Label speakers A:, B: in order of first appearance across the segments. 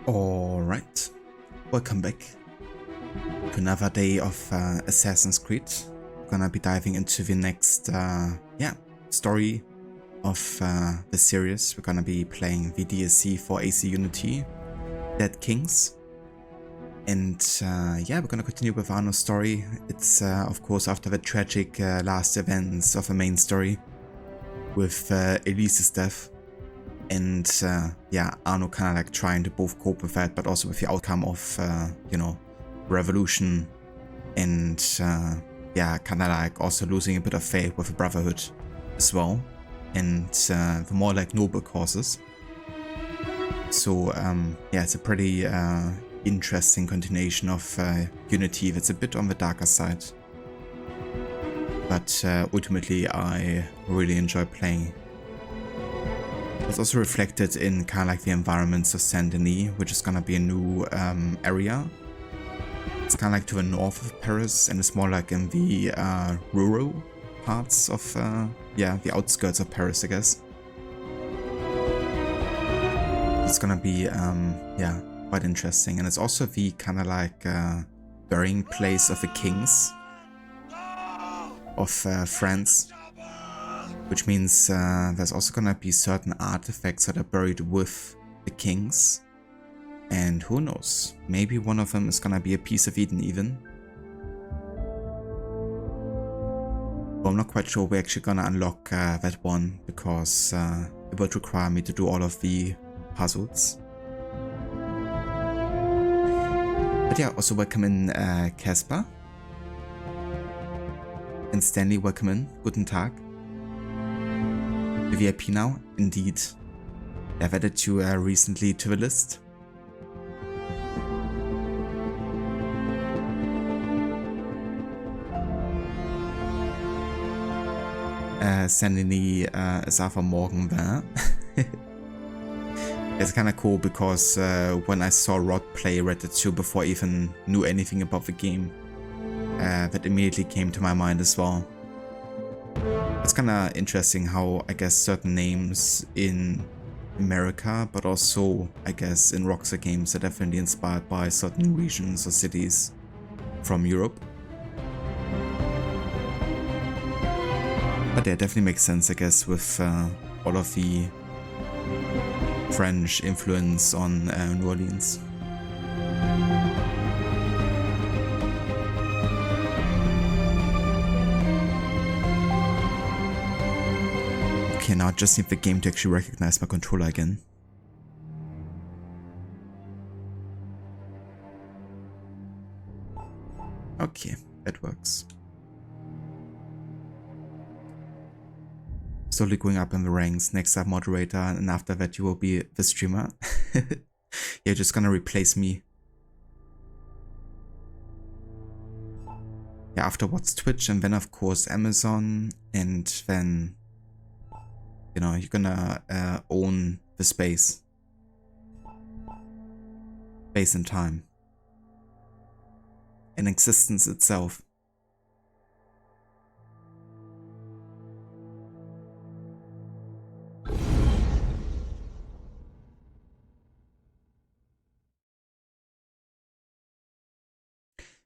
A: Alright, welcome back to another day of Assassin's Creed. We're gonna be diving into the next story of the series. We're gonna be playing the DLC for AC Unity, Dead Kings. And yeah, we're gonna continue with Arno's story. It's of course after the tragic last events of the main story with Elise's death. And yeah, Arno kind of like trying to both cope with that, but also with the outcome of, you know, revolution. And yeah, kind of like also losing a bit of faith with the Brotherhood as well. And the more like noble causes. So yeah, it's a pretty interesting continuation of Unity that's a bit on the darker side. But ultimately I really enjoy playing. It's also reflected in kind of like the environments of Saint Denis, which is gonna be a new area. It's kind of like to the north of Paris, and it's more like in the rural parts of, yeah, the outskirts of Paris, I guess. It's gonna be, yeah, quite interesting. And it's also the kind of like burying place of the kings of France. Which means there's also gonna be certain artifacts that are buried with the kings. And who knows, maybe one of them is gonna be a piece of Eden even. But I'm not quite sure we're actually gonna unlock that one, because it would require me to do all of the puzzles. But yeah, also welcome in Casper. And Stanley, welcome in. Guten Tag. The VIP now? Indeed. I've added you recently to the list. Sandy ist einfach morgen da. It's kind of cool because when I saw Rod play Red Dead 2 before I even knew anything about the game, that immediately came to my mind as well. It's kind of interesting how, I guess, certain names in America, but also, I guess, in Rockstar games are definitely inspired by certain regions or cities from Europe. But yeah, it definitely makes sense, I guess, with all of the French influence on New Orleans. Okay, now I just need the game to actually recognize my controller again. Okay, that works. Slowly going up in the ranks, next up moderator, and after that you will be the streamer. You're just gonna replace me. Yeah, afterwards Twitch, and then of course Amazon, and then, you know, you're gonna own the space. Space and time. And existence itself.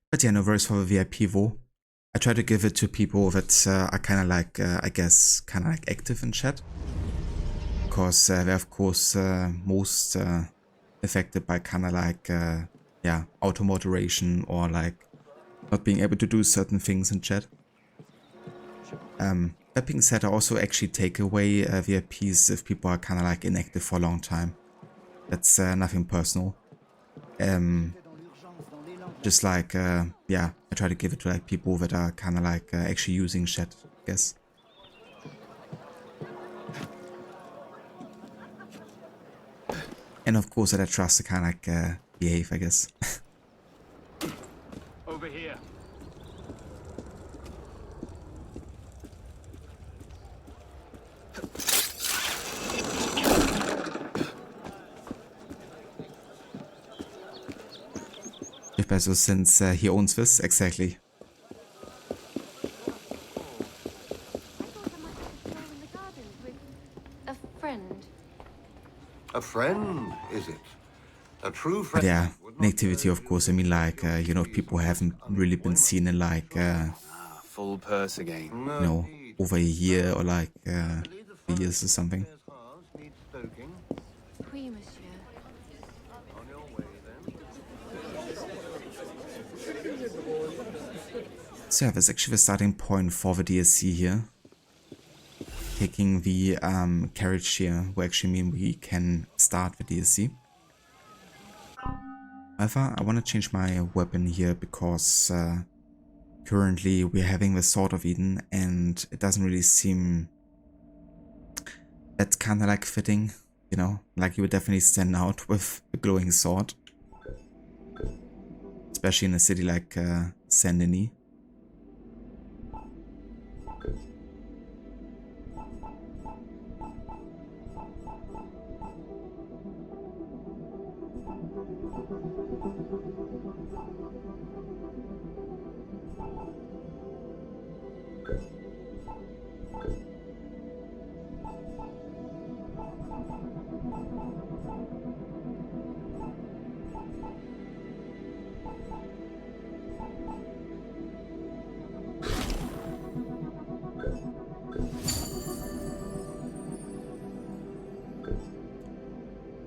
A: But yeah, no worries for the VIP though. I try to give it to people that are kind of like, I guess, kind of like active in chat. Because they're of course most affected by kind of like, yeah, auto moderation or like not being able to do certain things in chat. That being said, I also actually take away VIPs if people are kind of like inactive for a long time. That's nothing personal. Just like, yeah, I try to give it to like people that are kind of like actually using chat, I guess. And of course that I trust to kind of like behave, I guess.
B: Over here.
A: So since he owns this, exactly.
C: A friend.
D: A friend, is it? A true
A: But
D: friend.
A: yeah, inactivity, of course. I mean, like, you know, people haven't really been seen in like,
B: Full purse again.
A: you know, over a year or like 3 years or something.
C: Oui, monsieur.
D: On your way then.
A: So yeah, that's actually the starting point for the DLC here. Taking the carriage here will actually mean we can start the DLC. However, I want to change my weapon here because currently we're having the Sword of Eden and it doesn't really seem that's kind of like fitting, you know, like you would definitely stand out with a glowing sword. Especially in a city like Saint-Denis.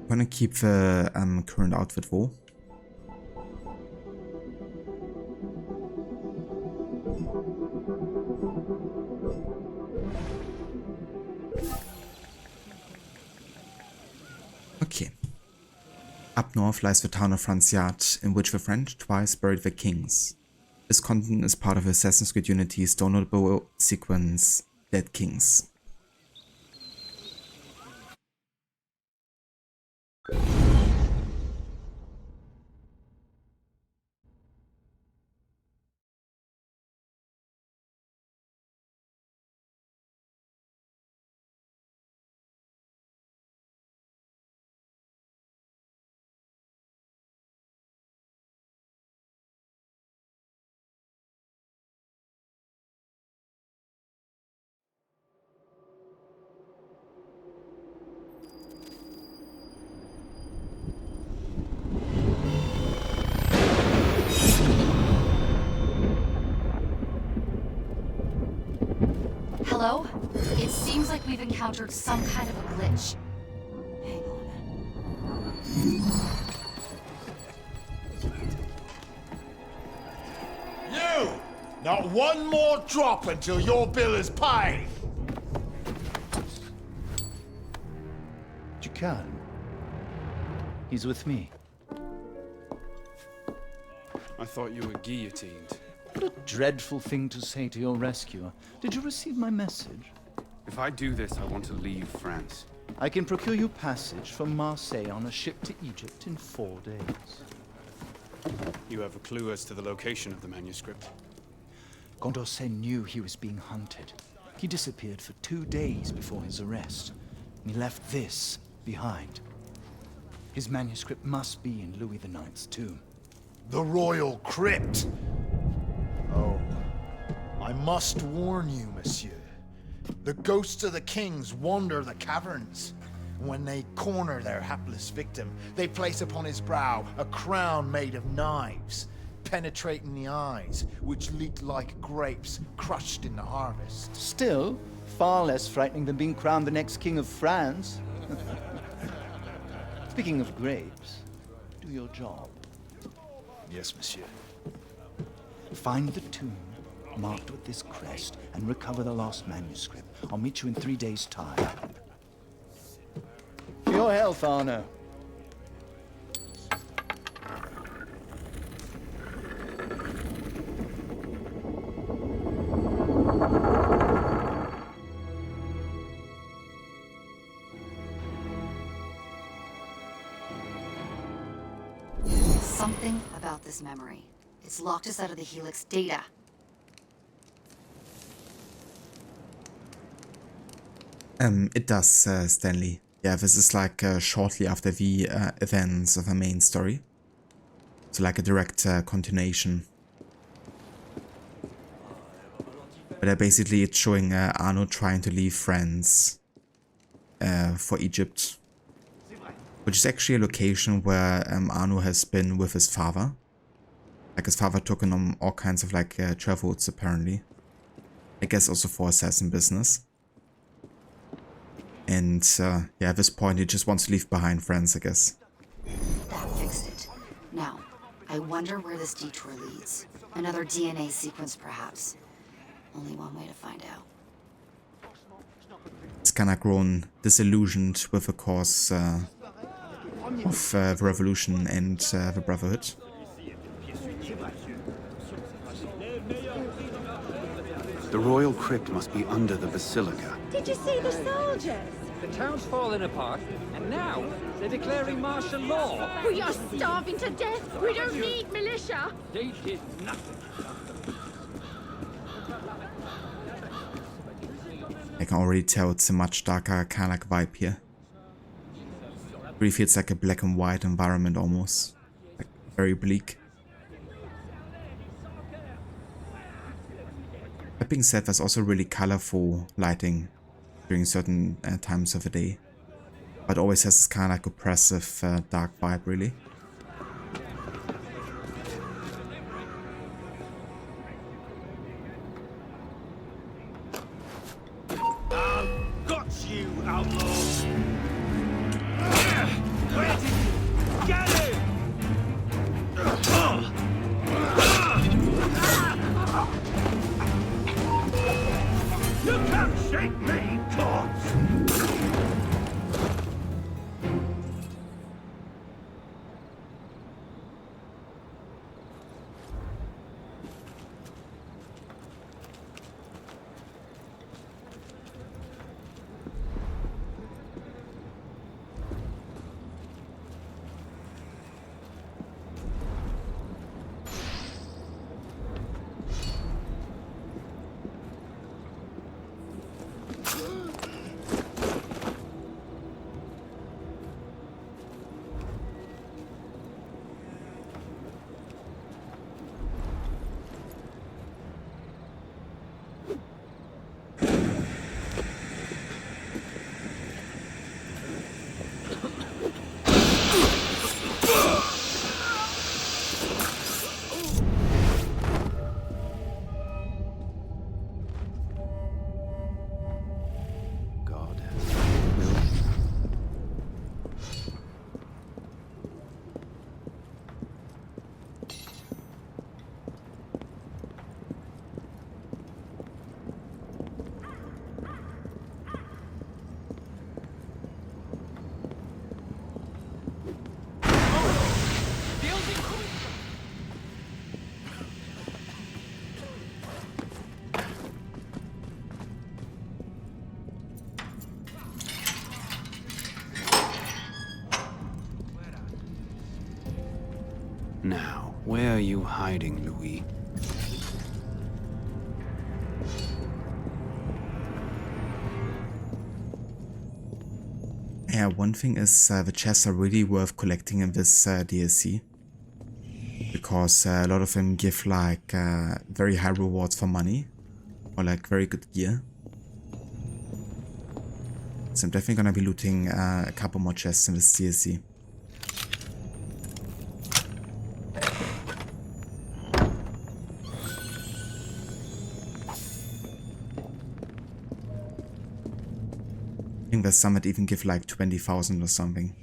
A: I'm gonna keep the current outfit though. Okay. Up north lies the town of Franciat, in which the French twice buried their kings. This content is part of Assassin's Creed Unity's downloadable sequence, Dead Kings.
C: Hello? It seems like we've encountered some kind of a glitch. Hang on.
E: You! Not one more drop until your bill is paid!
F: Suger. He's with me.
B: I thought you were guillotined.
F: What a dreadful thing to say to your rescuer. Did you receive my message?
B: If I do this, I want to leave France.
F: I can procure you passage from Marseille on a ship to Egypt in 4 days.
B: You have a clue as to the location of the manuscript?
F: Condorcet knew he was being hunted. He disappeared for 2 days before his arrest. And he left this behind. His manuscript must be in Louis IX's tomb.
E: The royal crypt! Oh, I must warn you, monsieur. The ghosts of the kings wander the caverns. When they corner their hapless victim, they place upon his brow a crown made of knives, penetrating the eyes, which leak like grapes crushed in the harvest.
F: Still, far less frightening than being crowned the next king of France. Speaking of grapes, do your job.
E: Yes, monsieur.
F: Find the tomb marked with this crest and recover the lost manuscript. I'll meet you in 3 days' time. For your health, Arno.
C: Something about this memory. It's locked us out of the Helix data.
A: It does, Stanley. Yeah, this is like shortly after the events of the main story. So like a direct continuation. But basically it's showing Arno trying to leave France for Egypt. Which is actually a location where Arno has been with his father. Like his father took him on all kinds of like travels apparently. I guess also for assassin business. And yeah, at this point he just wants to leave behind France, I guess.
C: That fixed it. Now, I wonder where this detour leads. Another DNA sequence, perhaps. Only one way to find out.
A: It's kinda grown disillusioned with the cause of the revolution and the Brotherhood.
B: The royal crypt must be under the basilica.
G: Did you see the soldiers?
H: The town's falling apart, and now they're declaring martial law.
G: We are starving to death. We don't need militia.
H: They did nothing.
A: I can already tell it's a much darker kind of vibe here. Really feels like a black and white environment almost. Like very bleak. That being said, there's also really colorful lighting during certain times of the day. But always has this kind of like oppressive dark vibe really.
I: Got you, outlaw! Where did you get him? You can't shake me, corpse!
B: Now, where are you hiding, Louis?
A: Yeah, one thing is the chests are really worth collecting in this DLC. Because a lot of them give like very high rewards for money. Or like very good gear. So I'm definitely gonna be looting a couple more chests in this DLC. I think there's some that even give like 20,000 or something.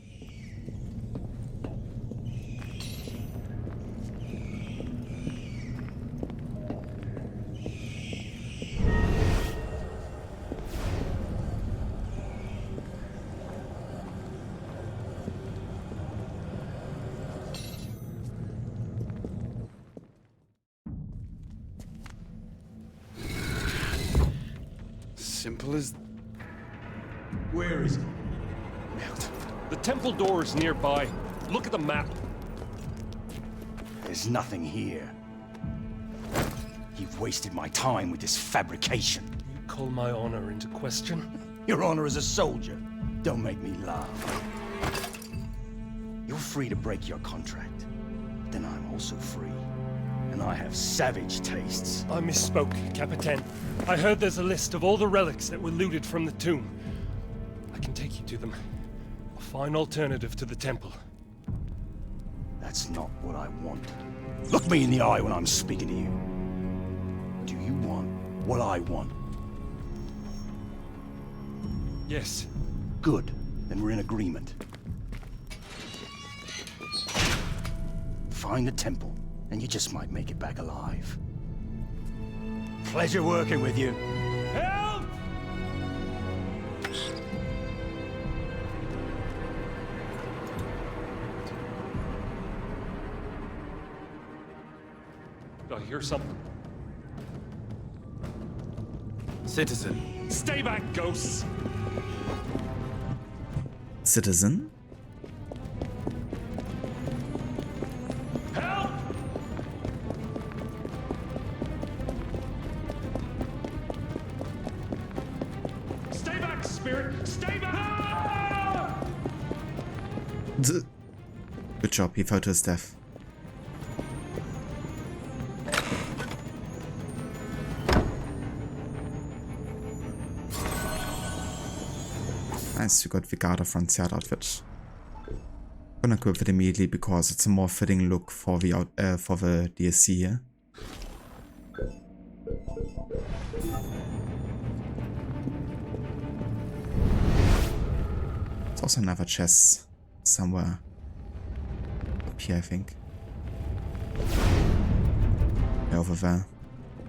B: Simple as...
I: Where is it?
J: The temple door is nearby. Look at the map.
I: There's nothing here. You've wasted my time with this fabrication.
J: You call my honor into question?
I: Your honor as a soldier. Don't make me laugh. You're free to break your contract. Then I'm also free. And I have savage tastes.
J: I misspoke, Capitan. I heard there's a list of all the relics that were looted from the tomb. I can take you to them. A fine alternative to the temple.
I: That's not what I want. Look me in the eye when I'm speaking to you. Do you want what I want?
J: Yes.
I: Good. Then we're in agreement. Find the temple and you just might make it back alive. Pleasure working with you.
J: Help! I hear something.
B: Citizen.
J: Stay back, ghosts!
A: Citizen?
J: Help! Stay back, spirit! Stay back!
A: Good job, he fell to his death. Nice, you got Vigada Frontier outfit. Gonna equip it immediately because it's a more fitting look for the DLC here. There's also another chest somewhere up here, I think. Yeah, over there.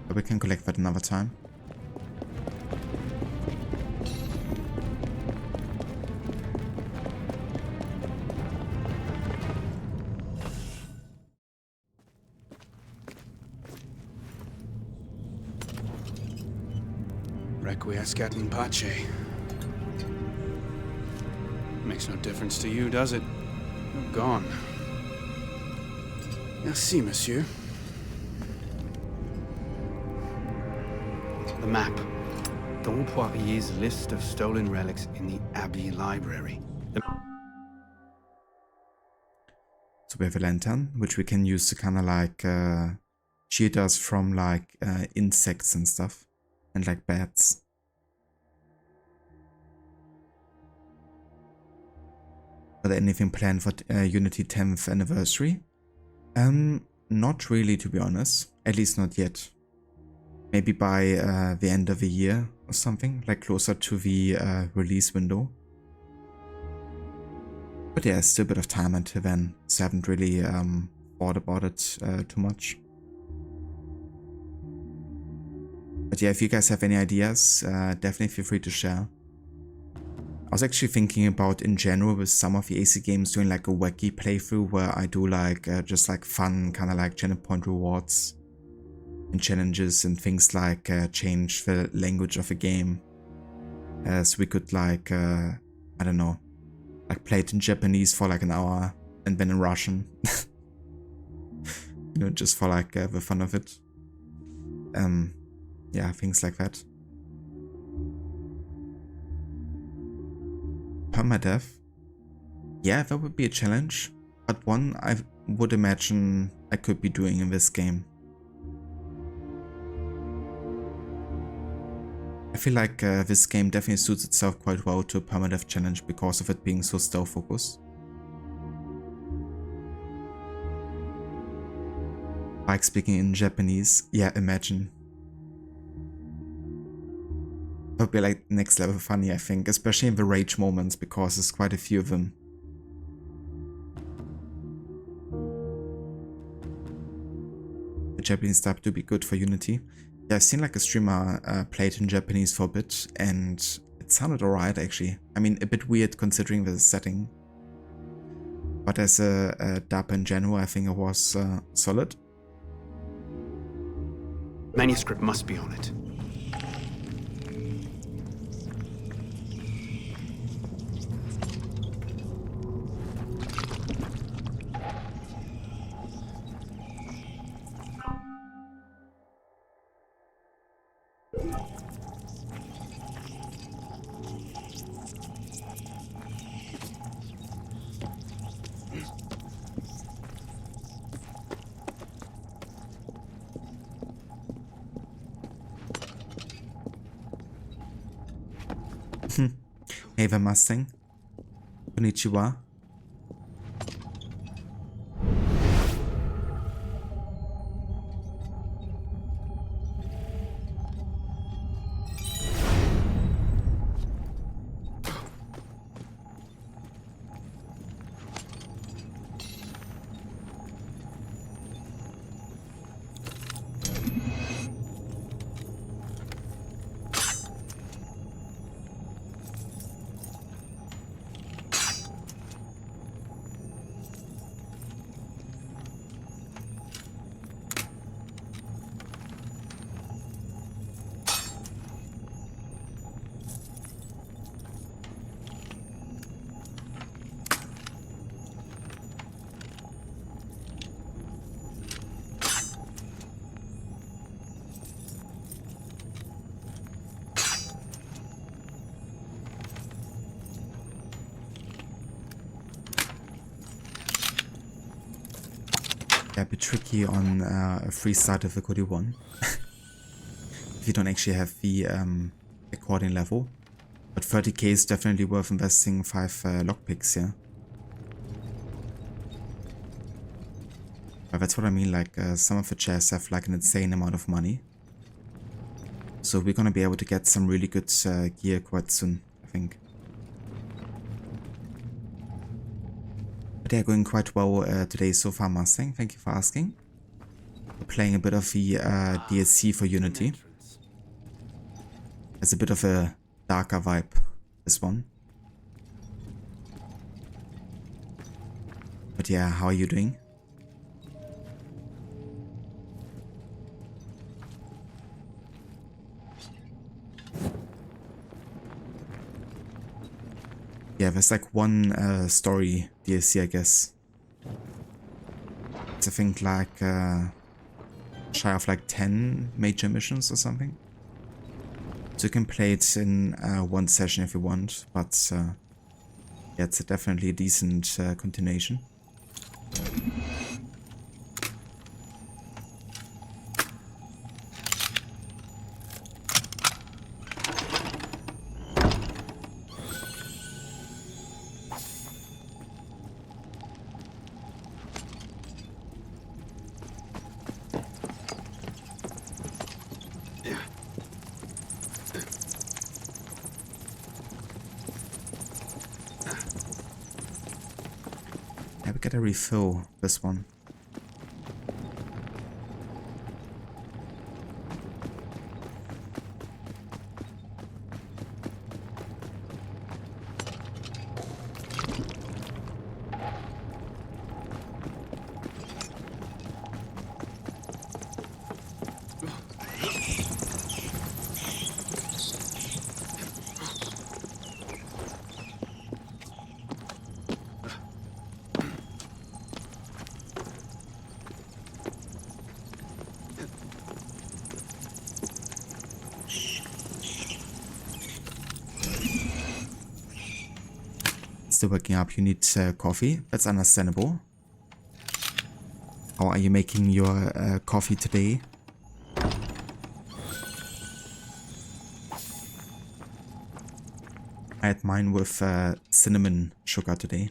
A: But we can collect that another time.
B: Requiescat in pace. Makes no difference to you, does it? You're gone. Merci, monsieur. The map. Dom Poirier's list of stolen relics in the Abbey Library.
A: So we have a lantern, which we can use to kind of like shield us from like insects and stuff. And like bats. Are there anything planned for Unity 10th anniversary? Not really, to be honest. At least not yet. Maybe by the end of the year or something, like closer to the release window. But yeah, still a bit of time until then, so I haven't really thought about it too much. But yeah, if you guys have any ideas, definitely feel free to share. I was actually thinking about, in general, with some of the AC games doing like a wacky playthrough where I do like just like fun kind of like channel point rewards and challenges and things like change the language of a game. So we could like, I don't know, like play it in Japanese for like an hour and then in Russian. You know, just for like the fun of it. Yeah, things like that. Permadeath. Yeah, that would be a challenge, but one I would imagine I could be doing in this game. I feel like this game definitely suits itself quite well to a permadeath challenge because of it being so stealth focused. Like speaking in Japanese, yeah, imagine. That would be like next level funny, I think, especially in the rage moments because there's quite a few of them. The Japanese dub do be good for Unity. Yeah, I've seen like a streamer play it in Japanese for a bit and it sounded alright actually. I mean, a bit weird considering the setting. But as a dub in general, I think it was solid.
B: Manuscript must be on it.
A: Hey there, Mustang. Konnichiwa. bit tricky on a freestyle difficulty 1. If you don't actually have the according level. But 30k is definitely worth investing 5 lockpicks, yeah. But that's what I mean, like some of the chests have like an insane amount of money. So we're gonna be able to get some really good gear quite soon, I think. But they're going quite well today so far, Mustang. Thank you for asking. We're playing a bit of the DLC for Unity. It's a bit of a darker vibe, this one. But yeah, how are you doing? Yeah, there's like one story DLC, I guess. It's I think like shy of like 10 major missions or something. So you can play it in one session if you want, but yeah, it's definitely a decent continuation. Yeah, we gotta refill this one. Still waking up, you need coffee. That's understandable. How are you making your coffee today? I had mine with cinnamon sugar today.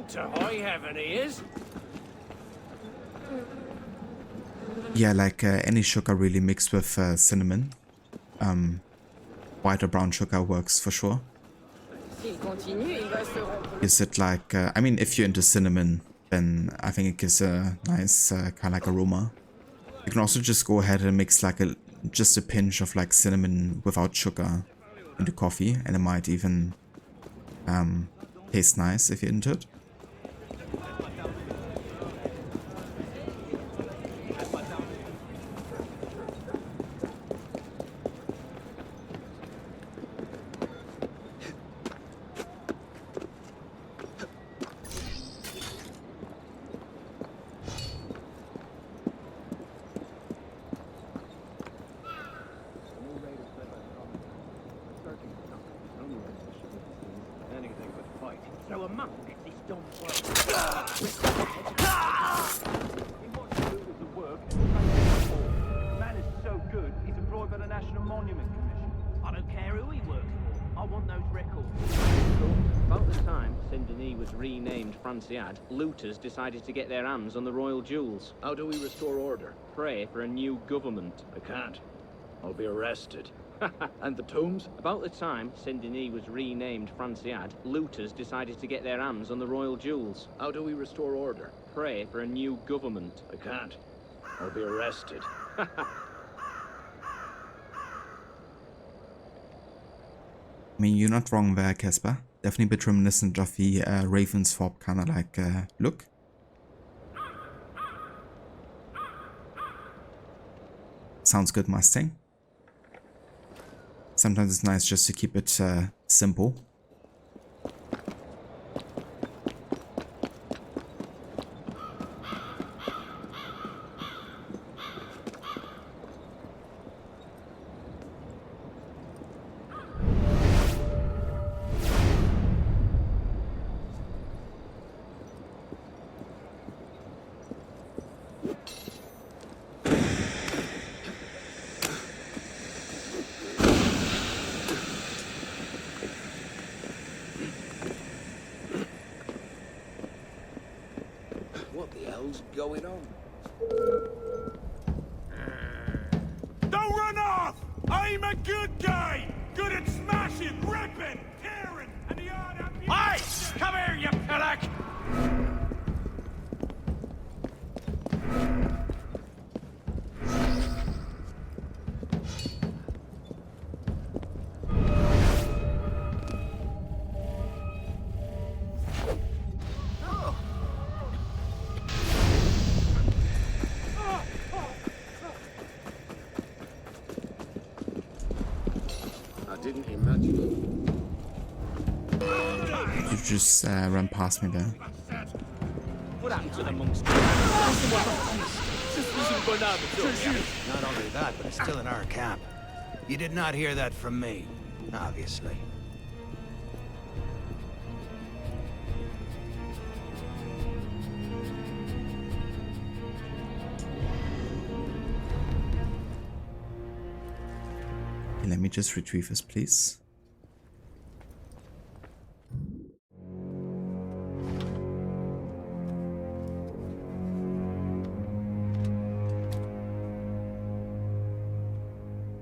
H: To high heaven he is.
A: Yeah, like any sugar really mixed with cinnamon. White or brown sugar works for sure. Is it like, I mean, if you're into cinnamon, then I think it gives a nice kind of like aroma. You can also just go ahead and mix like just a pinch of like cinnamon without sugar into coffee, and it might even taste nice if you're into it.
K: Looters decided to get their hands on the royal jewels.
L: How do we restore order?
K: Pray for a new government.
L: I can't. I'll be arrested. And the tombs?
K: About the time Saint-Denis was renamed Franciade, looters decided to get their hands on the royal jewels.
L: How do we restore order?
K: Pray for a new government.
L: I can't. I'll be arrested.
A: I mean, you're not wrong there, Casper. Definitely a bit reminiscent of the Ravensthorpe kind of like look. sounds good, Mustang. Sometimes it's nice just to keep it simple.
L: What the hell's going on?
M: Don't run off! I'm a good guy! Good at smashing, ripping, tearing, and the odd ammunition. Hey! Come here, you pillock!
L: Didn't imagine.
A: You just ran past me there.
K: What happened to the monks?
N: Not only that, but it's still in our camp. You did not hear that from me, obviously.
A: Okay, let me just retrieve this, please.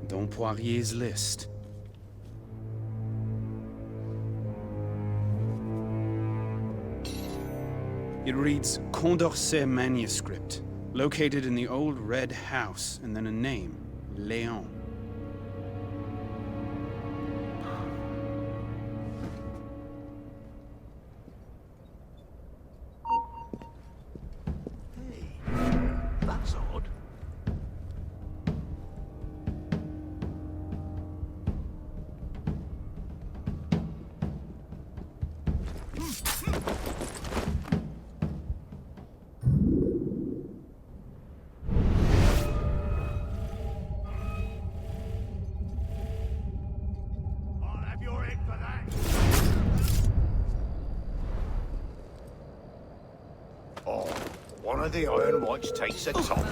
B: Don Poirier's list. It reads Condorcet manuscript, located in the old red house, and then a name, Léon.
N: That's odd.
M: I'll have your head for that.
D: Oh, one of the Iron Watch takes a top.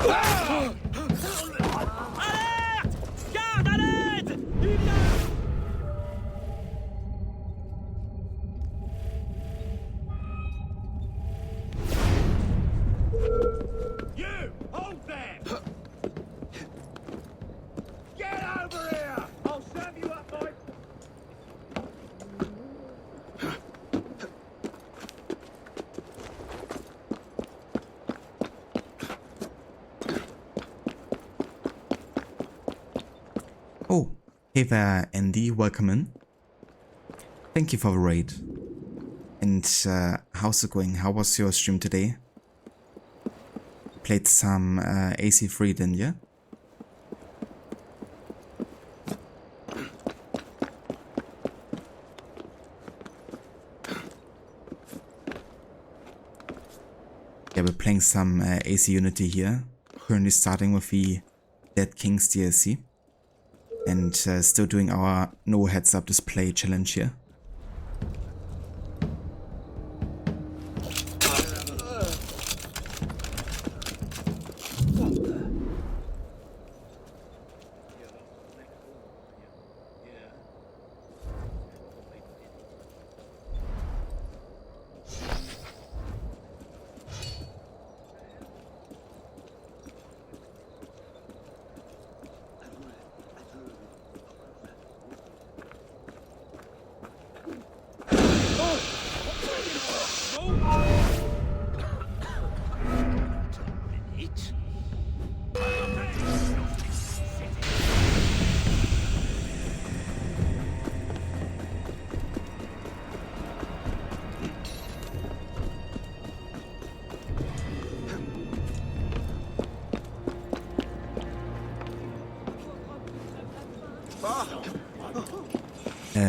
M: You! Hold there! Get over here! I'll serve you up, boy!
A: Oh, hey there, Andy. Welcome in. Thank you for the raid. And how's it going? How was your stream today? Played some AC3, didn't you? Yeah, we're playing some AC Unity here. Currently starting with the Dead Kings DLC. And still doing our no heads up display challenge here.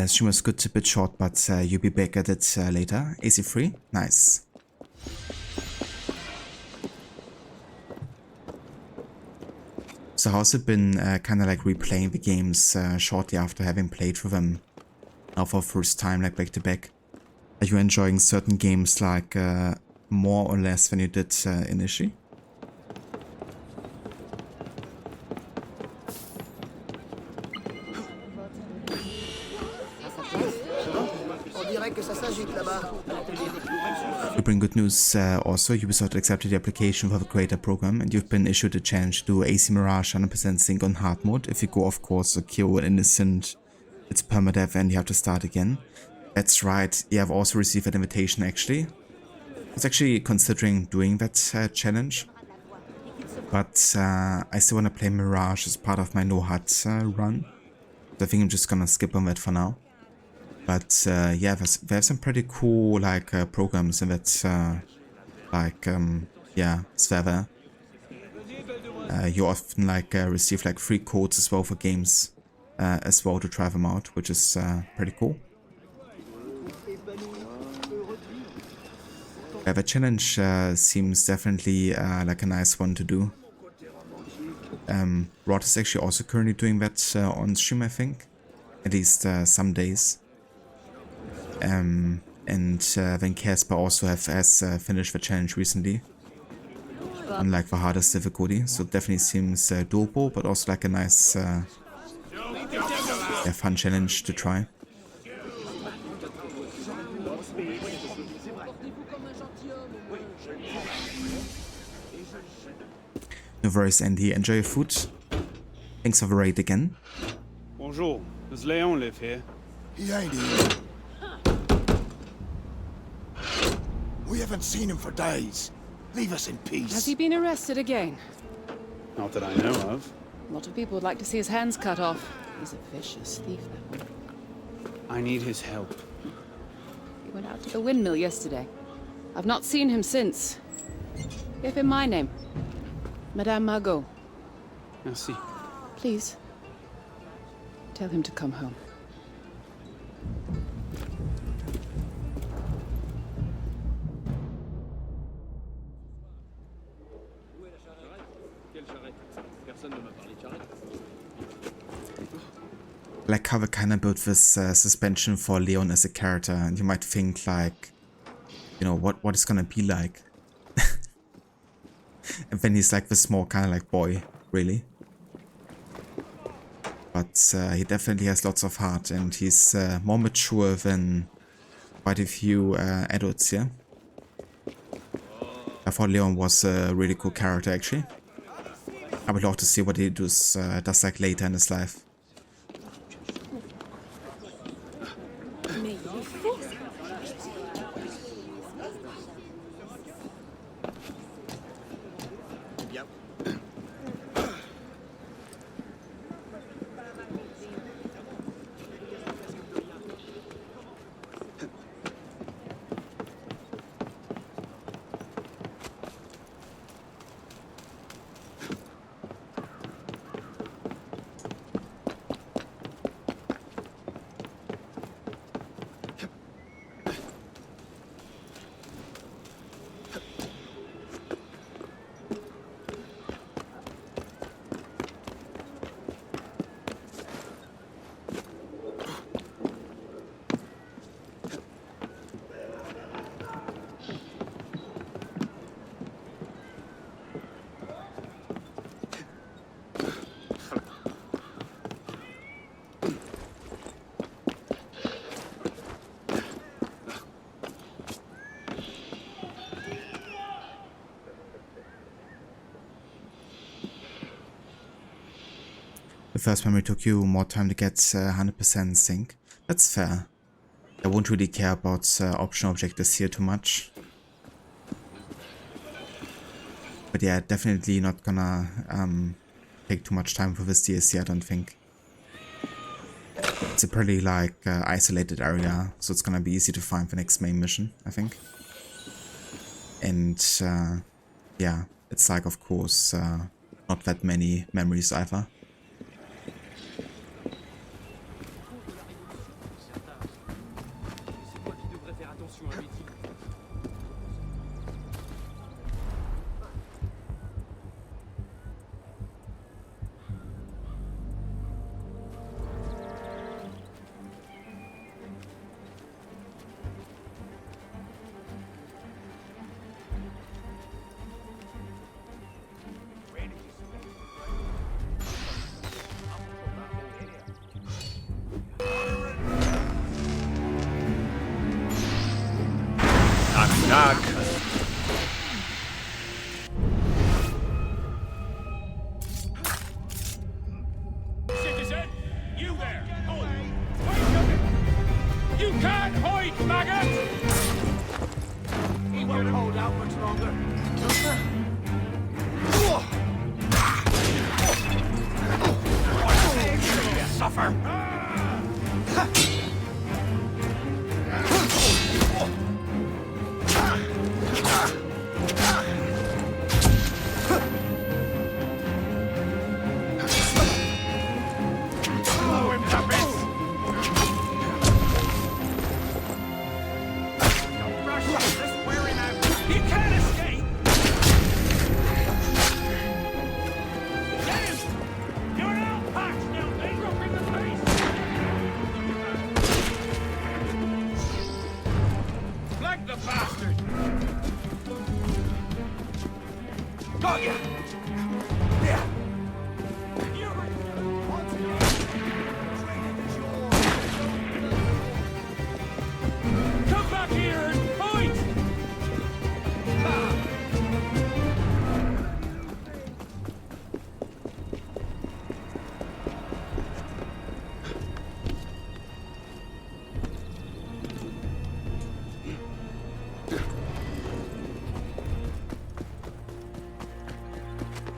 A: Stream was good, a bit short, but you'll be back at it later. AC free? Nice. So how's it been kind of like replaying the games shortly after having played through them now for the first time, like back to back? Are you enjoying certain games like more or less than you did initially? To bring good news, also Ubisoft accepted the application for the creator program and you've been issued a challenge to do AC Mirage 100% sync on hard mode. If you go off course or kill an innocent, it's permadeath and you have to start again. That's right, yeah, I've also received an invitation actually. I was actually considering doing that challenge, but I still want to play Mirage as part of my no HUD run. So I think I'm just gonna skip on that for now. But yeah, there's some pretty cool like programs in that yeah, server. You often like receive like free codes as well for games as well to try them out, which is pretty cool. Yeah, the challenge seems definitely like a nice one to do. Rod is actually also currently doing that on stream, I think. At least some days. And then Casper also has finished the challenge recently. Unlike the hardest difficulty. So it definitely seems doable, but also like a nice yeah, fun challenge to try. No worries, Andy. Enjoy your food. Thanks for the raid again.
B: Bonjour. Does Leon live here?
E: He ain't here. We haven't seen him for days. Leave us in peace.
O: Has he been arrested again?
B: Not that I know of.
O: A lot of people would like to see his hands cut off. He's a vicious thief, that one.
B: I need his help.
O: He went out to the windmill yesterday. I've not seen him since. Give him my name. Madame Margot.
B: Merci.
O: Please. Tell him to come home.
A: Like how they kind of built this suspension for Leon as a character, and you might think like, you know, what it's gonna be like. And then he's like the small kind of like boy, really. But he definitely has lots of heart, and he's more mature than quite a few adults, yeah. I thought Leon was a really cool character, actually. I would love to see what he does like later in his life. The first memory took you more time to get 100% sync. That's fair. I won't really care about optional objectives here too much. But yeah, definitely not gonna take too much time for this DLC, I don't think. It's a pretty like isolated area, so it's gonna be easy to find the next main mission, I think. And yeah, it's like of course not that many memories either.
L: Knock.
M: Citizen, you there! Hold! Wait a minute! You can't hide, maggot! He won't hold out much longer. You suffer!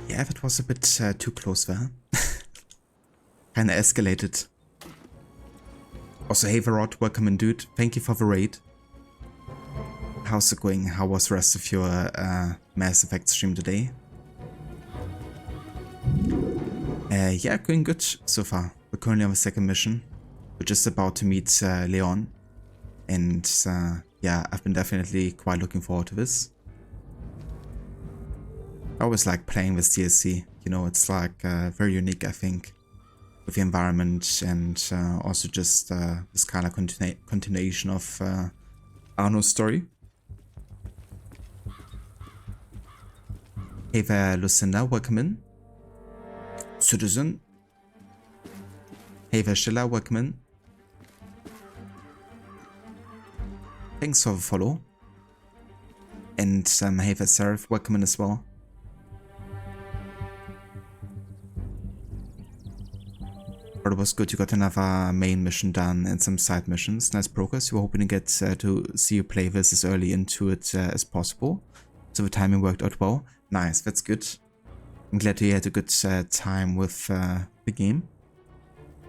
A: Yeah, that was a bit too close there. Kinda escalated. Also, hey Varrod, welcome in, dude. Thank you for the raid. How's it going? How was the rest of your Mass Effect stream today? Yeah, going good so far. We're currently on the second mission. We're just about to meet Leon. And yeah, I've been definitely quite looking forward to this. I always like playing with DLC, you know, it's like very unique, I think, with the environment and also just this kind of continuation of Arno's story. Hey there, Lucinda, welcome in. Citizen. Hey there, Sheila, welcome in. Thanks for the follow. And hey there, Seraph, welcome in as well. But it was good, you got another main mission done and some side missions. Nice progress. We were hoping to get to see you play this as early into it as possible. So the timing worked out well. Nice, that's good. I'm glad you had a good time with the game.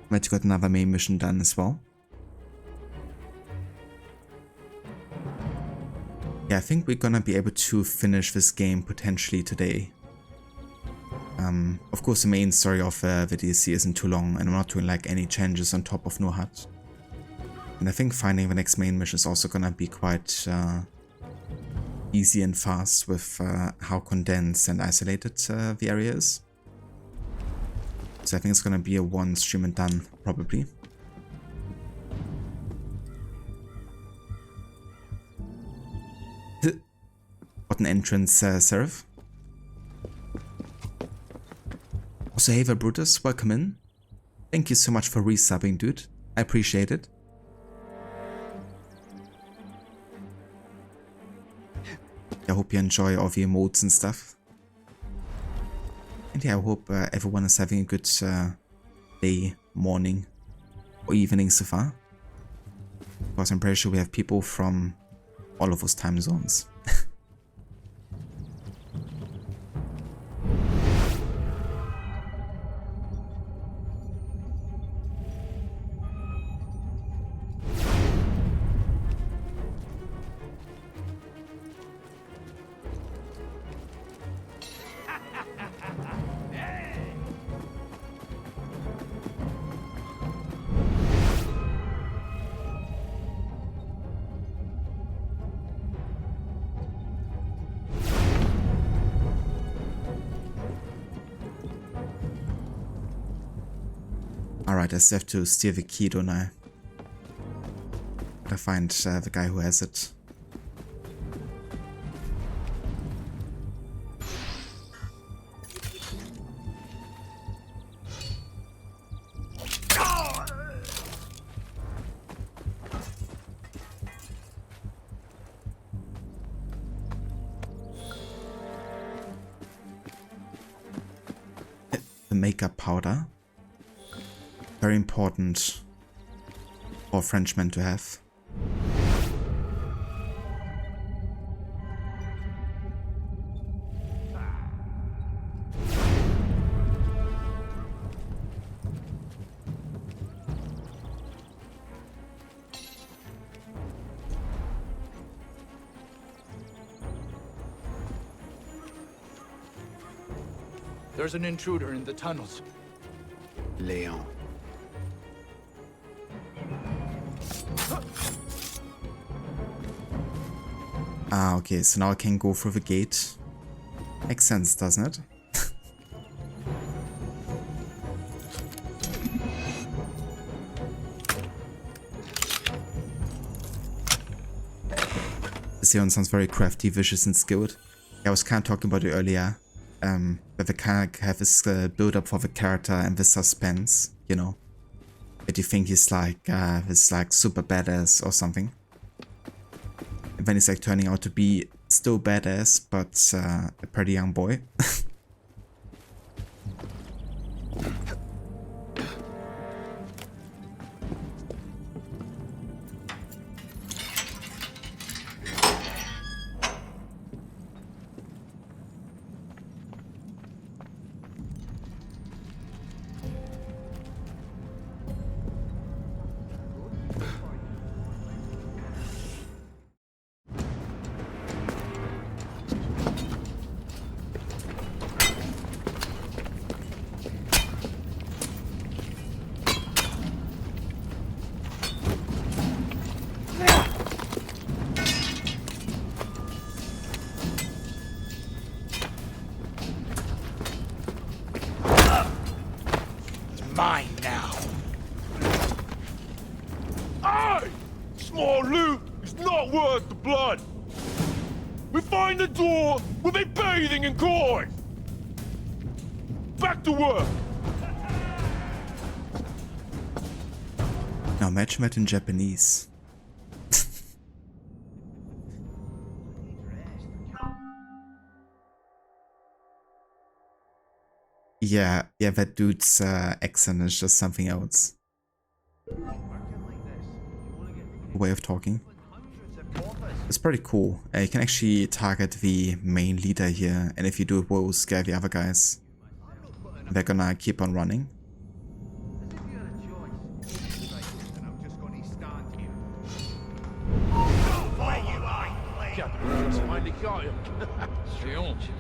A: Glad you got another main mission done as well. Yeah, I think we're gonna be able to finish this game potentially today. Of course, the main story of the DLC isn't too long, and I'm not doing like any changes on top of no HUD. And I think finding the next main mission is also gonna be quite easy and fast with how condensed and isolated the area is. So I think it's gonna be a one stream and done, probably. What an entrance, Seraph. Also, hey there, Brutus, welcome in. Thank you so much for resubbing, dude. I appreciate it. I hope you enjoy all the emotes and stuff. And yeah, I hope everyone is having a good day, morning, or evening so far. Because I'm pretty sure we have people from all of those time zones. Alright, I still have to steal the key, don't I? Gotta find the guy who has it. the makeup powder. Very important for Frenchmen to have.
F: There's an intruder in the tunnels.
B: Leon.
A: Ah, okay, so now I can go through the gate. Makes sense, doesn't it? This Leon sounds very crafty, vicious, and skilled. Yeah, I was kind of talking about it earlier. But they kind of have this build up for the character and the suspense, you know. That you think he's like this like super badass or something. And then he's like turning out to be still badass, but a pretty young boy.
M: Mine now. Aye! Small loot is not worth the blood. We find the door, we'll be bathing in coin. Back to work.
A: Now imagine that in Japanese. Yeah, that dude's accent is just something else. Way of talking. It's pretty cool. You can actually target the main leader here, and if you do it well, scare the other guys. They're gonna keep on running.
L: Finally got him. Strange.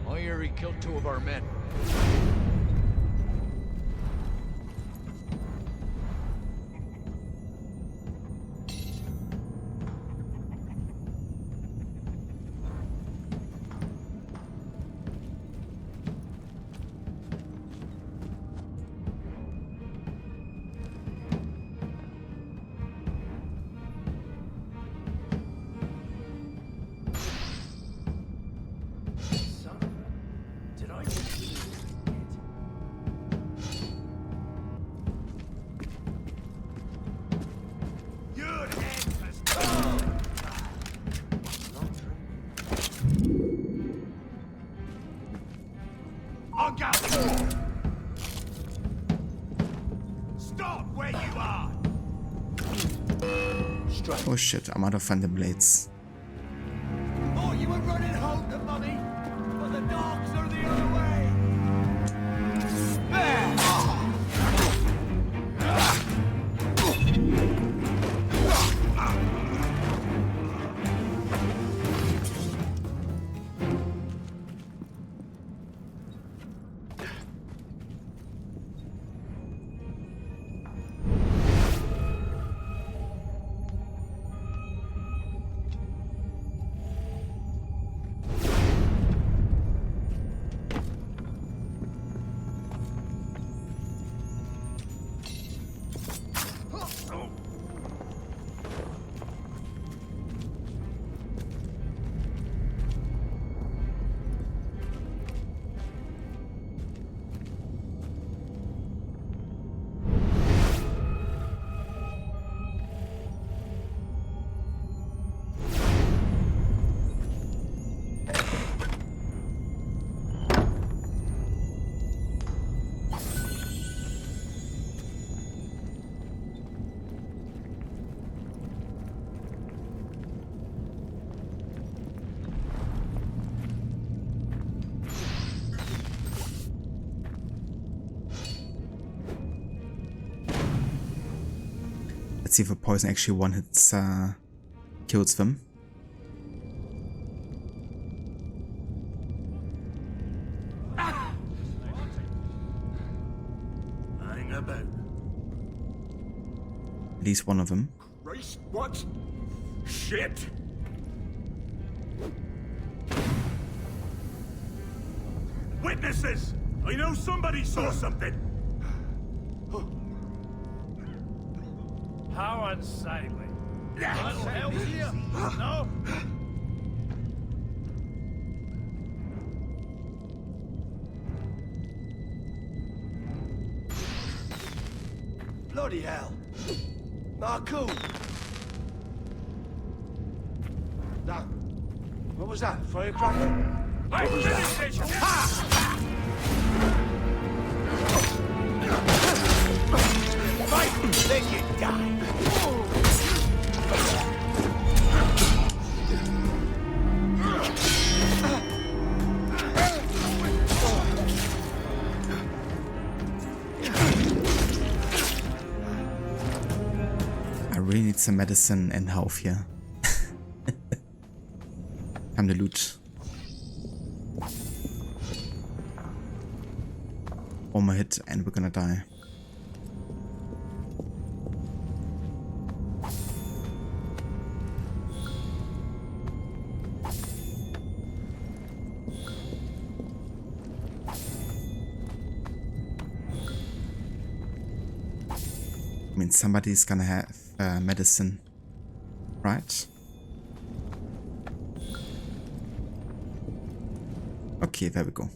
L: I hear he killed 2 of our men.
A: Oh shit, I'm out of thunder blades.
M: Oh, you were running home to mummy, but the dogs are the other way. There!
A: Let's see if a poison actually one hits kills them.
M: Hang about.
A: At least one of them.
M: Race? What? Shit! Witnesses! I know somebody saw something!
L: How unsightly.
M: No?
I: Bloody hell. Marcoon! That... What was that? Firecracker?
M: I finished it!
I: Fight! Let you die!
A: I really need some medicine and health here. Time to loot. One more hit and we're gonna die. I mean, somebody's gonna have medicine, right? Okay, there we go.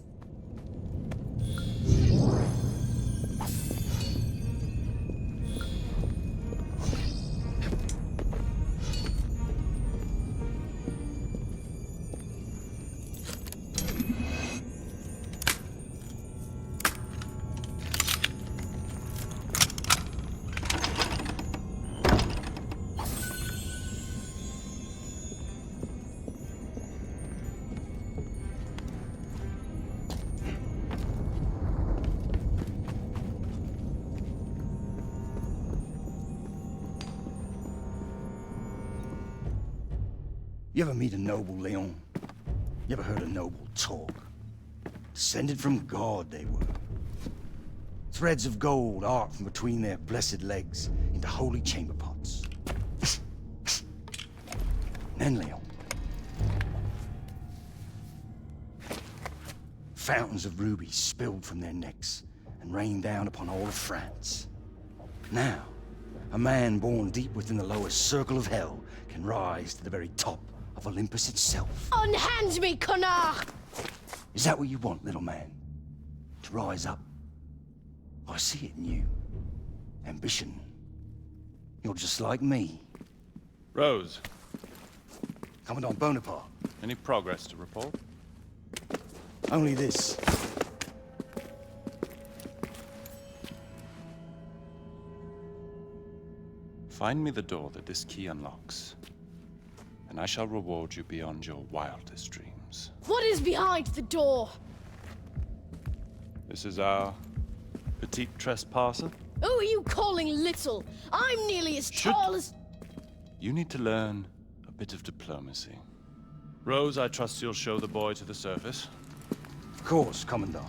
I: You ever meet a noble, Leon? You ever heard a noble talk? Descended from God, they were. Threads of gold arc from between their blessed legs into holy chamber pots. Then, Leon. Fountains of rubies spilled from their necks and rained down upon all of France. Now, a man born deep within the lowest circle of hell can rise to the very top of Olympus itself.
G: Unhand me, connard!
I: Is that what you want, little man? To rise up? I see it in you. Ambition. You're just like me.
P: Rose.
I: Commandant Bonaparte.
P: Any progress to report?
I: Only this.
P: Find me the door that this key unlocks, and I shall reward you beyond your wildest dreams.
G: What is behind the door?
P: This is our petite trespasser.
G: Who are you calling little? I'm nearly as tall as...
P: You need to learn a bit of diplomacy. Rose, I trust you'll show the boy to the surface.
I: Of course, Commandant.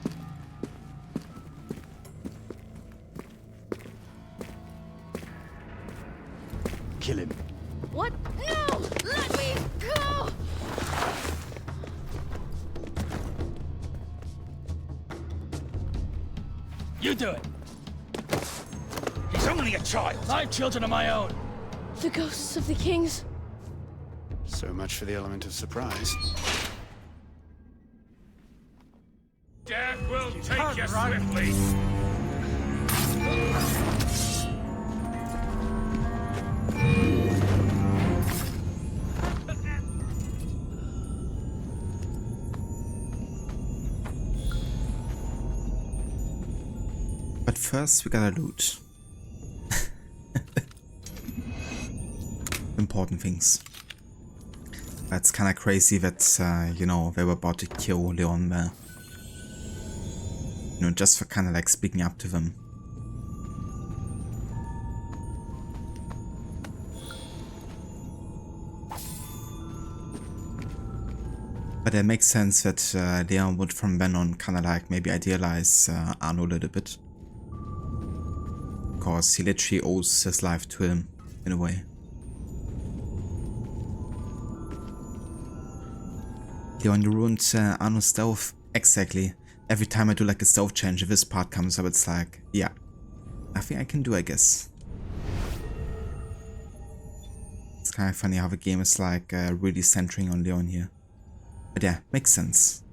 I: Kill him.
G: What? No! Let me go!
L: You do it.
I: He's only a child.
L: I have children of my own.
G: The ghosts of the kings.
B: So much for the element of surprise.
M: Death will take you swiftly.
A: But first we gotta loot. Important things. That's kinda crazy that, you know, they were about to kill Leon there. You know, just for kinda like speaking up to them. But it makes sense that Leon would from then on kind of like maybe idealize Arno a little bit. Because he literally owes his life to him, in a way. Leon, you ruined Arno's stealth. Exactly. Every time I do like a stealth change, if this part comes up, it's like, yeah. Nothing I can do, I guess. It's kind of funny how the game is like really centering on Leon here. But yeah, makes sense.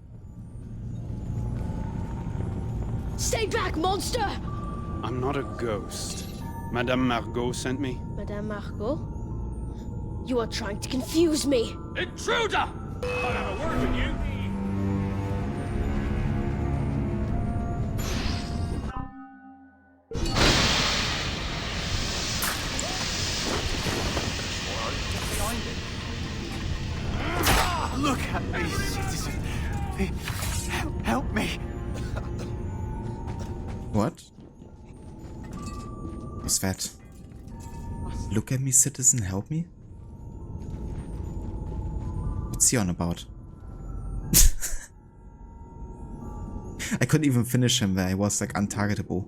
G: Stay back, monster!
B: I'm not a ghost. Madame Margot sent me.
G: Madame Margot? You are trying to confuse me.
M: Intruder! I'll have a word with you.
F: Look at me, citizen. Help me.
A: What? What's that? Look at me, citizen, help me? What's he on about? I couldn't even finish him there, he was like untargetable.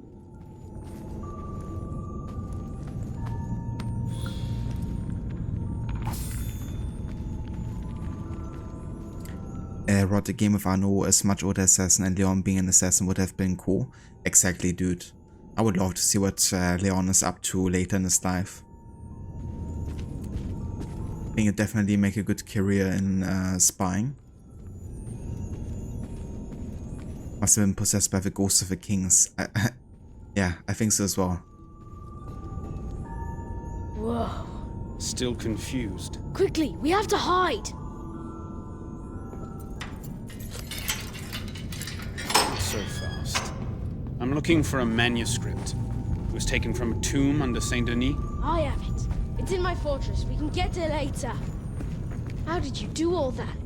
A: Rod, the game with Arno as much older assassin and Leon being an assassin would have been cool. Exactly, dude. I would love to see what Leon is up to later in his life. I think it definitely make a good career in spying. Must have been possessed by the ghost of the kings. Yeah, I think so as well.
G: Whoa.
B: Still confused.
G: Quickly, we have to hide.
B: Not so fast. I'm looking for a manuscript. It was taken from a tomb under Saint Denis.
G: I have it. It's in my fortress. We can get it later. How did you do all that?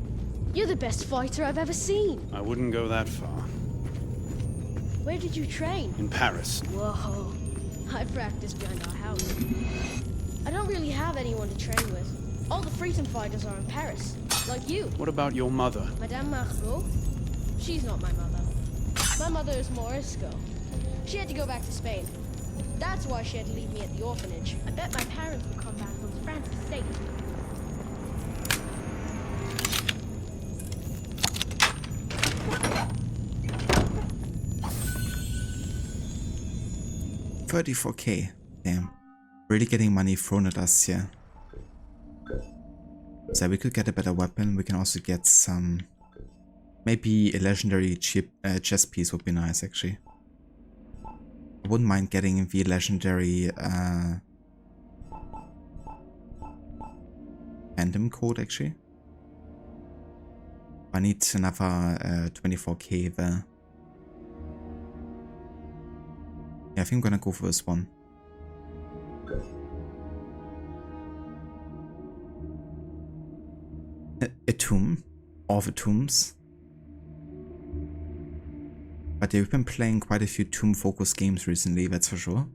G: You're the best fighter I've ever seen.
B: I wouldn't go that far.
G: Where did you train?
B: In Paris.
G: Whoa. I practiced behind our house. I don't really have anyone to train with. All the freedom fighters are in Paris. Like you.
B: What about your mother?
G: Madame Margot? She's not my mother. My mother is Morisco. She had to go back to Spain. That's why she had to leave me at the orphanage. I bet my parents will come back once France is safe.
A: $34K. Damn. Really getting money thrown at us here. So we could get a better weapon. We can also get some... Maybe a legendary cheap chest piece would be nice, actually. I wouldn't mind getting the legendary Phantom code, actually. I need another 24K there. Yeah, I think I'm gonna go for this one. A tomb. All the tombs. But yeah, we've been playing quite a few tomb-focused games recently, that's for sure.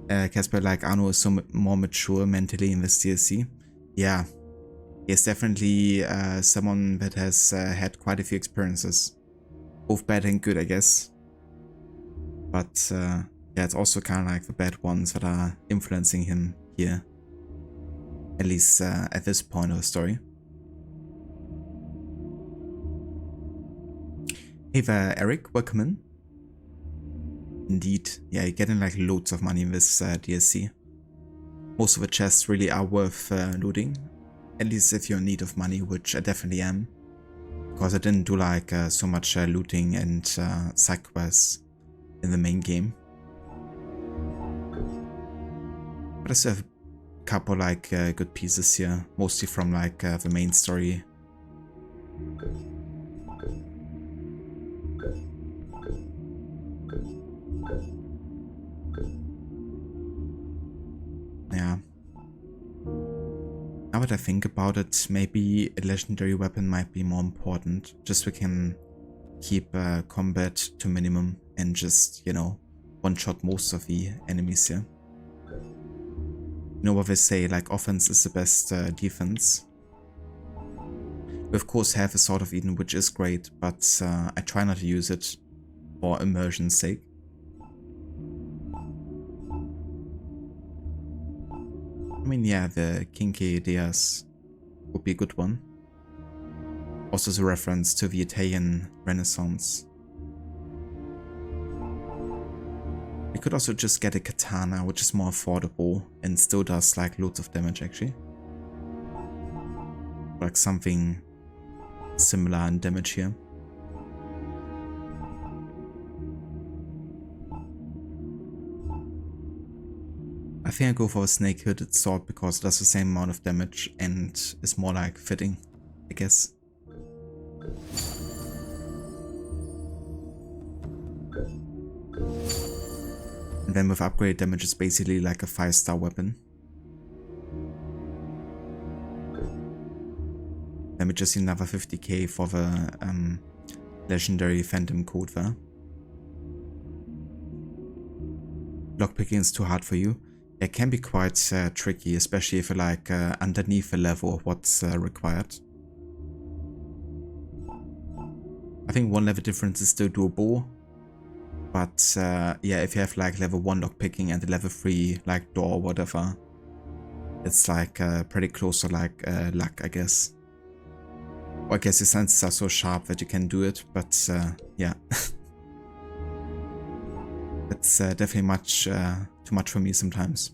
A: Casper, like, Arno is so more mature mentally in this DLC. Yeah. He's definitely someone that has had quite a few experiences. Both bad and good, I guess. But yeah, it's also kind of like the bad ones that are influencing him here. At least at this point of the story. Hey there, Eric, welcome in. Indeed, yeah, you're getting like loads of money in this DLC. Most of the chests really are worth looting. At least if you're in need of money, which I definitely am. Because I didn't do like so much looting and side quests in the main game. But I still have a couple like good pieces here, mostly from like the main story. Yeah. Now that I think about it, maybe a legendary weapon might be more important. Just so we can keep combat to minimum and just, you know, one-shot most of the enemies here. You know what they say, like offense is the best defense. We of course have a Sword of Eden, which is great, but I try not to use it for immersion's sake. I mean, yeah, the Kinky Deas would be a good one. Also as a reference to the Italian Renaissance. We could also just get a katana, which is more affordable and still does like loads of damage actually. Like something similar in damage here. I think I go for a snake hooded sword because it does the same amount of damage and is more like fitting, I guess. And then with upgrade damage it's basically like a 5-star weapon. Then we just see another 50k for the legendary Phantom code there. Lockpicking is too hard for you. It can be quite tricky, especially if you're like underneath the level of what's required. I think one level difference is still doable. But yeah, if you have like level 1 lockpicking and the level 3 like door or whatever, it's like pretty close to like luck, I guess. Or I guess your senses are so sharp that you can do it, but yeah. It's definitely too much for me sometimes.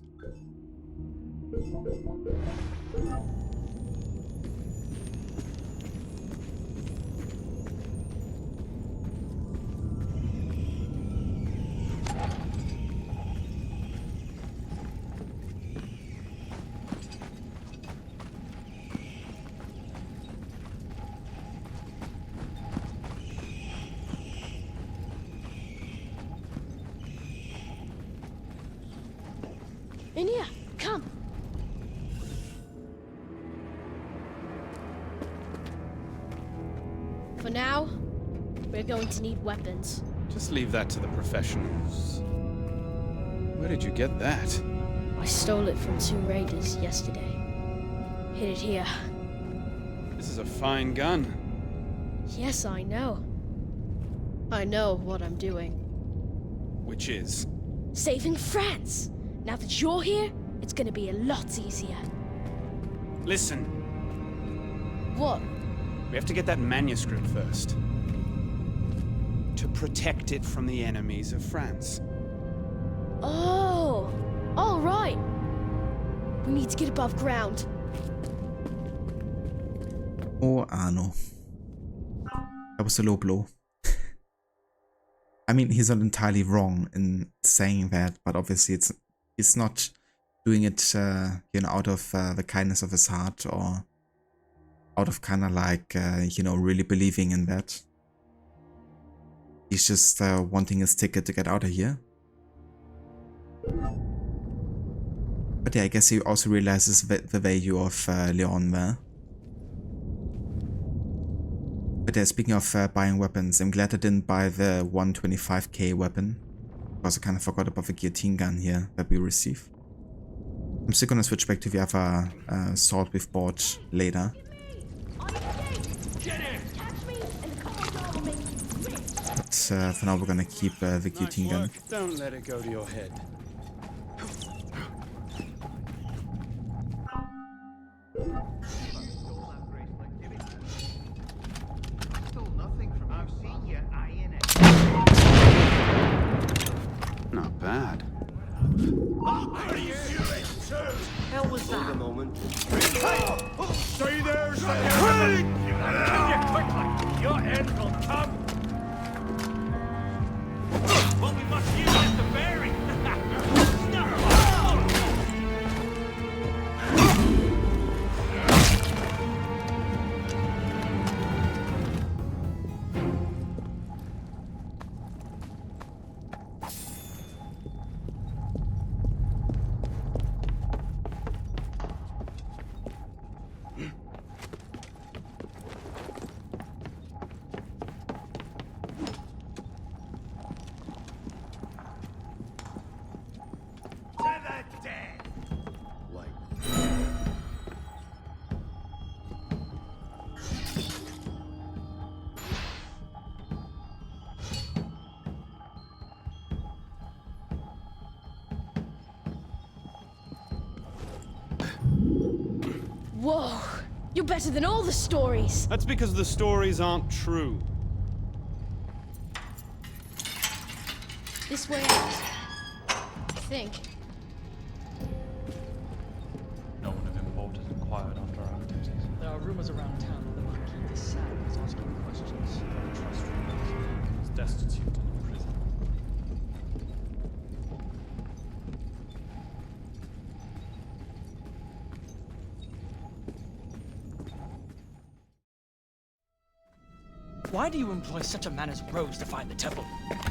G: In here, come. For now, we're going to need weapons.
B: Just leave that to the professionals. Where did you get that?
G: I stole it from 2 raiders yesterday. Hid it here.
B: This is a fine gun.
G: Yes, I know. I know what I'm doing.
B: Which is?
G: Saving France! Now that you're here, it's gonna be a lot easier.
B: Listen.
G: What?
B: We have to get that manuscript first. To protect it from the enemies of France.
G: Oh! All right! We need to get above ground.
A: Oh, Arno. That was a low blow. I mean, he's not entirely wrong in saying that, but obviously he's not doing it, you know, out of the kindness of his heart or out of kind of like, you know, really believing in that. He's just wanting his ticket to get out of here. But yeah, I guess he also realizes the value of Leon there. But yeah, speaking of buying weapons, I'm glad I didn't buy the 125k weapon. Because I kind of forgot about the guillotine gun here that we receive. I'm still gonna switch back to the other sword we've bought later. But for now we're gonna keep the guillotine gun.
B: Don't let it go to your head. Not bad.
M: Are you serious?
D: Hell was that? Wait a moment.
M: Stay there, stay kill you quickly. Your end will come. Well, we must use it to bury.
G: Whoa! You're better than all the stories!
B: That's because the stories aren't true.
G: This way out. I think.
Q: No one of importance inquired after our activities.
R: There are rumors around town that the Marquis de Sade is asking questions.
Q: Trust rumors. He's destitute and in prison.
R: Why do you employ such a man as Rose to find the temple?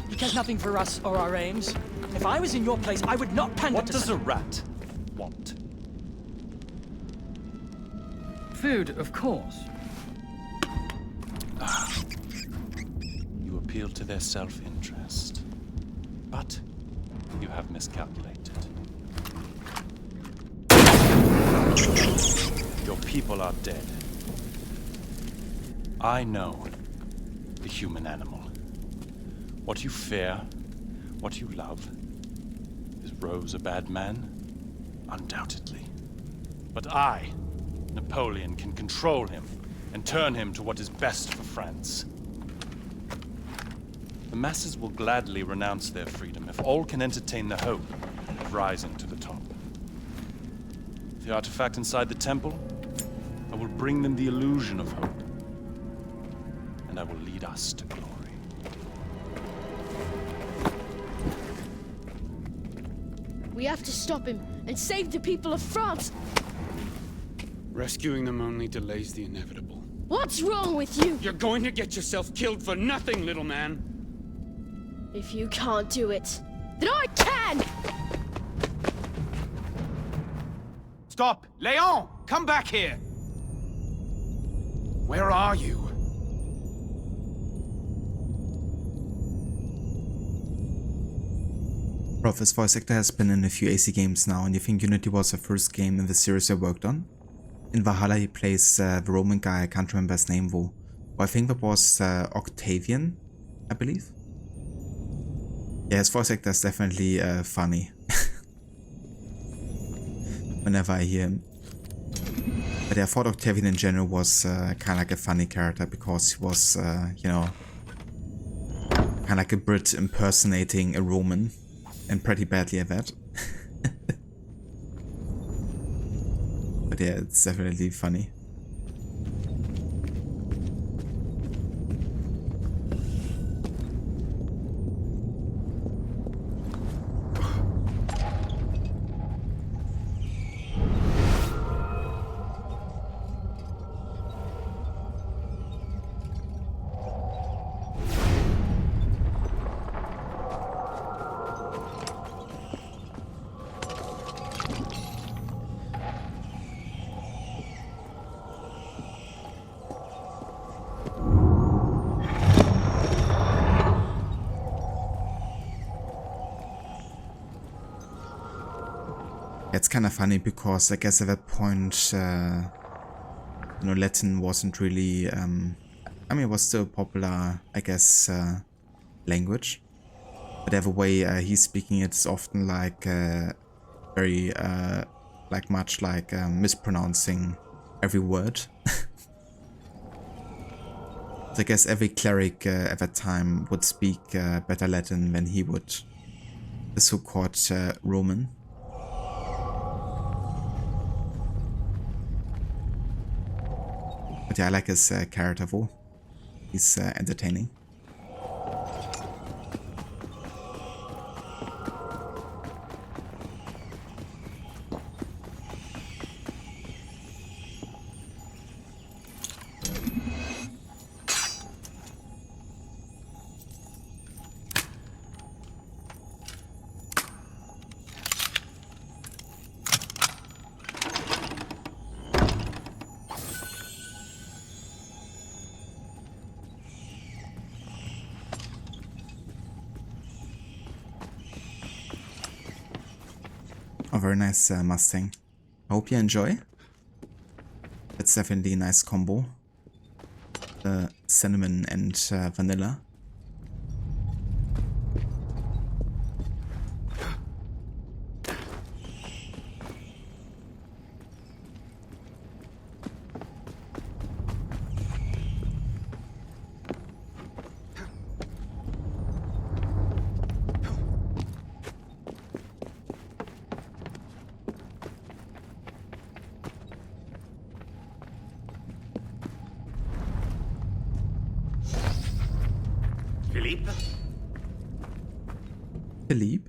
R: He cares nothing for us or our aims. If I was in your place, I would not pander
Q: What
R: to
Q: does a rat want?
R: Food, of course.
P: You appeal to their self-interest. But you have miscalculated. Your people are dead. I know the human animal. What you fear, what you love. Is Rose a bad man? Undoubtedly. But I, Napoleon, can control him and turn him to what is best for France. The masses will gladly renounce their freedom if all can entertain the hope of rising to the top. The artifact inside the temple, I will bring them the illusion of hope. And I will lead us to glory.
G: We have to stop him and save the people of France!
B: Rescuing them only delays the inevitable.
G: What's wrong with you?
B: You're going to get yourself killed for nothing, little man!
G: If you can't do it, then I can!
B: Stop! Leon! Come back here! Where are you?
A: Bro, this voice actor has been in a few AC games now, and you think Unity was the first game in the series I worked on? In Valhalla he plays the Roman guy, I can't remember his name though. I think that was Octavian, I believe. Yeah, his voice actor is definitely funny. Whenever I hear him. But yeah, I thought Octavian in general was kind of like a funny character because he was, you know, kind of like a Brit impersonating a Roman. And pretty badly at that. But yeah, it's definitely funny. It's kind of funny because I guess at that point, you know, Latin wasn't really, I mean, it was still a popular, I guess, language. But every way he's speaking it is often like very, like much like mispronouncing every word. So I guess every cleric at that time would speak better Latin than he would, the so-called Roman. But yeah, I like his character though. He's entertaining. A very nice Mustang. I hope you enjoy. It's definitely a nice combo. Cinnamon and vanilla.
S: Philippe?
A: Philippe?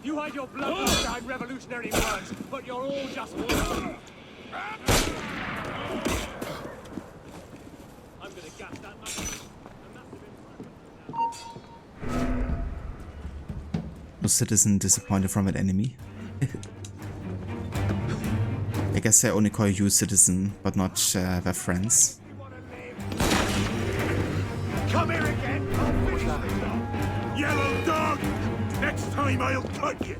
M: You hide your blood behind revolutionary words, but you're all just... I'm gonna gas that much.
A: No citizen disappointed from an enemy. I guess they only call you citizen, but not their friends.
M: Come here again! I'll finish this. Yellow dog! Next time I'll cut you!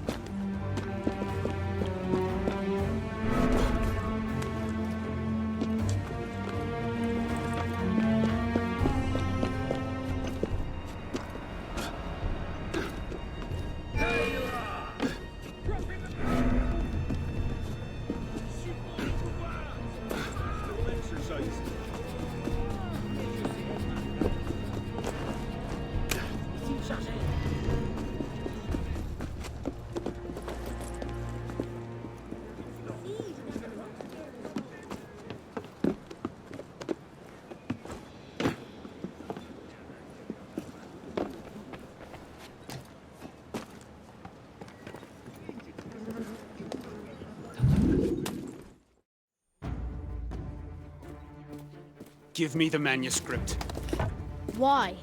B: Give me the manuscript.
G: Why?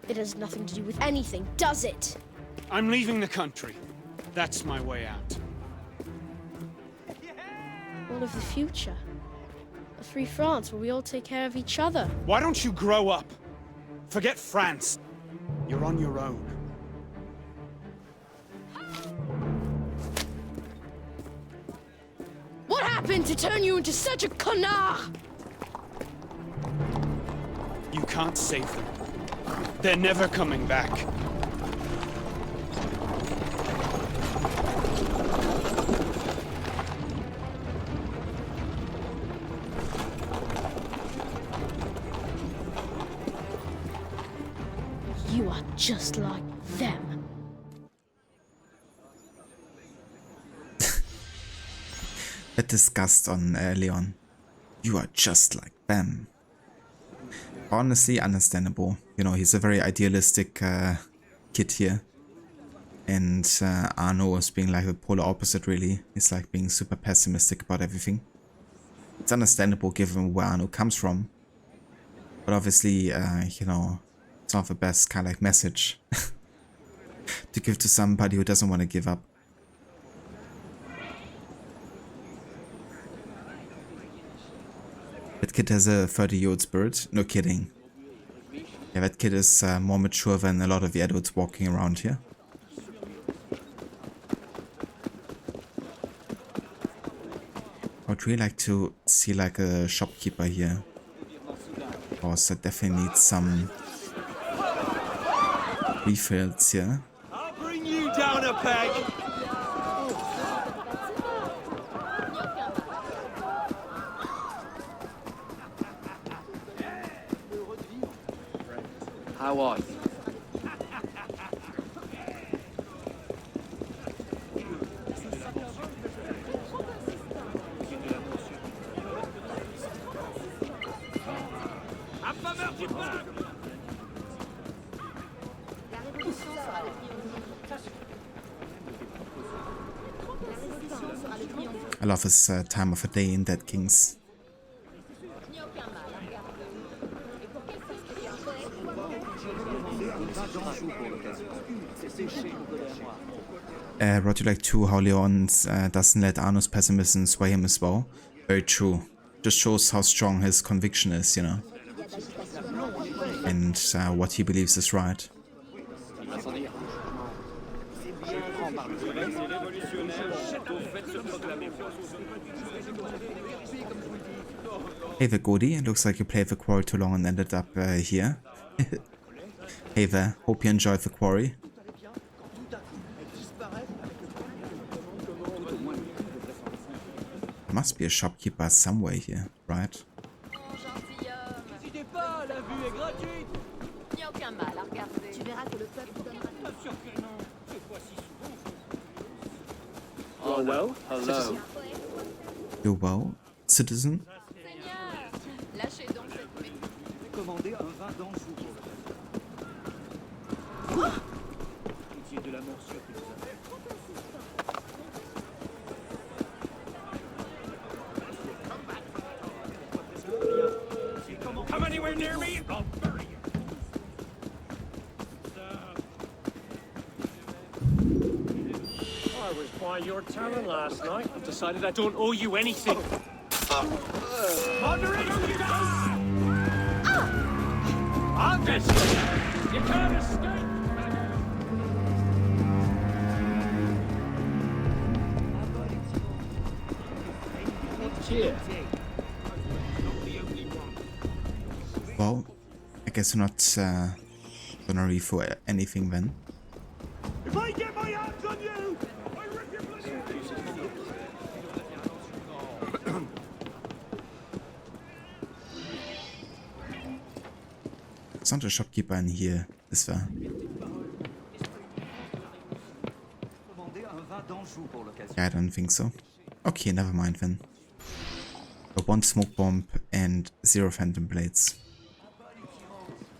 G: It has nothing to do with anything, does it?
B: I'm leaving the country. That's my way out.
G: What of the future? A free France where we all take care of each other.
B: Why don't you grow up? Forget France. You're on your own.
G: What happened to turn you into such a connard?
B: You can't save them. They're never coming back.
G: You are just like them.
A: A disgust on Leon. You are just like them. Honestly, understandable. You know, he's a very idealistic kid here. And Arno is being like the polar opposite, really. He's like being super pessimistic about everything. It's understandable given where Arno comes from. But obviously, you know, it's not the best kind of like message to give to somebody who doesn't want to give up. That kid has a 30-year-old spirit. No kidding. Yeah, that kid is more mature than a lot of the adults walking around here. I would really like to see like a shopkeeper here. Because I definitely need some refills here.
M: I'll bring you down a peg!
K: How are you?
A: love his time of a day in Dead Kings. What you like too, how Leon doesn't let Arno's pessimism sway him as well. Very true. Just shows how strong his conviction is, you know. And what he believes is right. Hey there, Gordy. Looks like you played the quarry too long and ended up here. Hey there. Hope you enjoyed the quarry. There must be a shopkeeper somewhere here, right?
K: Oh, well, hello.
A: You're well, citizen?
M: Come anywhere near me, I'll bury you. I was by your tavern last night. I've decided I don't owe you anything. Moderation, you guys! I'll get you! You can't escape!
K: Cheer.
A: Well, I guess you're not gonna read for anything then.
M: If I get my hands on you, I rip your bloody
A: There's not a shopkeeper in here, is there? Yeah, I don't think so. Okay, never mind then. A 1 smoke bomb and 0 phantom blades.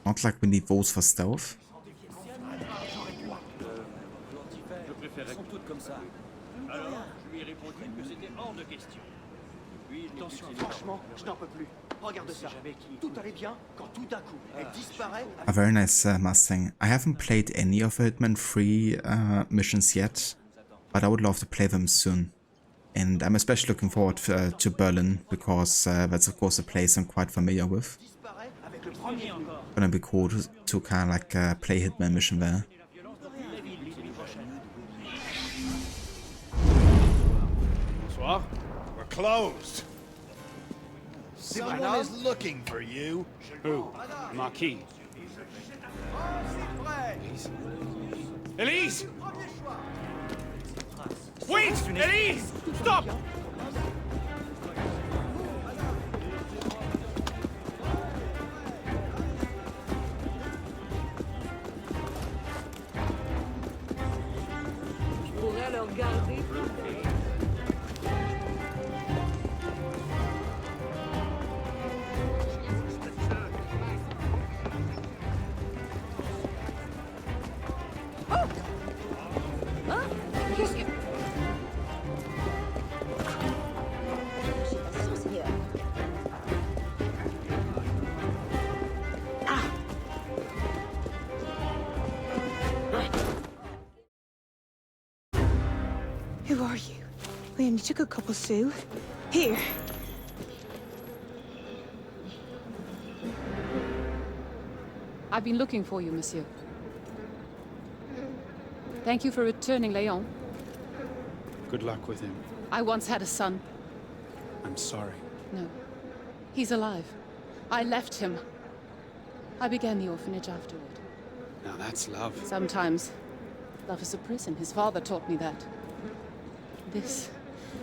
A: Not like we need those for stealth. A very nice Mustang. I haven't played any of the Hitman 3 missions yet, but I would love to play them soon. And I'm especially looking forward to Berlin, because that's of course a place I'm quite familiar with. Gonna be cool to kind of like play Hitman mission there.
E: Bonsoir. We're closed. Someone is looking for you.
B: Who? Marquis. Elise! Wait! Elise! Stop!
S: Je pourrais le regarder.
T: Who are you? We only took a couple sous. Here.
O: I've been looking for you, monsieur. Thank you for returning Leon.
B: Good luck with him.
O: I once had a son.
B: I'm sorry.
O: No. He's alive. I left him. I began the orphanage afterward.
B: Now that's love.
O: Sometimes love is a prison. His father taught me that. This,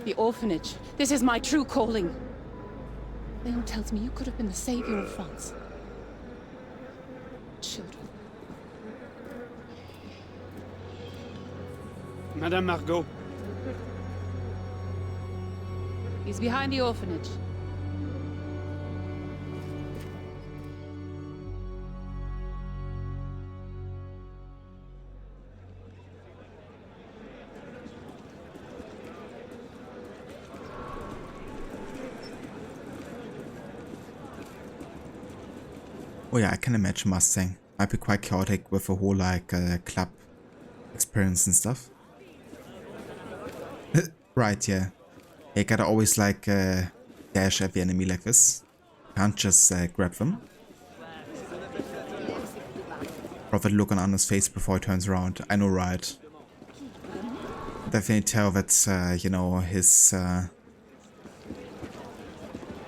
O: the orphanage, this is my true calling. Leon tells me you could have been the savior of France. Children.
B: Madame Margot.
O: He's behind the orphanage.
A: Oh yeah, I can imagine Mustang. Might be quite chaotic with a whole like club experience and stuff. Right, yeah. You gotta always like dash at the enemy like this. Can't just grab them. Profit look on Anna's face before he turns around. I know, right? Definitely tell that, you know, his...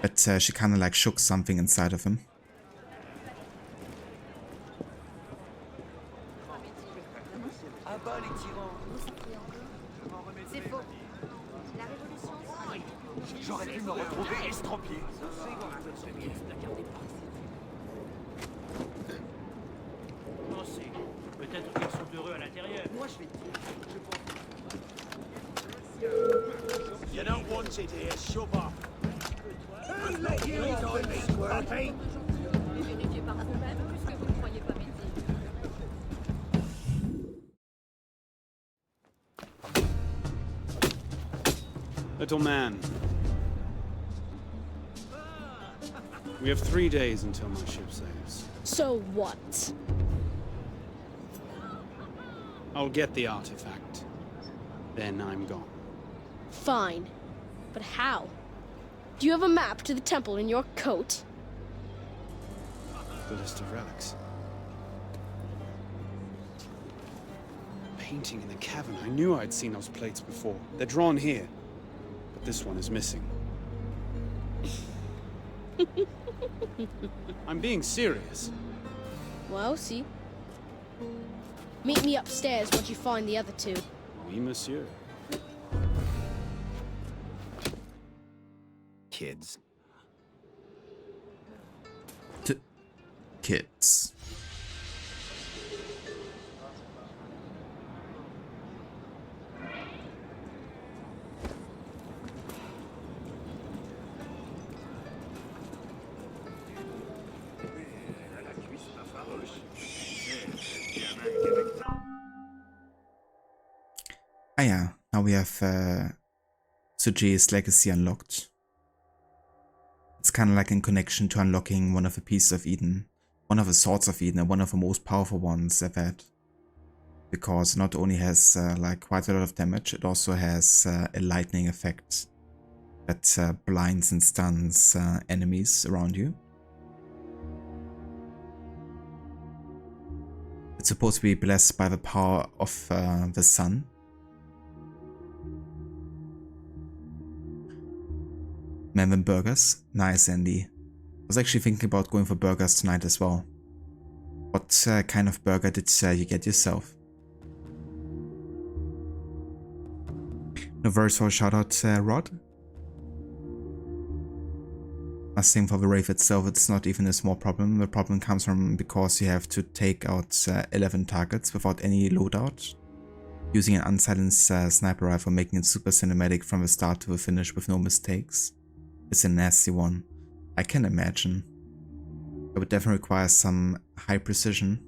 A: that she kinda like shook something inside of him.
M: J'aurais pu me retrouver estropié. Peut-être qu'ils sont heureux à l'intérieur. Moi, je vais te dire. You don't want it here, shove off. Who let you inside me, squirty?
C: Vérifiez par vous-même puisque vous ne croyez pas mes dires.
B: Little man. We have 3 days until my ship sails.
G: So what?
B: I'll get the artifact. Then I'm gone.
G: Fine. But how? Do you have a map to the temple in your coat?
B: The list of relics. Painting in the cavern. I knew I'd seen those plates before. They're drawn here. But this one is missing. I'm being serious.
G: Well, see. Meet me upstairs once you find the other two.
B: Oui, monsieur.
N: Kids.
A: Kids. Ah yeah, now we have Suger's legacy unlocked. It's kind of like in connection to unlocking one of the pieces of Eden, one of the swords of Eden, and one of the most powerful ones I've had. Because it not only has like quite a lot of damage, it also has a lightning effect that blinds and stuns enemies around you. It's supposed to be blessed by the power of the sun. Men and burgers. Nice, Andy. I was actually thinking about going for burgers tonight as well. What kind of burger did you get yourself? No verse for a shout out, Rod. Same for the Wraith itself, it's not even a small problem. The problem comes from because you have to take out 11 targets without any loadout. Using an unsilenced sniper rifle, making it super cinematic from the start to the finish with no mistakes. It's a nasty one. I can imagine. It would definitely require some high precision.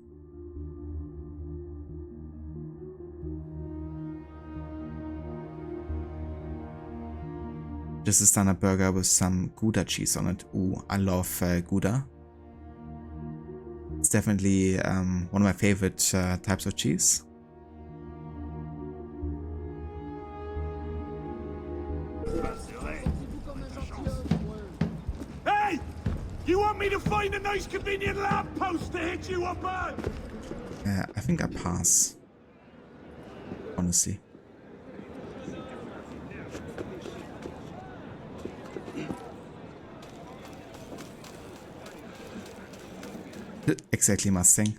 A: Just a standard burger with some Gouda cheese on it. Ooh, I love Gouda. It's definitely one of my favorite types of cheese.
M: Hey! You want me to find a nice convenient lamppost to hit you up on?
A: I think I pass. Honestly. Exactly, Mustang.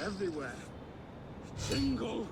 M: Everywhere. Jingle.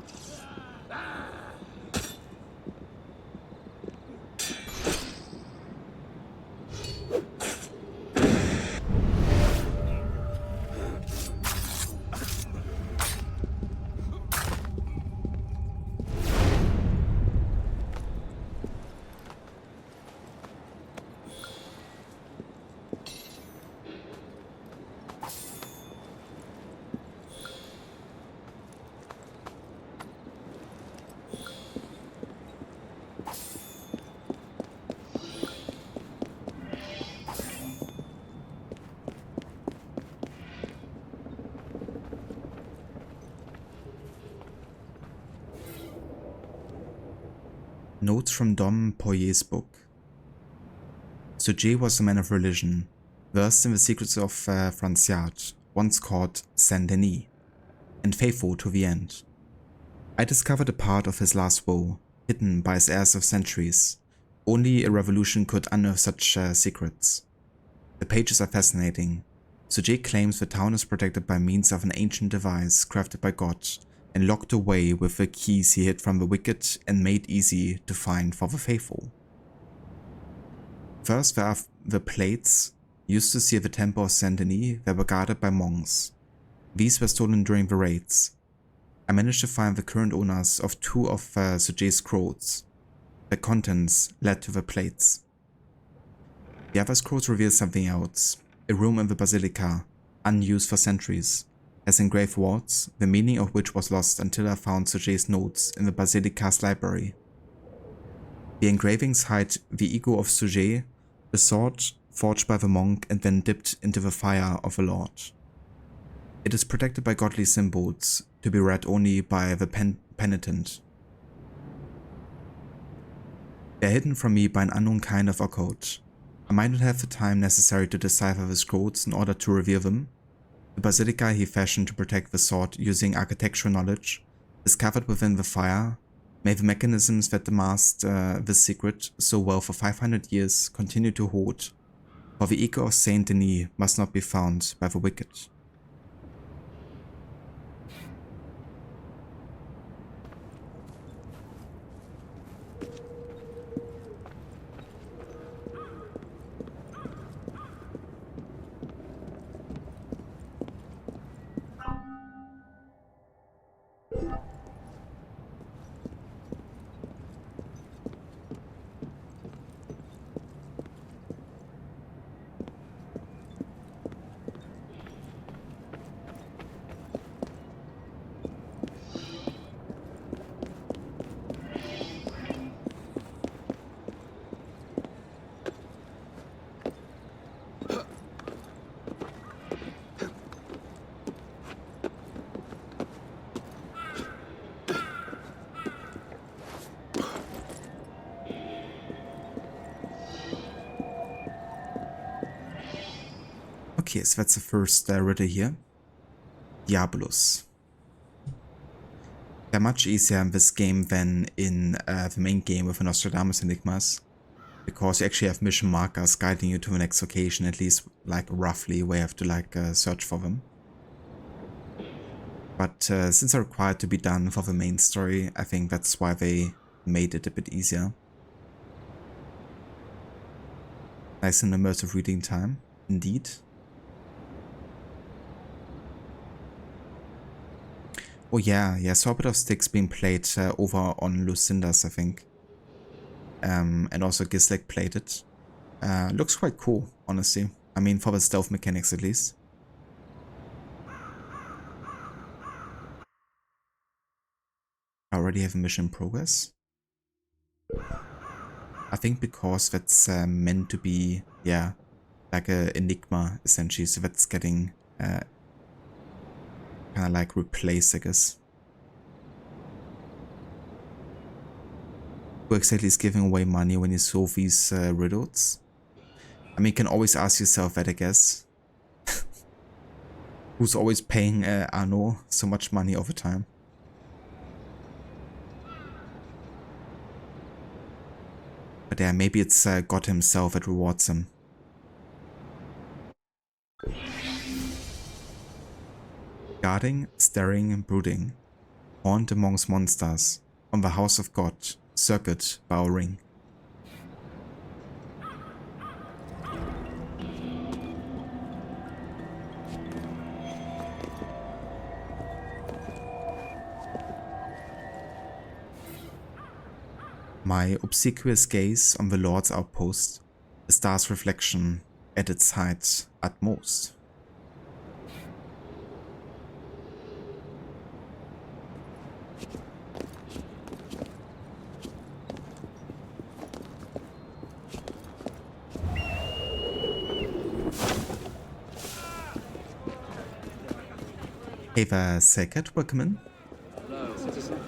A: Notes from Dom Poirier's book. Suger was a man of religion, versed in the secrets of Franciat, once called Saint Denis, and faithful to the end. I discovered a part of his last woe, hidden by his heirs of centuries. Only a revolution could unearth such secrets. The pages are fascinating. Suger claims the town is protected by means of an ancient device crafted by God and locked away with the keys he hid from the wicked and made easy to find for the faithful. First, there are the plates used to seal the temple of Saint Denis that were guarded by monks. These were stolen during the raids. I managed to find the current owners of 2 of Suger's scrolls. The contents led to the plates. The other scrolls reveal something else. A room in the basilica, unused for centuries, has engraved words, the meaning of which was lost until I found Suger's notes in the basilica's library. The engravings hide the ego of Suger, the sword forged by the monk and then dipped into the fire of the Lord. It is protected by godly symbols, to be read only by the penitent. They are hidden from me by an unknown kind of occult. I might not have the time necessary to decipher the scrolls in order to reveal them. The basilica he fashioned to protect the sword using architectural knowledge, discovered within the fire, may the mechanisms that masked this secret so well for 500 years continue to hold, for the ego of Saint Denis must not be found by the wicked. Okay, so that's the first riddle here. Diabolus. They're much easier in this game than in the main game with the Nostradamus Enigmas, because you actually have mission markers guiding you to the next location, at least like roughly where you have to like search for them. But since they're required to be done for the main story, I think that's why they made it a bit easier. Nice and immersive reading time, indeed. Oh yeah, I saw a bit of Styx being played over on Lucinda's, I think. And also Gislik played it. Looks quite cool, honestly. I mean, for the stealth mechanics at least. I already have a mission in progress. I think because that's meant to be, yeah, like a enigma, essentially. So that's getting kind of like replaced, I guess. Who exactly is giving away money when you solve these riddles? I mean, you can always ask yourself that, I guess. Who's always paying Arno so much money over time? But yeah, maybe it's God himself that rewards him. Guarding, staring, and brooding, haunt amongst monsters, on the house of God, circuit by our ring. My obsequious gaze on the Lord's outpost, the star's reflection at its height at most. Hey there, Sacred, welcome in.
K: Hello, citizen.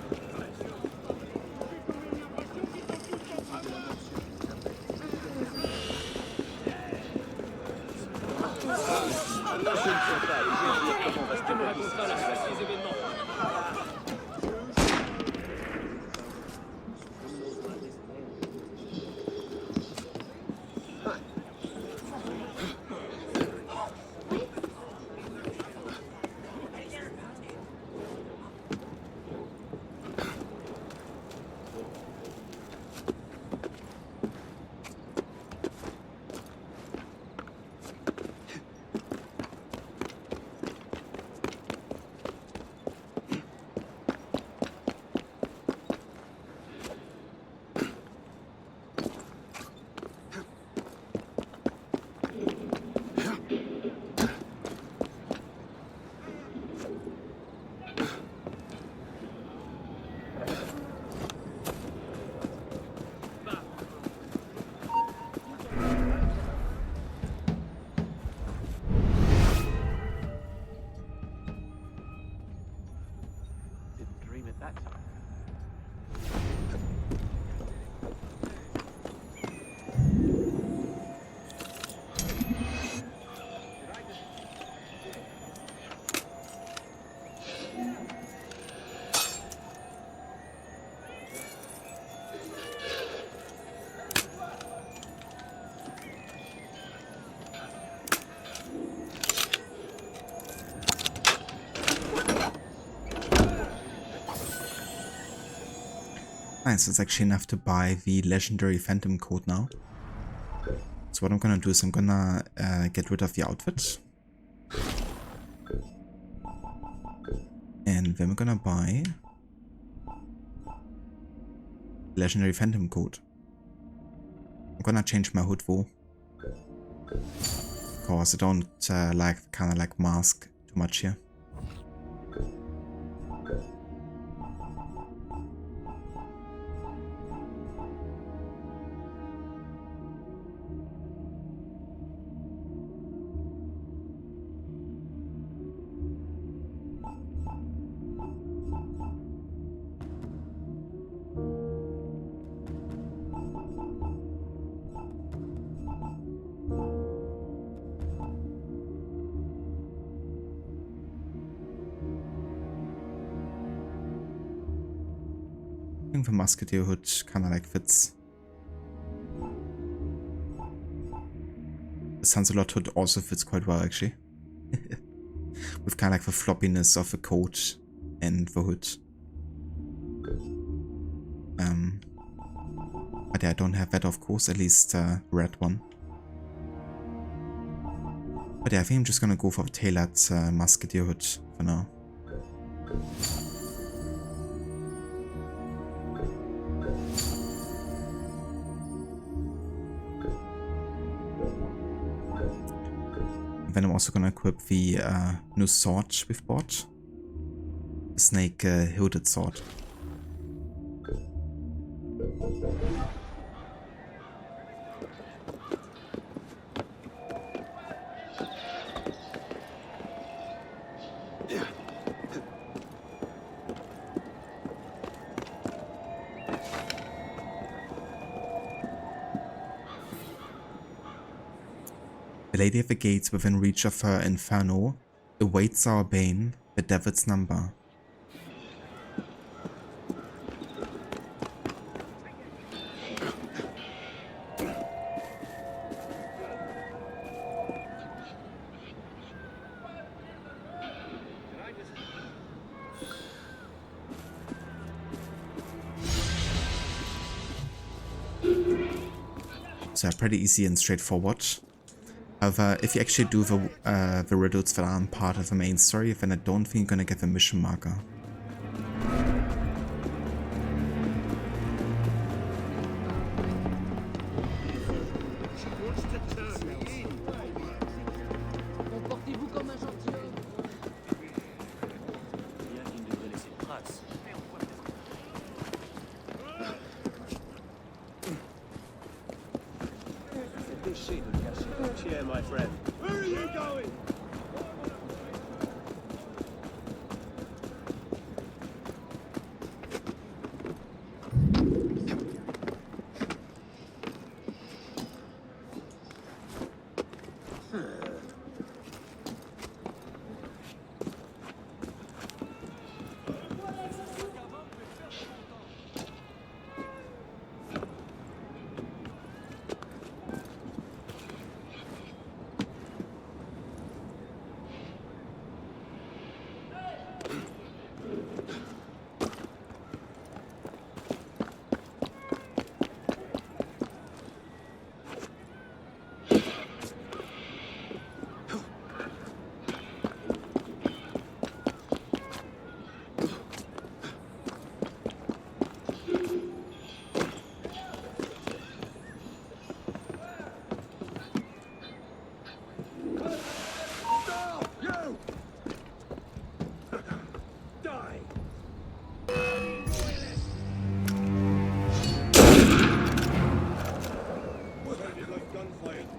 A: Nice, it's actually enough to buy the legendary Phantom code now. So what I'm gonna do is I'm gonna get rid of the outfit. And then we're gonna buy legendary Phantom code. I'm gonna change my hood though. Because I don't like mask too much here. I think the musketeer hood kinda like fits. The Sansalot hood also fits quite well actually. With kinda like the floppiness of the coat and the hood. But yeah, I don't have that of course, at least red one. But yeah, I think I'm just gonna go for the tailored musketeer hood for now. Then I'm also gonna equip the new sword we've bought. The snake hilted sword. The lady at the gates within reach of her inferno awaits our bane, the devil's number. So pretty easy and straightforward. However, if you actually do the riddles that aren't part of the main story, then I don't think you're gonna get the mission marker.
M: Cheer, my friend. Where are you going?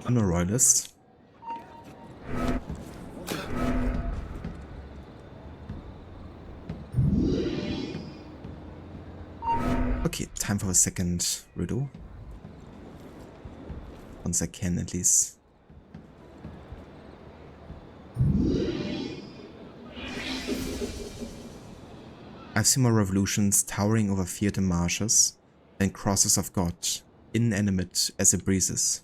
A: I'm a royalist. Okay, time for a second riddle. Once I can, at least. I've seen more revolutions towering over theatre marshes than crosses of God, inanimate as it breezes.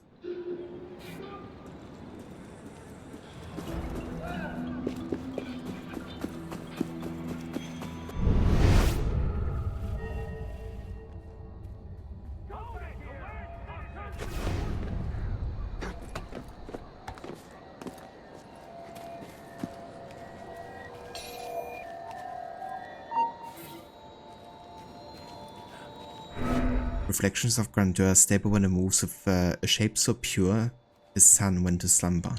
A: Reflections of grandeur stable when it moves with a shape so pure, the sun went to slumber.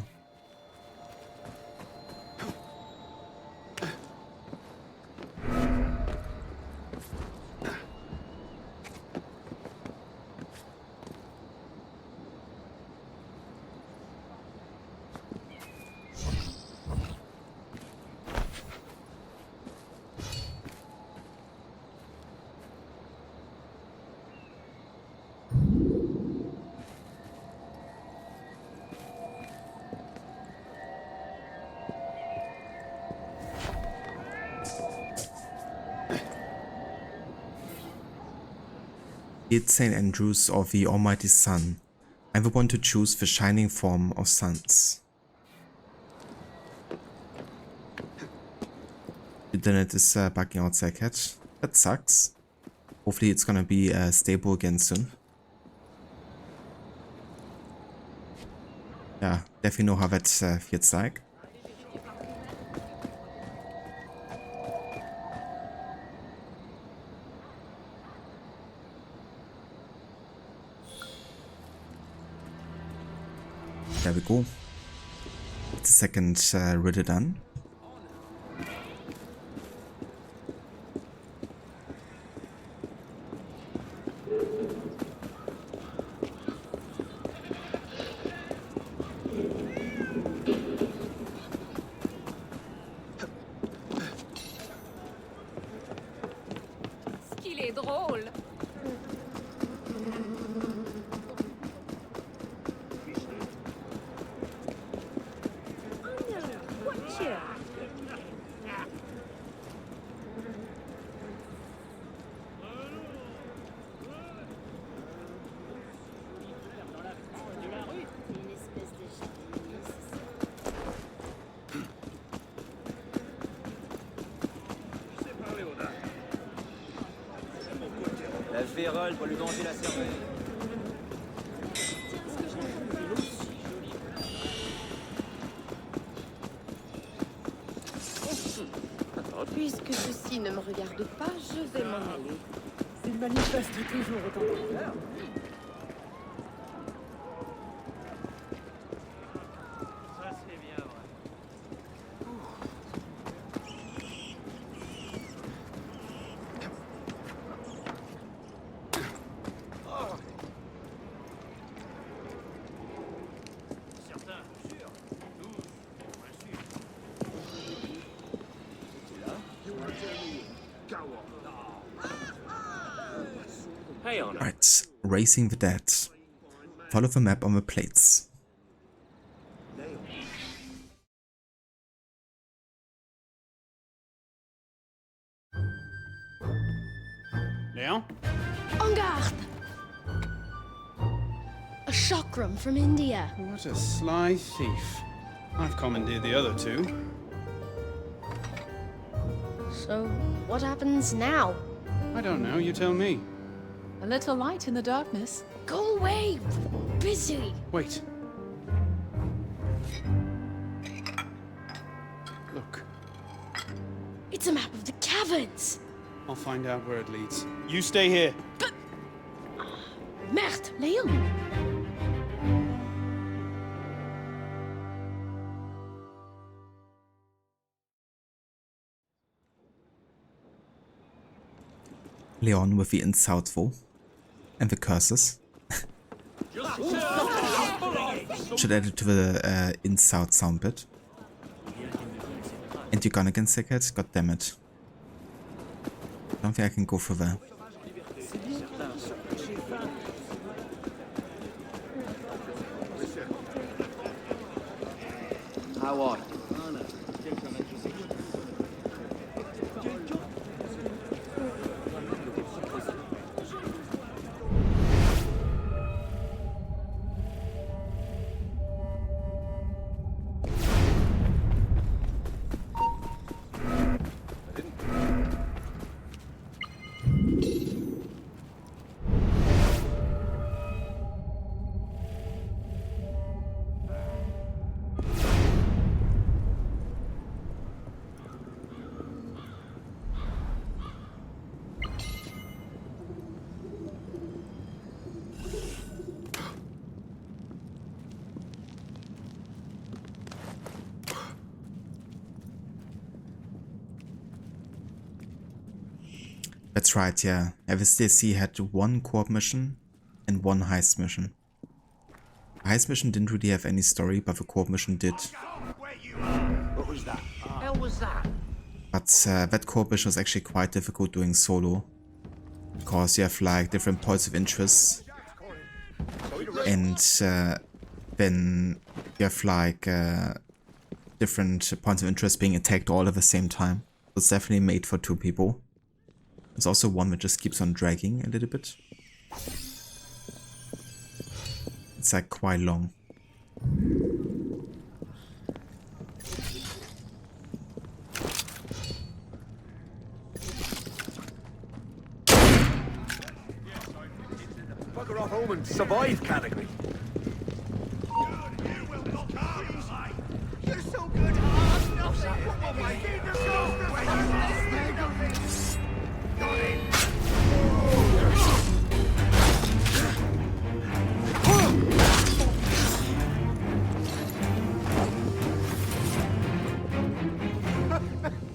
A: It's St. Andrews or the Almighty Sun. I'm the one to choose the shining form of suns. The internet is bugging out there, cat. That sucks. Hopefully it's gonna be stable again soon. Yeah, definitely know how that feels like. There we go. It's the second riddle done.
C: Qu'il est drôle.
S: La vérole va lui manger la cervelle. Puisque ceci ne me regarde pas, je vais m'en aller.
U: Il manifeste toujours autant de couleurs.
L: Ça, c'est bien vrai.
A: Right, Racing the Dead. Follow the map on the plates.
B: Leon?
G: En garde! A chakram from India.
B: What a sly thief. I've commandeered the other two.
G: So, what happens now?
B: I don't know, you tell me.
O: A little light in the darkness.
G: Go away! Busy!
B: Wait. Look.
G: It's a map of the caverns!
B: I'll find out where it leads. You stay here.
G: Merde, Leon!
A: Leon with the insightful and the curses. Should add it to the insult sound bit. And you're gonna get sick. God damn it. Don't think I can go for that.
N: How are
A: That's right, yeah. FSDC had one co-op mission and one heist mission. The heist mission didn't really have any story, but the co-op mission did.
N: What was that? Hell was that?
A: But that co-op mission was actually quite difficult doing solo. Because you have like different points of interest. And then you have like different points of interest being attacked all at the same time. It's definitely made for two people. There's also one that just keeps on dragging a little bit. It's like quite long.
L: Bugger off home and survive category.
M: You're so good. Got it.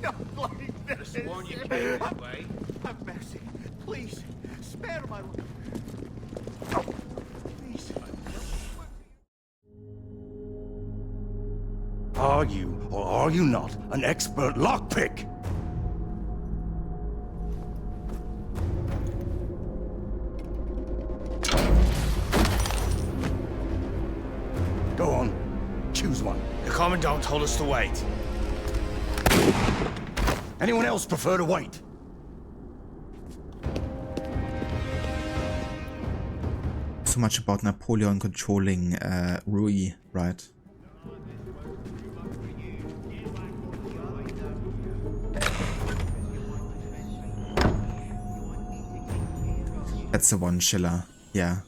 M: Not like this. The sworn you came this way. Have mercy. Please, spare my life. Oh, please.
I: Are you, or are you not, an expert lockpick? Go on, choose one.
L: The Commandant told us to wait.
I: Anyone else prefer to wait?
A: So much about Napoleon controlling Rui, right? That's the one, Schiller. Yeah.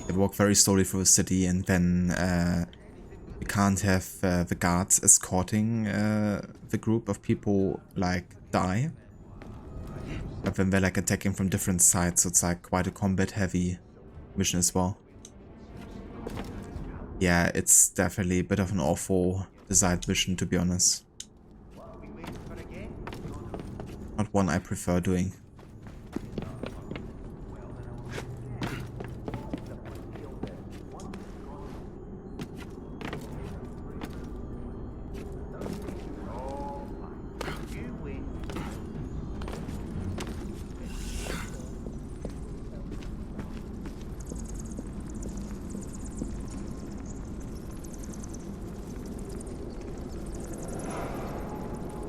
A: They walk very slowly through the city and then we can't have the guards escorting the group of people like die. But then they're like attacking from different sides, so it's like quite a combat heavy mission as well. Yeah, it's definitely a bit of an awful designed mission, to be honest. Not one I prefer doing.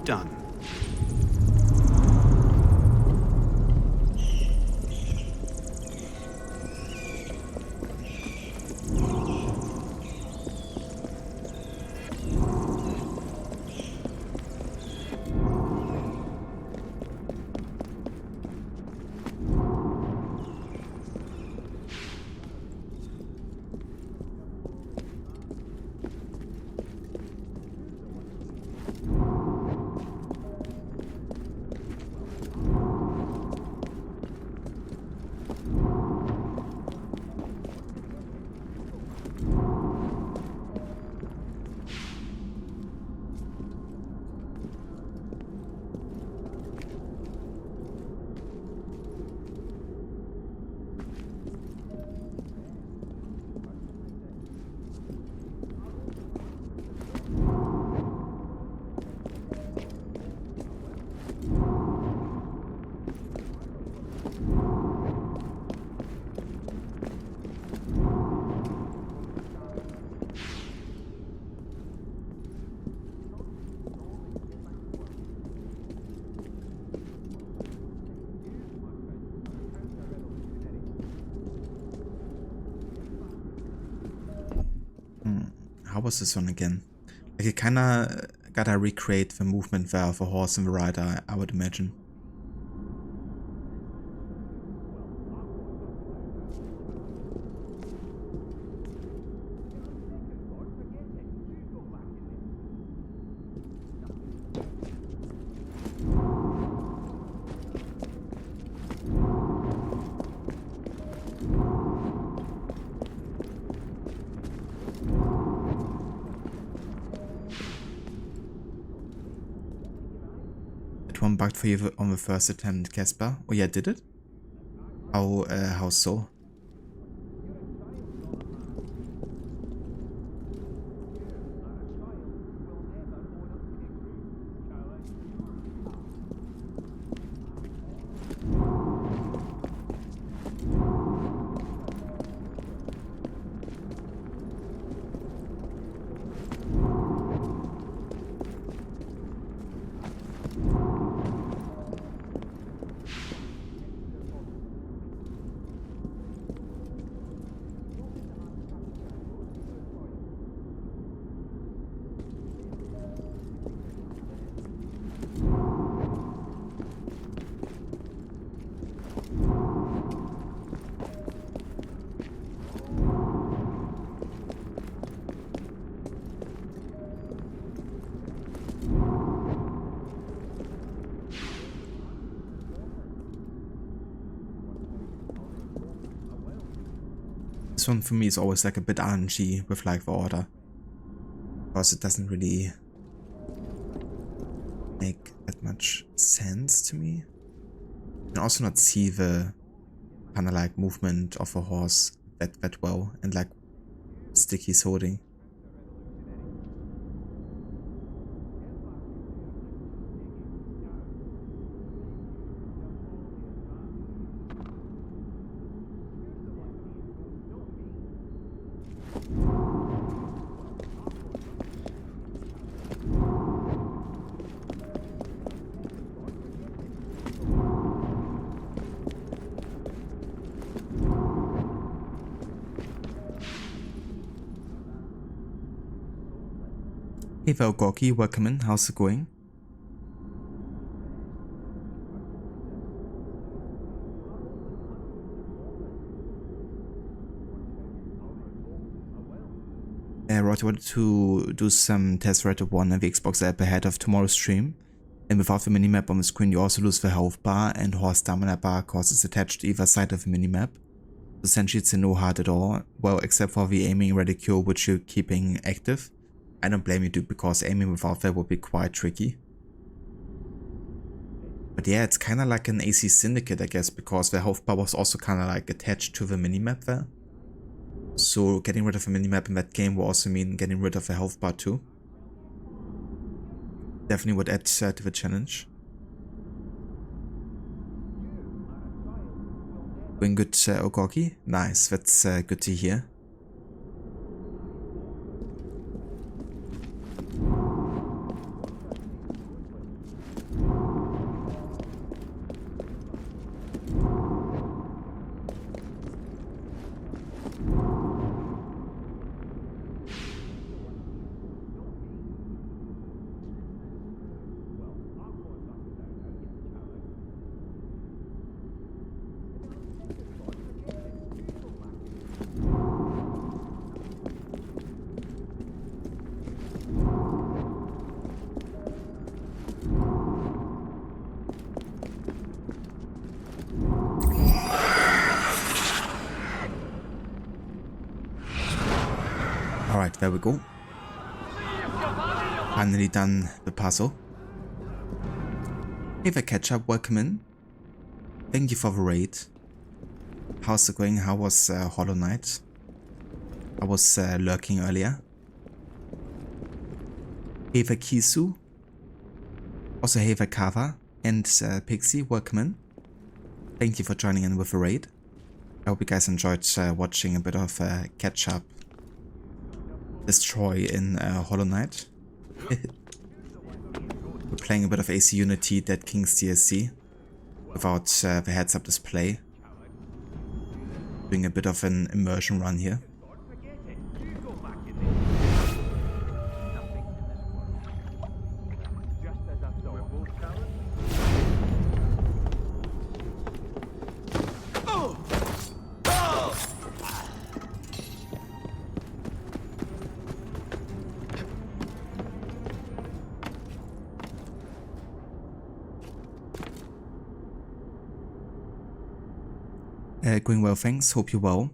B: Done.
A: How was this one again? Like you kinda gotta recreate the movement there of a horse and the rider, I would imagine. One bugged for you on the first attempt, Casper. Oh yeah, did it? How so? This one for me is always like a bit RNG with like the order, because it doesn't really make that much sense to me. You can also not see the kind of like movement of a horse that well, and like stick he's holding. Hey there, Gorky, welcome in. How's it going? Rod wanted to do some test Red 1 and the Xbox app ahead of tomorrow's stream. And without the minimap on the screen, you also lose the health bar and horse stamina bar cause it's attached to either side of the minimap. Essentially it's a no HUD at all, well except for the aiming reticule which you're keeping active. I don't blame you dude, because aiming without that would be quite tricky. But yeah, it's kinda like an AC Syndicate I guess, because the health bar was also kinda like attached to the minimap there. So getting rid of the minimap in that game will also mean getting rid of the health bar too. Definitely would add to the challenge. Doing good, Ogogi. Nice, that's good to hear. Alright, there we go. Finally done the puzzle. Hey there, Ketchup, welcome in. Thank you for the raid. How's it going? How was Hollow Knight? I was lurking earlier. Hey there, Kisu. Also hey there, Kava. And Pixie, welcome in. Thank you for joining in with the raid. I hope you guys enjoyed watching a bit of Ketchup destroy in Hollow Knight. We're playing a bit of AC Unity, Dead King's DSC without the heads-up display. Doing a bit of an immersion run here. Going well, thanks. Hope you're well.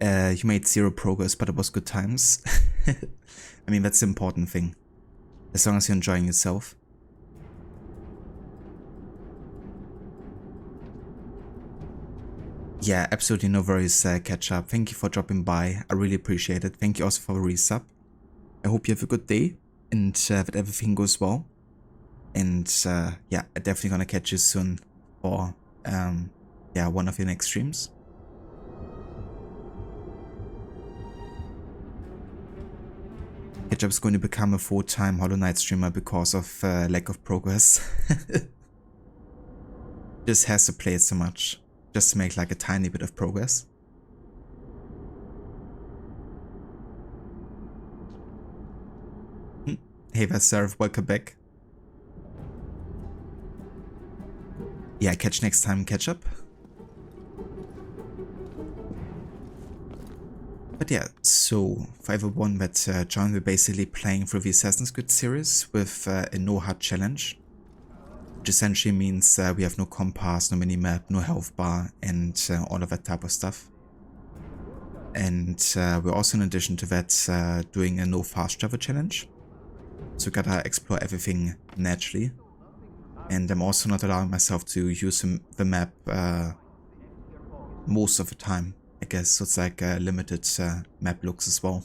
A: You made 0 progress, but it was good times. I mean, that's the important thing. As long as you're enjoying yourself. Yeah, absolutely no worries, Ketchup. Thank you for dropping by. I really appreciate it. Thank you also for the resub. I hope you have a good day and that everything goes well. And yeah, I'm definitely gonna catch you soon for yeah, one of your next streams. Ketchup's going to become a full-time Hollow Knight streamer because of lack of progress. Just has to play it so much, just to make like a tiny bit of progress. Hey there, Serve, welcome back. Yeah, catch next time, Ketchup. But yeah, so for everyone that joined, we're basically playing through the Assassin's Creed series with a no HUD challenge. Which essentially means we have no compass, no minimap, no health bar and all of that type of stuff. And we're also in addition to that doing a no fast travel challenge. So we gotta explore everything naturally. And I'm also not allowing myself to use the map most of the time. I guess so it's like limited map looks as well.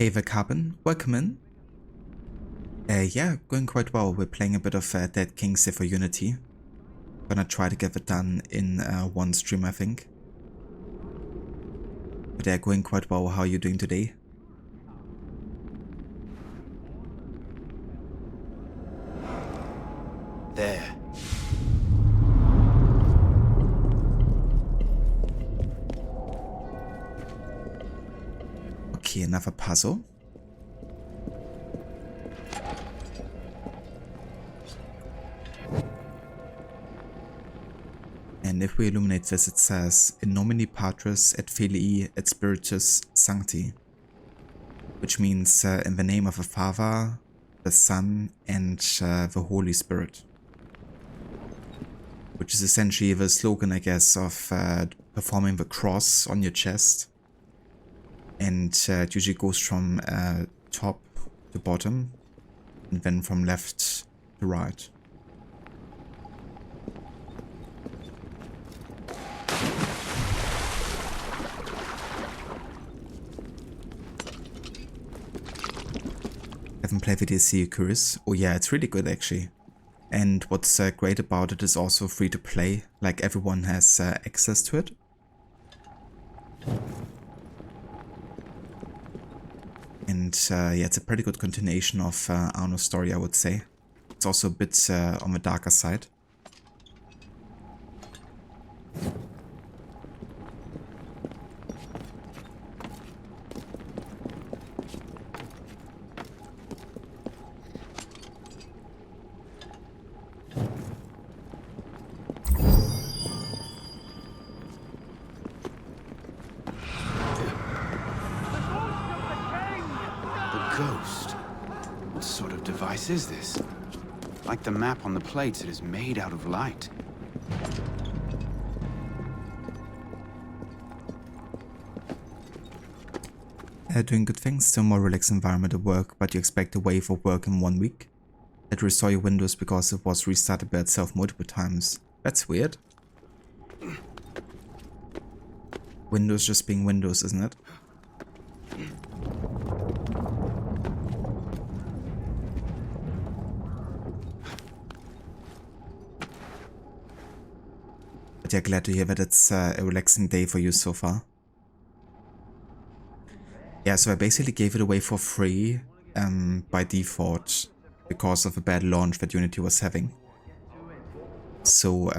A: Hey the Carbon, welcome in. Yeah, going quite well. We're playing a bit of Dead King's for Unity. Gonna try to get it done in one stream, I think. But yeah, going quite well. How are you doing today?
N: There.
A: Okay, another puzzle. And if we illuminate this, it says, In nomine Patris et Filii et Spiritus Sancti, which means in the name of the Father, the Son, and the Holy Spirit. Which is essentially the slogan, I guess, of performing the cross on your chest. And it usually goes from top to bottom, and then from left to right. Haven't played the DLC, curious? Oh yeah, it's really good actually. And what's great about it is also free to play, like everyone has access to it. And yeah, it's a pretty good continuation of Arno's story, I would say. It's also a bit on the darker side.
B: Is this? Like the map on the plates, it is made out of light.
A: Doing good things, still more relaxed environment at work, but you expect a wave of work in 1 week. Had to restore your Windows because it was restarted by itself multiple times. That's weird. Windows just being Windows, isn't it? But yeah, glad to hear that it's a relaxing day for you so far. Yeah, so I basically gave it away for free by default because of a bad launch that Unity was having. So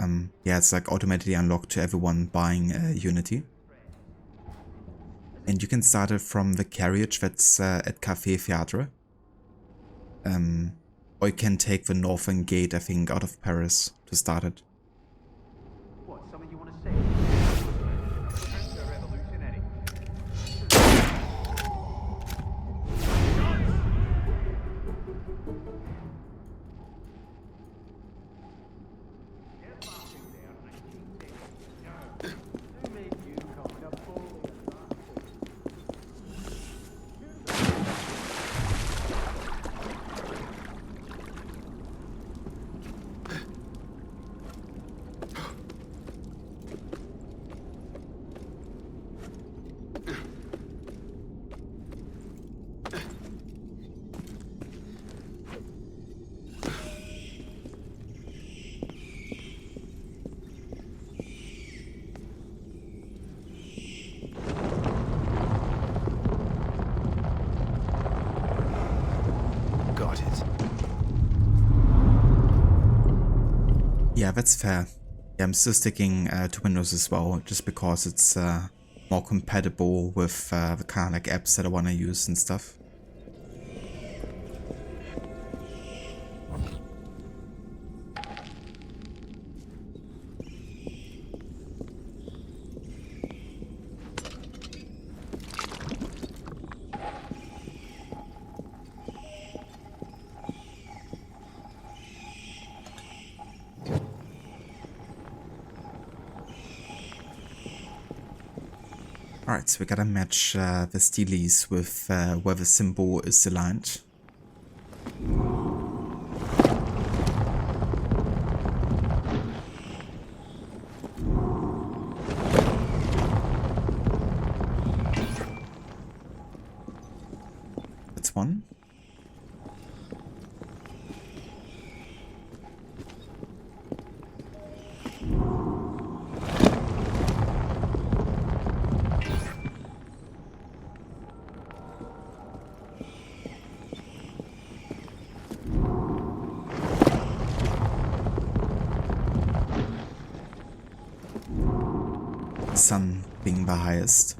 A: yeah, it's like automatically unlocked to everyone buying Unity. And you can start it from the carriage that's at Café Theatre. Or you can take the northern gate, I think, out of Paris to start it. Yeah, that's fair. Yeah, I'm still sticking to Windows as well, just because it's more compatible with the kind of like apps that I want to use and stuff. Alright, so we gotta match the steelies with where the symbol is aligned. That's one. Sun being the highest.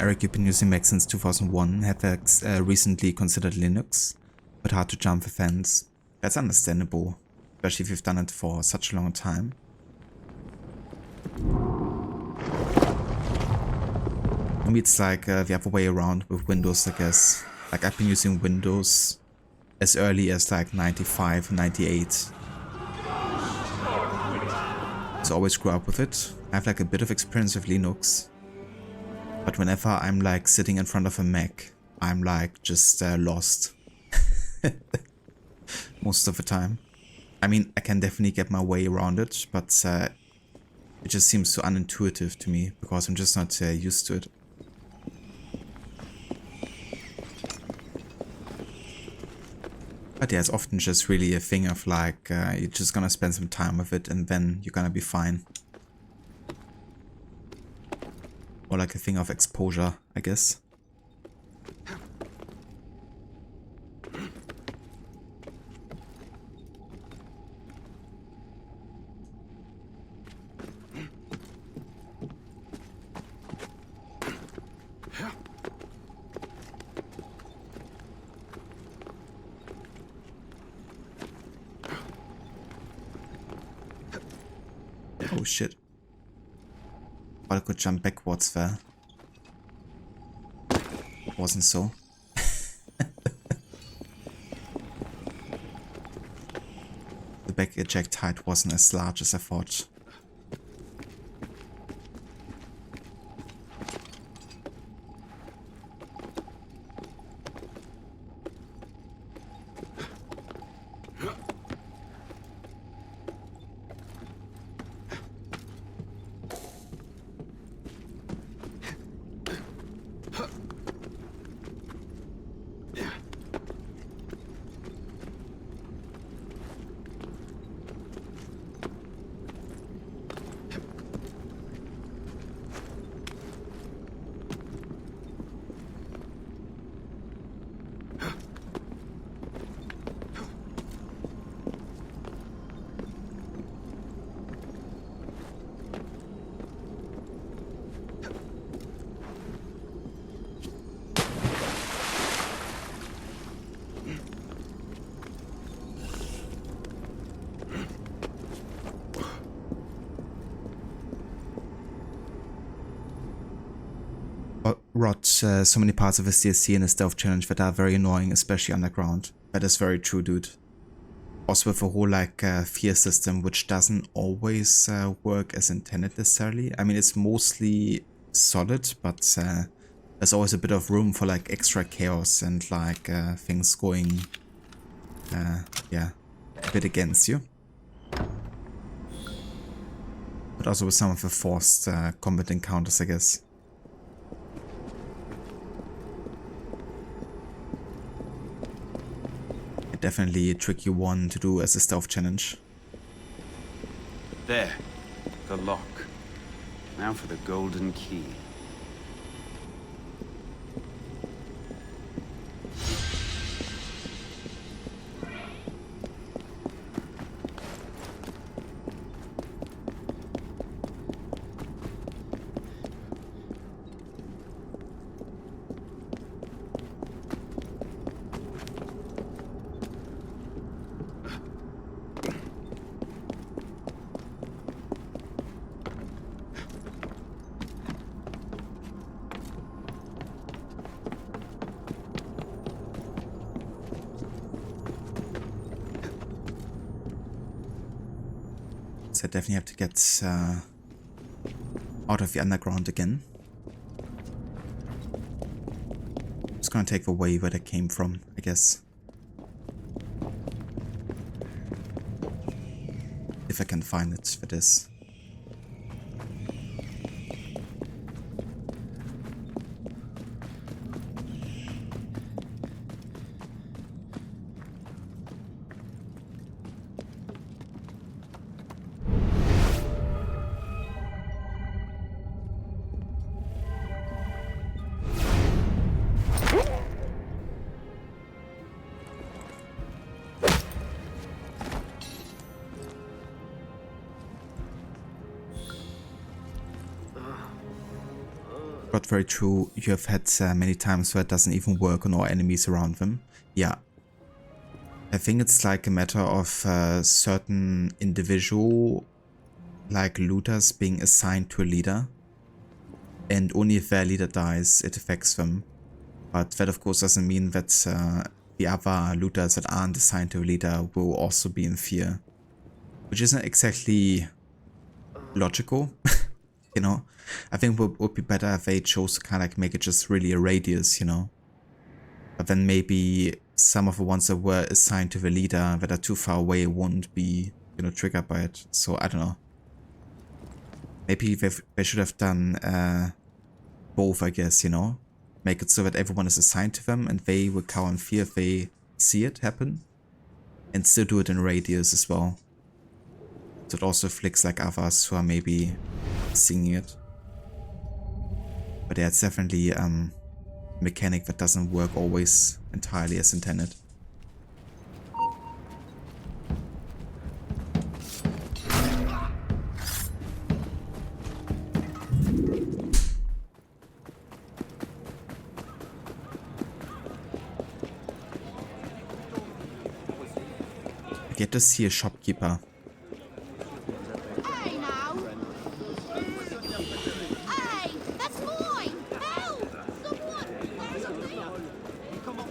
A: Eric, you've been using Mac since 2001. Have recently considered Linux, but hard to jump the fence. That's understandable, especially if you've done it for such a long time. For me, it's like the other way around with Windows, I guess. Like, I've been using Windows as early as like 95, 98. So I always grew up with it. I have like a bit of experience with Linux. But whenever I'm like sitting in front of a Mac, I'm like just lost. Most of the time. I mean, I can definitely get my way around it, but it just seems so unintuitive to me because I'm just not used to it. But yeah, it's often just really a thing of like, you're just gonna spend some time with it and then you're gonna be fine. Or like a thing of exposure, I guess. Oh shit. But I could jump backwards there. Wasn't so. The back eject height wasn't as large as I thought. Rot so many parts of a DLC in a stealth challenge that are very annoying, especially underground. That is very true, dude. Also with a whole like fear system, which doesn't always work as intended necessarily. I mean, it's mostly solid, but there's always a bit of room for like extra chaos and like things going, yeah, a bit against you. But also with some of the forced combat encounters, I guess. Definitely a tricky one to do as a stealth challenge.
B: There. The lock. Now for the golden key.
A: I definitely have to get out of the underground again. Just gonna take the way where they came from, I guess. If I can find it for this. very true. You have had many times where it doesn't even work on all enemies around them. Yeah. I think it's like a matter of certain individual, like looters, being assigned to a leader. And only if their leader dies, it affects them. But that of course doesn't mean that the other looters that aren't assigned to a leader will also be in fear. Which isn't exactly logical, you know. I think it would be better if they chose to kind of like make it just really a radius, you know. But then maybe some of the ones that were assigned to the leader that are too far away won't be, you know, triggered by it. So I don't know. Maybe they should have done both, I guess, you know. Make it so that everyone is assigned to them and they will cower in fear if they see it happen. And still do it in radius as well. So it also afflicts like others who are maybe seeing it. But yeah, it's definitely a mechanic that doesn't work always entirely as intended. I get to see a shopkeeper.
G: Hey now! Hey! That's mine! Help! Someone! There's a deal! Come on.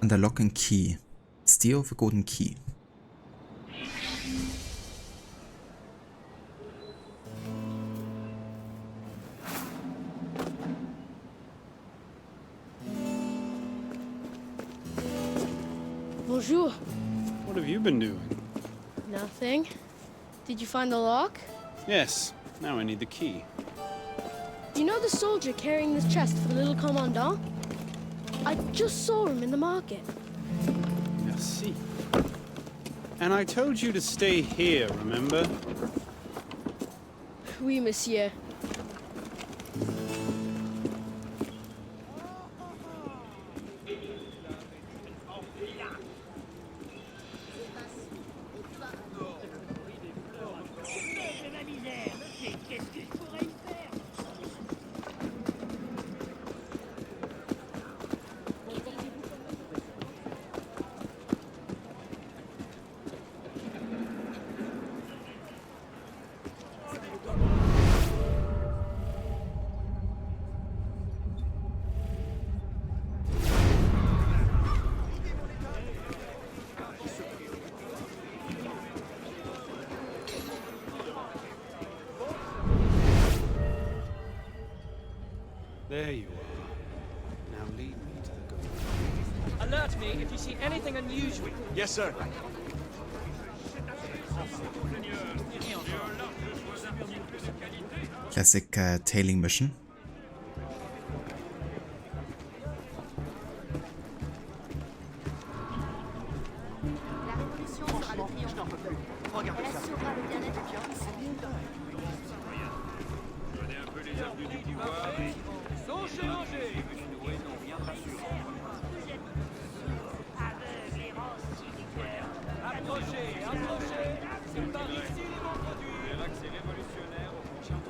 A: Under lock and key. Steal the golden key.
G: Bonjour.
B: What have you been doing?
G: Nothing. Did you find the lock?
B: Yes. Now I need the key.
G: You know the soldier carrying this chest for the little commandant? I just saw him in the market.
B: Merci. And I told you to stay here, remember?
G: Oui, monsieur.
B: There you are. Now lead me to the goal.
R: Alert me if you see anything unusual.
L: Yes, sir.
A: Classic tailing mission.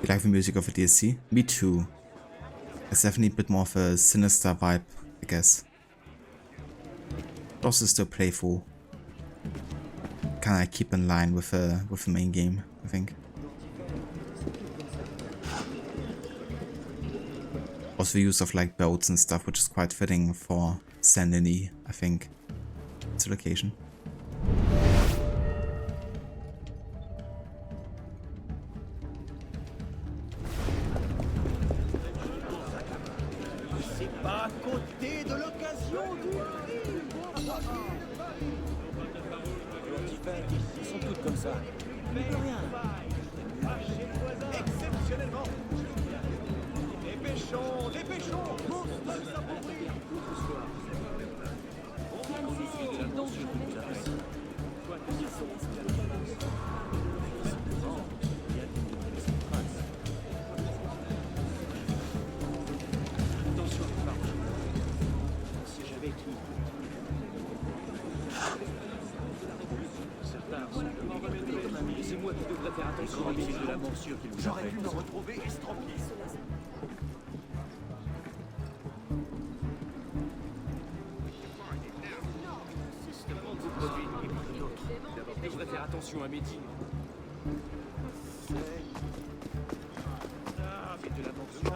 A: You like the music of a DLC? Me too. It's definitely a bit more of a sinister vibe, I guess. But also still playful. Kinda keep in line with the main game, I think. Also use of like boats and stuff, which is quite fitting for Saint-Denis, I think. It's a location.
U: Ils sont toutes comme ça. On ne peut rien. Exceptionnellement. Dépêchons, dépêchons.
N: Si j'avais qui
U: C'est moi qui devrais faire attention à mes de la morsure qui nous
D: J'aurais
U: appelle.
D: pu me retrouver estropié.
U: Je devrais faire attention à mes dînes. Ah, mais de la morsure.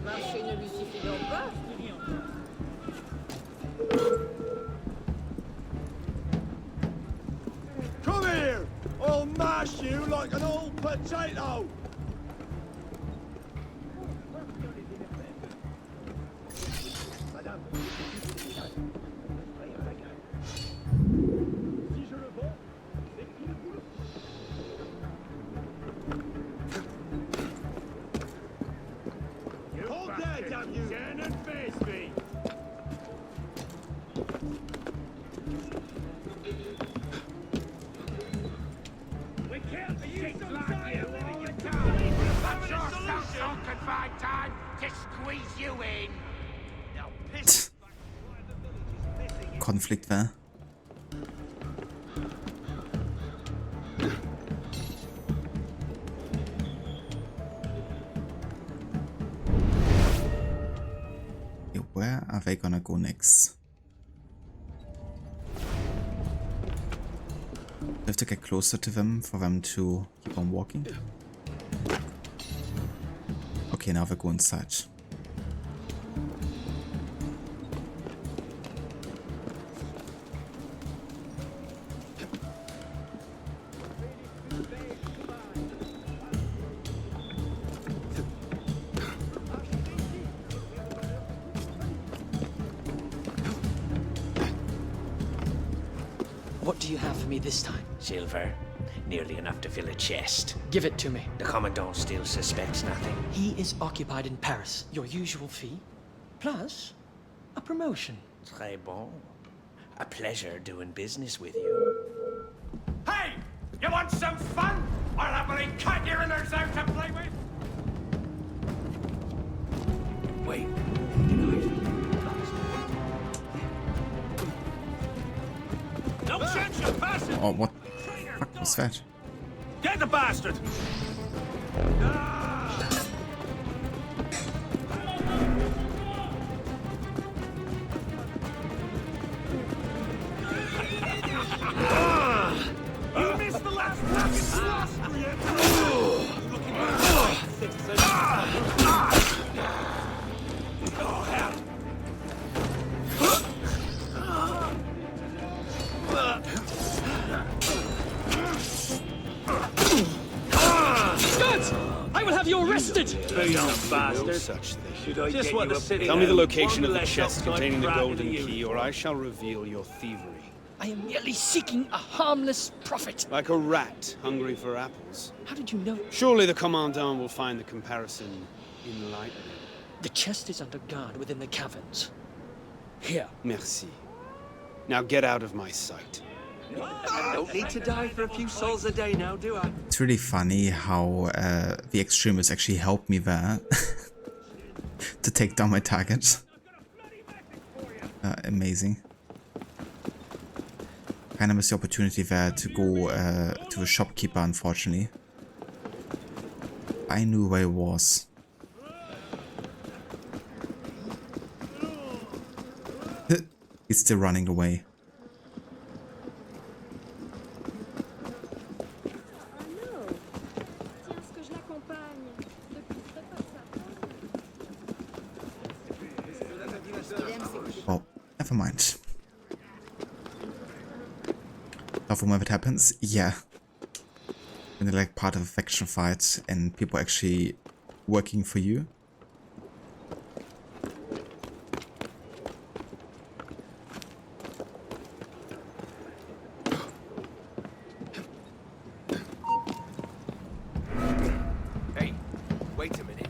S: Marcher ne lui suffit donc pas.
U: Come here! I'll mash you like an old potato! Hold there, damn you! Stand and face me! We can't shit like you all the time! But you're so confined time to squeeze you in! Now piss!
A: Konflikt war. Where are they gonna go next? We have to get closer to them for them to keep on walking. Okay, now we go inside.
R: What do you have for me this time?
J: Silver. Nearly enough to fill a chest.
R: Give it to me.
J: The Commandant still suspects nothing.
R: He is occupied in Paris. Your usual fee, plus a promotion.
J: Très bon. A pleasure doing business with you.
M: Hey! You want some fun? I'll happily cut your innards out to play with!
J: Wait.
M: No chance you're passing!
A: Oh, what the fuck was that?
M: Get the bastard! You missed the last fucking thrust, looking oh, hell.
R: Guards! I will have you arrested!
B: You bastard. No such thing. Just what the city. Tell me the location of the chest containing the golden key, or I shall reveal your thievery.
R: I am merely seeking a harmless profit.
B: Like a rat hungry for apples.
R: How did you know?
B: Surely the Commandant will find the comparison enlightening.
R: The chest is under guard within the caverns. Here.
B: Merci. Now get out of my sight.
J: Don't need to die for a few souls a day now, do I?
A: It's really funny how the extremists actually helped me there to take down my target. Amazing. Kind of missed the opportunity there to go to a shopkeeper, unfortunately. I knew where it was. He's still running away. Oh, never mind. Often when that happens, yeah. When they're like part of a faction fight and people actually working for you.
U: Hey, wait a minute.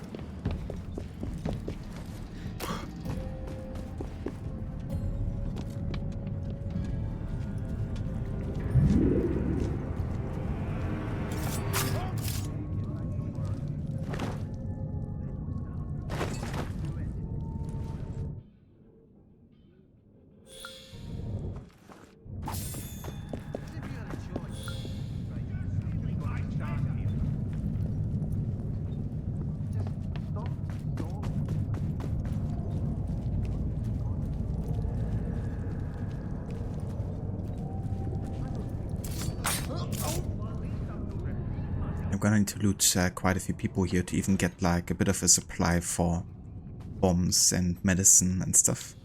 A: I'm gonna need to loot quite a few people here to even get like a bit of a supply for bombs and medicine and stuff.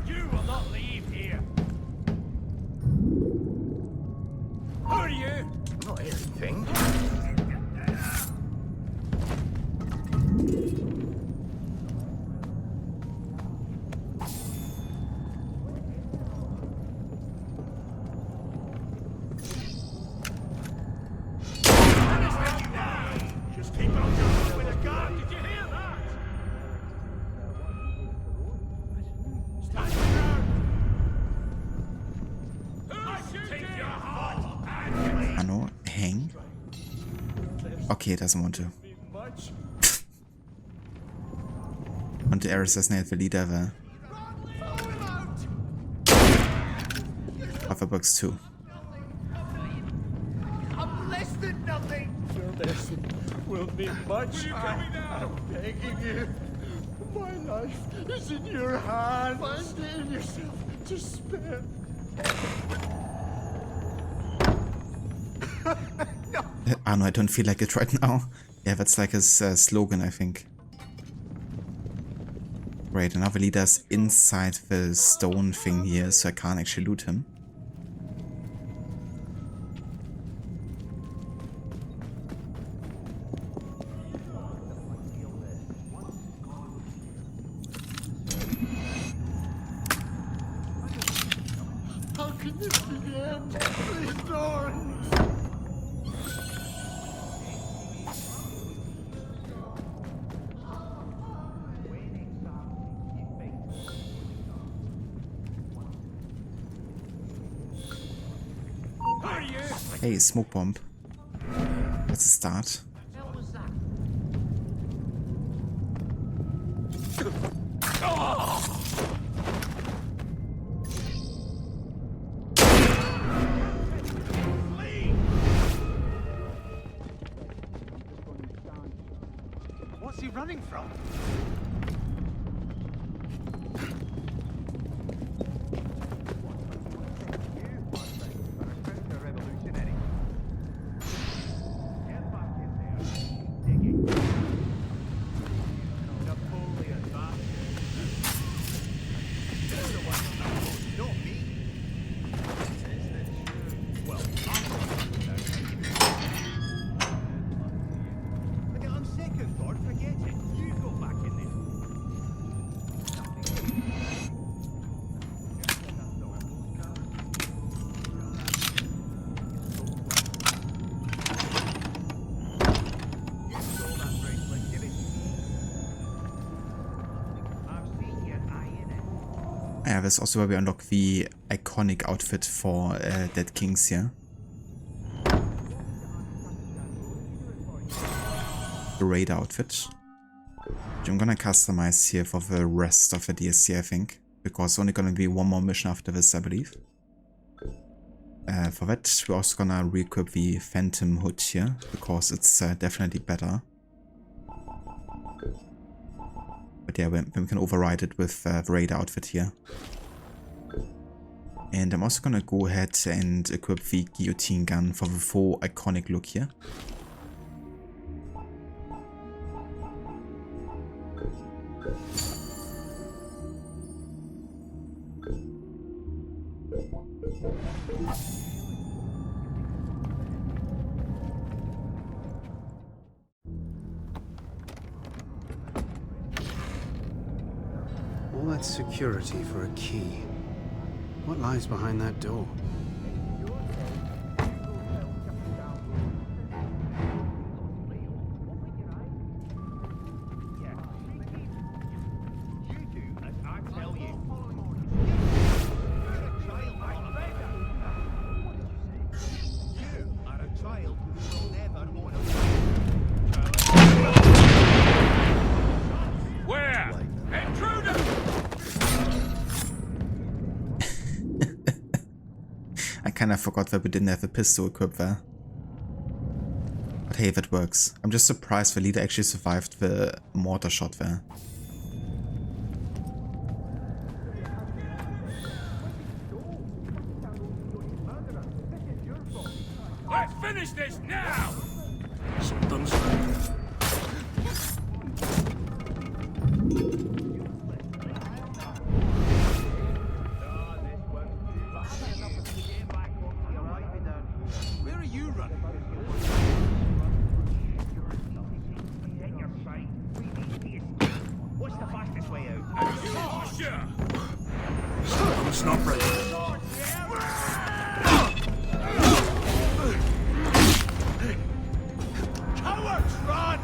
U: You will not leave here. Who are you? Not anything. Just keep on going with a gun. Did you hear that? Stand down. Take your heart.
A: Anno, hang. Okay, it doesn't want to. Want to air assassinate the leader there. Other bugs too.
U: I'm less than nothing.
M: This will be much. I'm begging you. My life is in your hands. Find it in yourself to spare.
A: Arno, I don't feel like it right now. Yeah, that's like his slogan, I think. Great, another leader's inside the stone thing here, so I can't actually loot him.
M: How can this begin? Please, Thorns.
A: Hey, smoke bomb. That's a start.
U: What's he running from?
A: Yeah, that's also where we unlock the iconic outfit for Dead Kings here. The raid outfit. which I'm gonna customize here for the rest of the DLC, I think, because only gonna be one more mission after this, I believe. For that, we're also gonna re-equip the Phantom HUD here, because it's definitely better. But yeah, we can override it with the raid outfit here. And I'm also gonna go ahead and equip the guillotine gun for the full iconic look here.
B: All that security for a key. What lies behind that door?
A: I kinda forgot that we didn't have a pistol equipped there. But hey, that works. I'm just surprised the leader actually survived the mortar shot there.
M: Let's finish this now!
I: Something's
U: Where are you running? What's the fastest way out?
I: Something's not ready.
U: Cowards, run!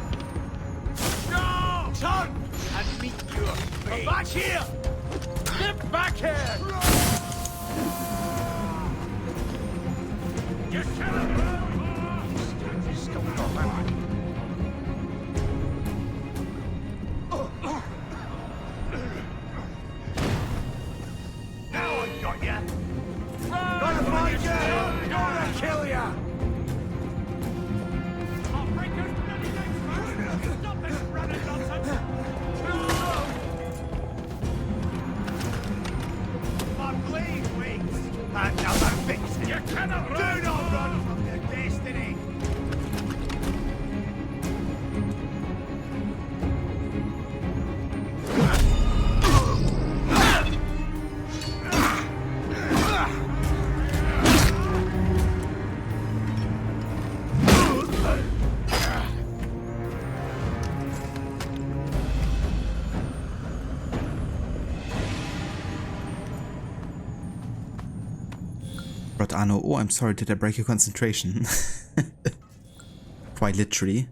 U: No! Turn and meet your fate. Come back here! Get back here! You cannot run! Still not back. Now I got ya! Gonna find ya! Gonna kill ya! My blade wings! Another victim! You cannot run! Do not run from your destiny!
A: But Arno, oh, I'm sorry, did I break your concentration? Quite literally.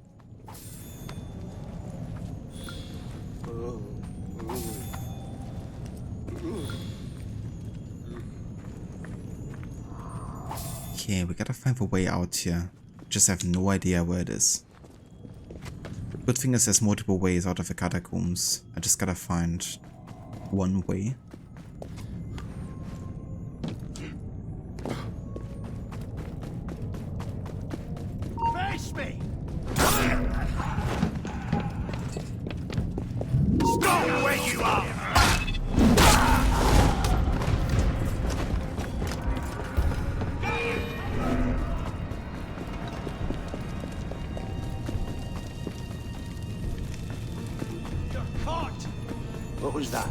A: Okay, we gotta find a way out here. Just have no idea where it is. Good thing is there's multiple ways out of the catacombs. I just gotta find one way.
U: Face me! Stop where you are! You're caught!
I: What was that?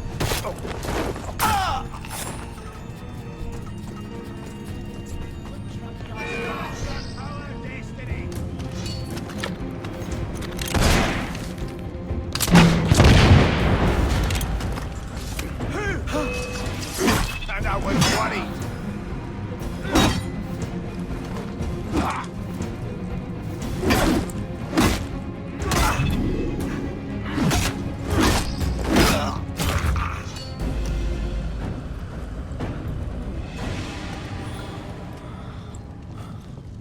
U: And I was worried.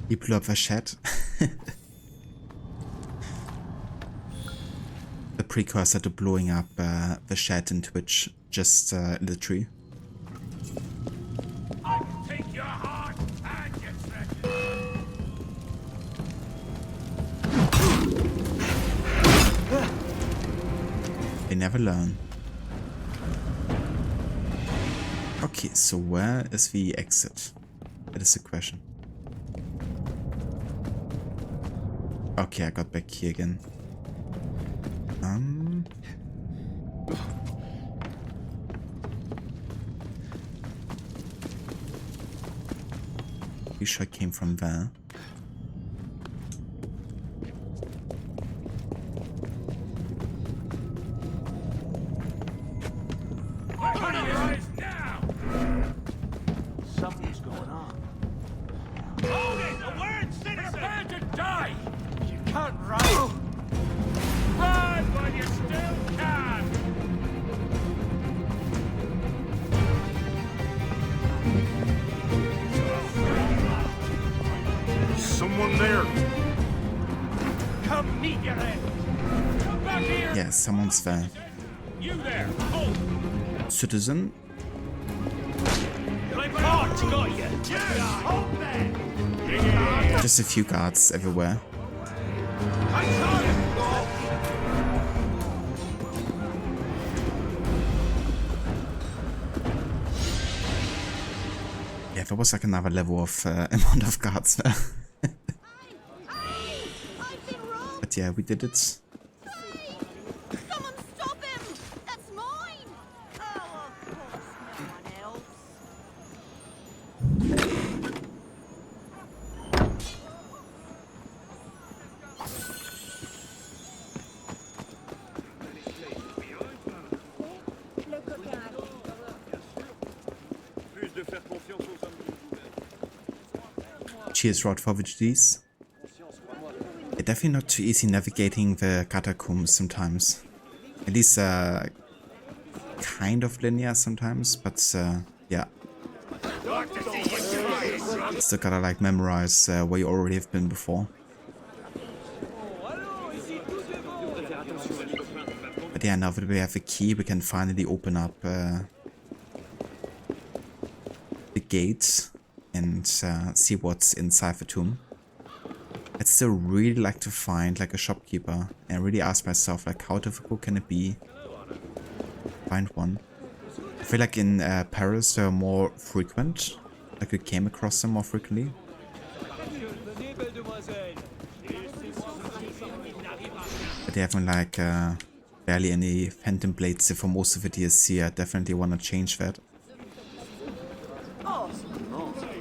A: He blew up the chat. The precursor to blowing up the shed in Twitch, just literally.
U: I can take your heart and your treasure.
A: They never learn. Okay, so where is the exit? That is the question. Okay, I got back here again. Pretty sure I came from there.
U: Something's going on. Hold it! A word, citizen! Prepare to die! You can't run! Run while you still can!
M: Someone there!
U: Come meet your end! Come back here!
A: Yeah, someone's there.
U: You there! Hold!
A: Citizen.
U: Got you! Yes! Hold there!
A: Just a few guards everywhere.
U: I saw him!
A: Yeah, there was like another level of amount of guards there. But yeah, we did it.
U: Someone stop him! That's mine! Oh, of course, no one else.
A: Cheers, Rod, for VGDs. Yeah, definitely not too easy navigating the catacombs sometimes. At least kind of linear sometimes, but yeah. Still gotta like memorize where you already have been before. But yeah, now that we have a key, we can finally open up the gates and see what's inside the tomb. I'd still really like to find like a shopkeeper and really ask myself like how difficult can it be to find one. I feel like in Paris they're more frequent, like we came across them more frequently. But they haven't like barely any phantom blades for most of the DLC. I definitely want to change that.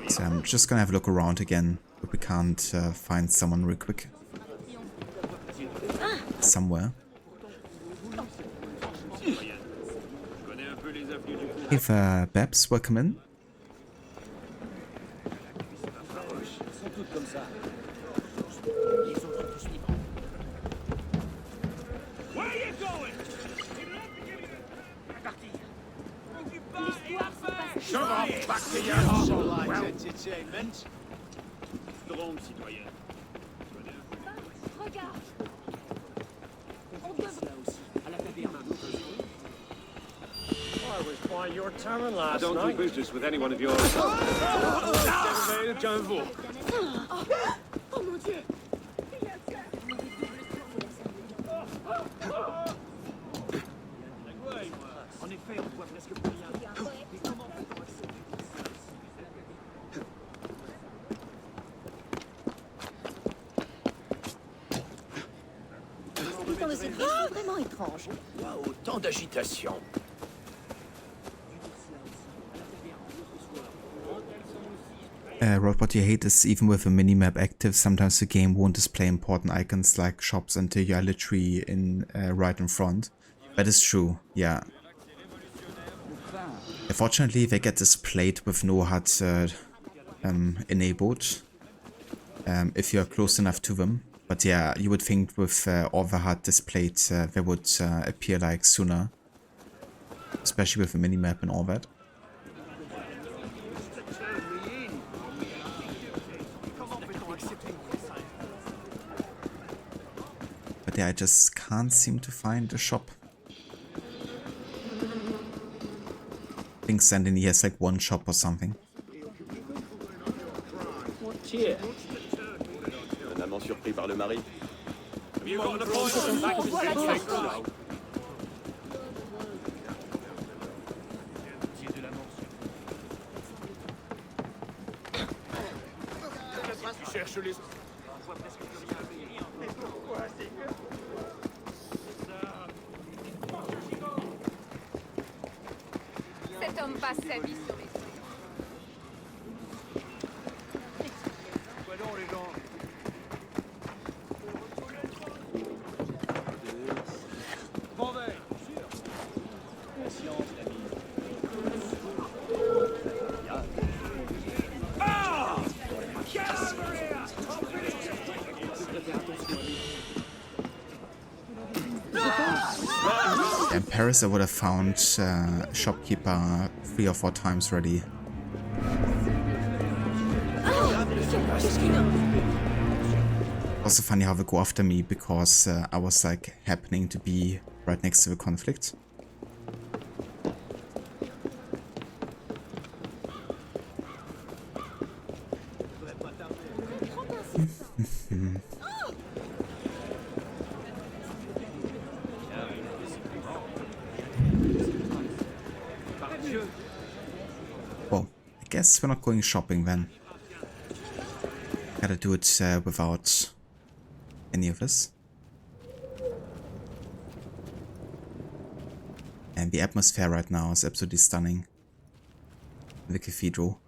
A: So I'm just gonna have a look around again, but we can't find someone real quick. Somewhere. Hey, Babs, welcome in.
U: Where are you going? Shove off back to your home. Well,
N: entertainment.
H: I was by your tavern last
V: I don't
H: night.
V: do business with anyone of yours.
U: Oh mon Dieu!
N: En effet, on voit presque plus rien. Mais comment peut-on accéder?
U: C'est vraiment étrange.
N: Autant d'agitation.
A: Rod, what you hate is even with a minimap active, sometimes the game won't display important icons like shops until you are literally in right in front. That is true, yeah. Unfortunately, they get displayed with no HUD enabled if you are close enough to them. But yeah, you would think with all the HUD displayed, they would appear like sooner, especially with the minimap and all that. But yeah, I just can't seem to find a shop. I think Saint-Denis has like one shop or something.
K: Cheer.
H: Un amant surpris par le mari.
M: Have you got an appointment? Back to the Tu cherches les...
V: Cet homme passe sa vie sur les...
A: In Paris, I would have found a shopkeeper 3 or 4 times already. Also funny how they go after me because I was like happening to be right next to the conflict. Well, I guess we're not going shopping then. Gotta do it without any of this. And the atmosphere right now is absolutely stunning. The cathedral.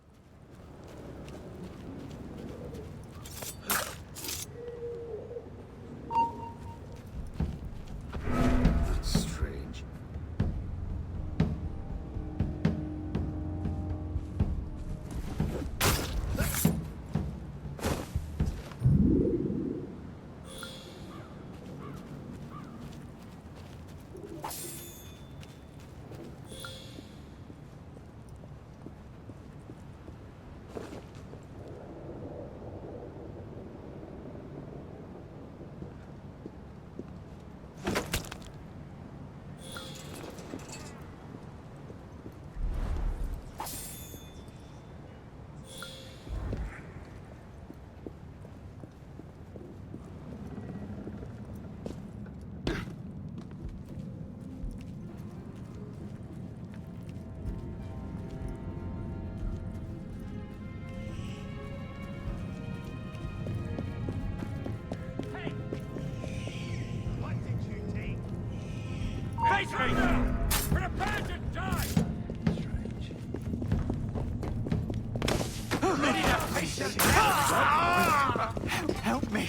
M: Face me now! Prepare to die! Ready to face the
F: Help me!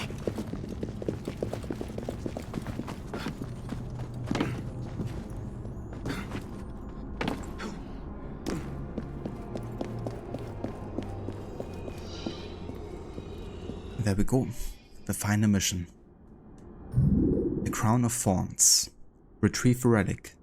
A: There we go. The final mission. The Crown of Thorns. Retrieve a relic.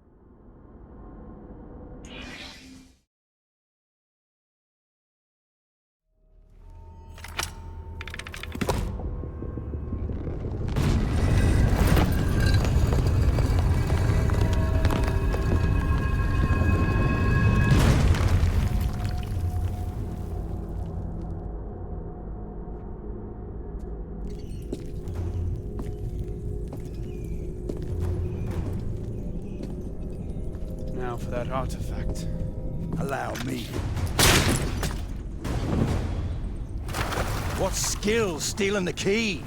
B: Now for that artifact.
I: Allow me. What skill stealing the key?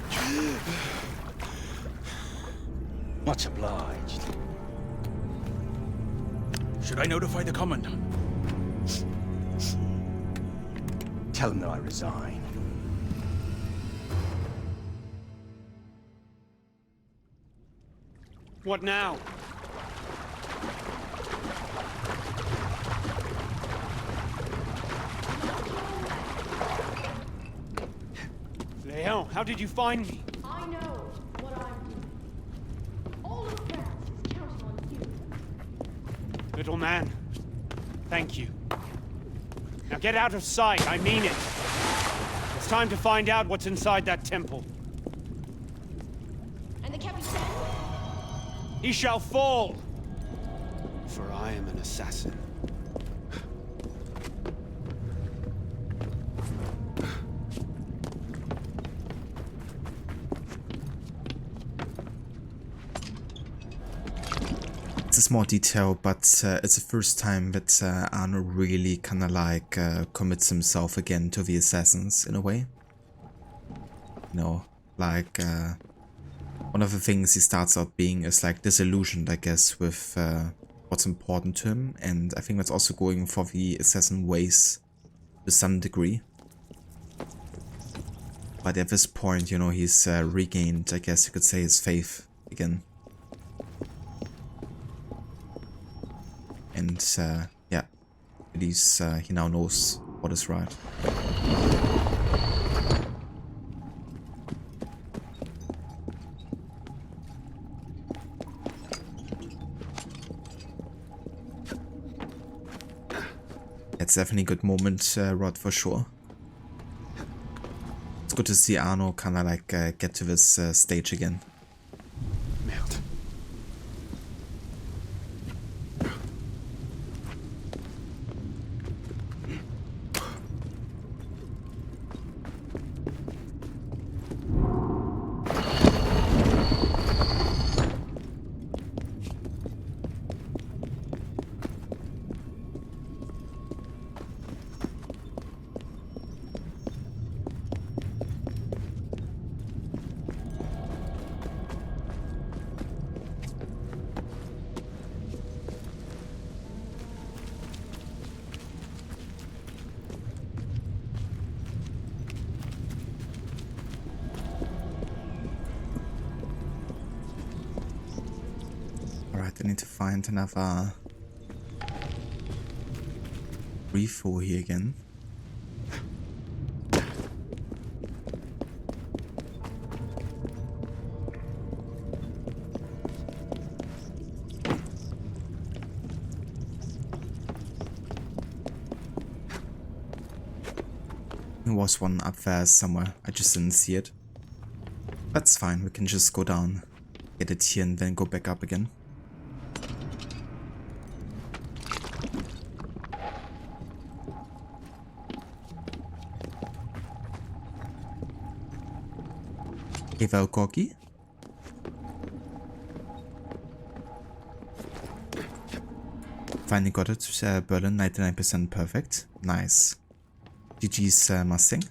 I: Much obliged.
N: Should I notify the Commandant?
I: Tell him that I resign.
B: What now? Leon, how did you find me?
G: I know what I'm doing. All of France is counting on you.
B: Little man, thank you. Now get out of sight, I mean it. It's time to find out what's inside that temple.
G: And the Capitan?
M: he shall fall.
B: For I am an assassin.
A: It's a small detail, but it's the first time that Arno really kind of like commits himself again to the assassins in a way. You know, like one of the things he starts out being is like disillusioned, I guess, with what's important to him, and I think that's also going for the assassin ways to some degree. But at this point, you know, he's regained, I guess you could say, his faith again. And yeah, at least he now knows what is right. It's definitely a good moment, Rod, for sure. It's good to see Arno kind of like get to this stage again.
B: Merde.
A: I need to find another refill here again. There was one up there somewhere, I just didn't see it. That's fine, we can just go down, get it here and then go back up again. Eva Gorgi. Finally got it, Berlin 99% perfect. Nice. GG's Mustang.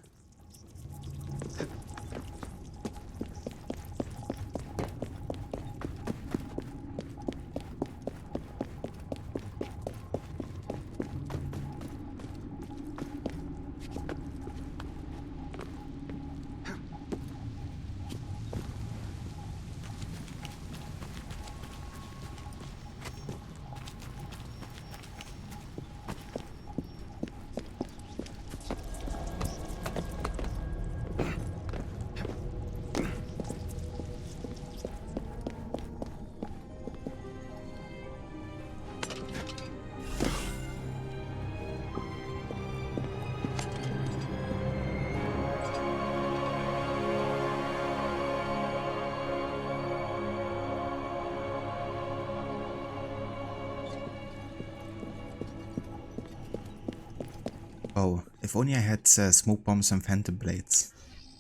A: Oh, if only I had smoke bombs and phantom blades.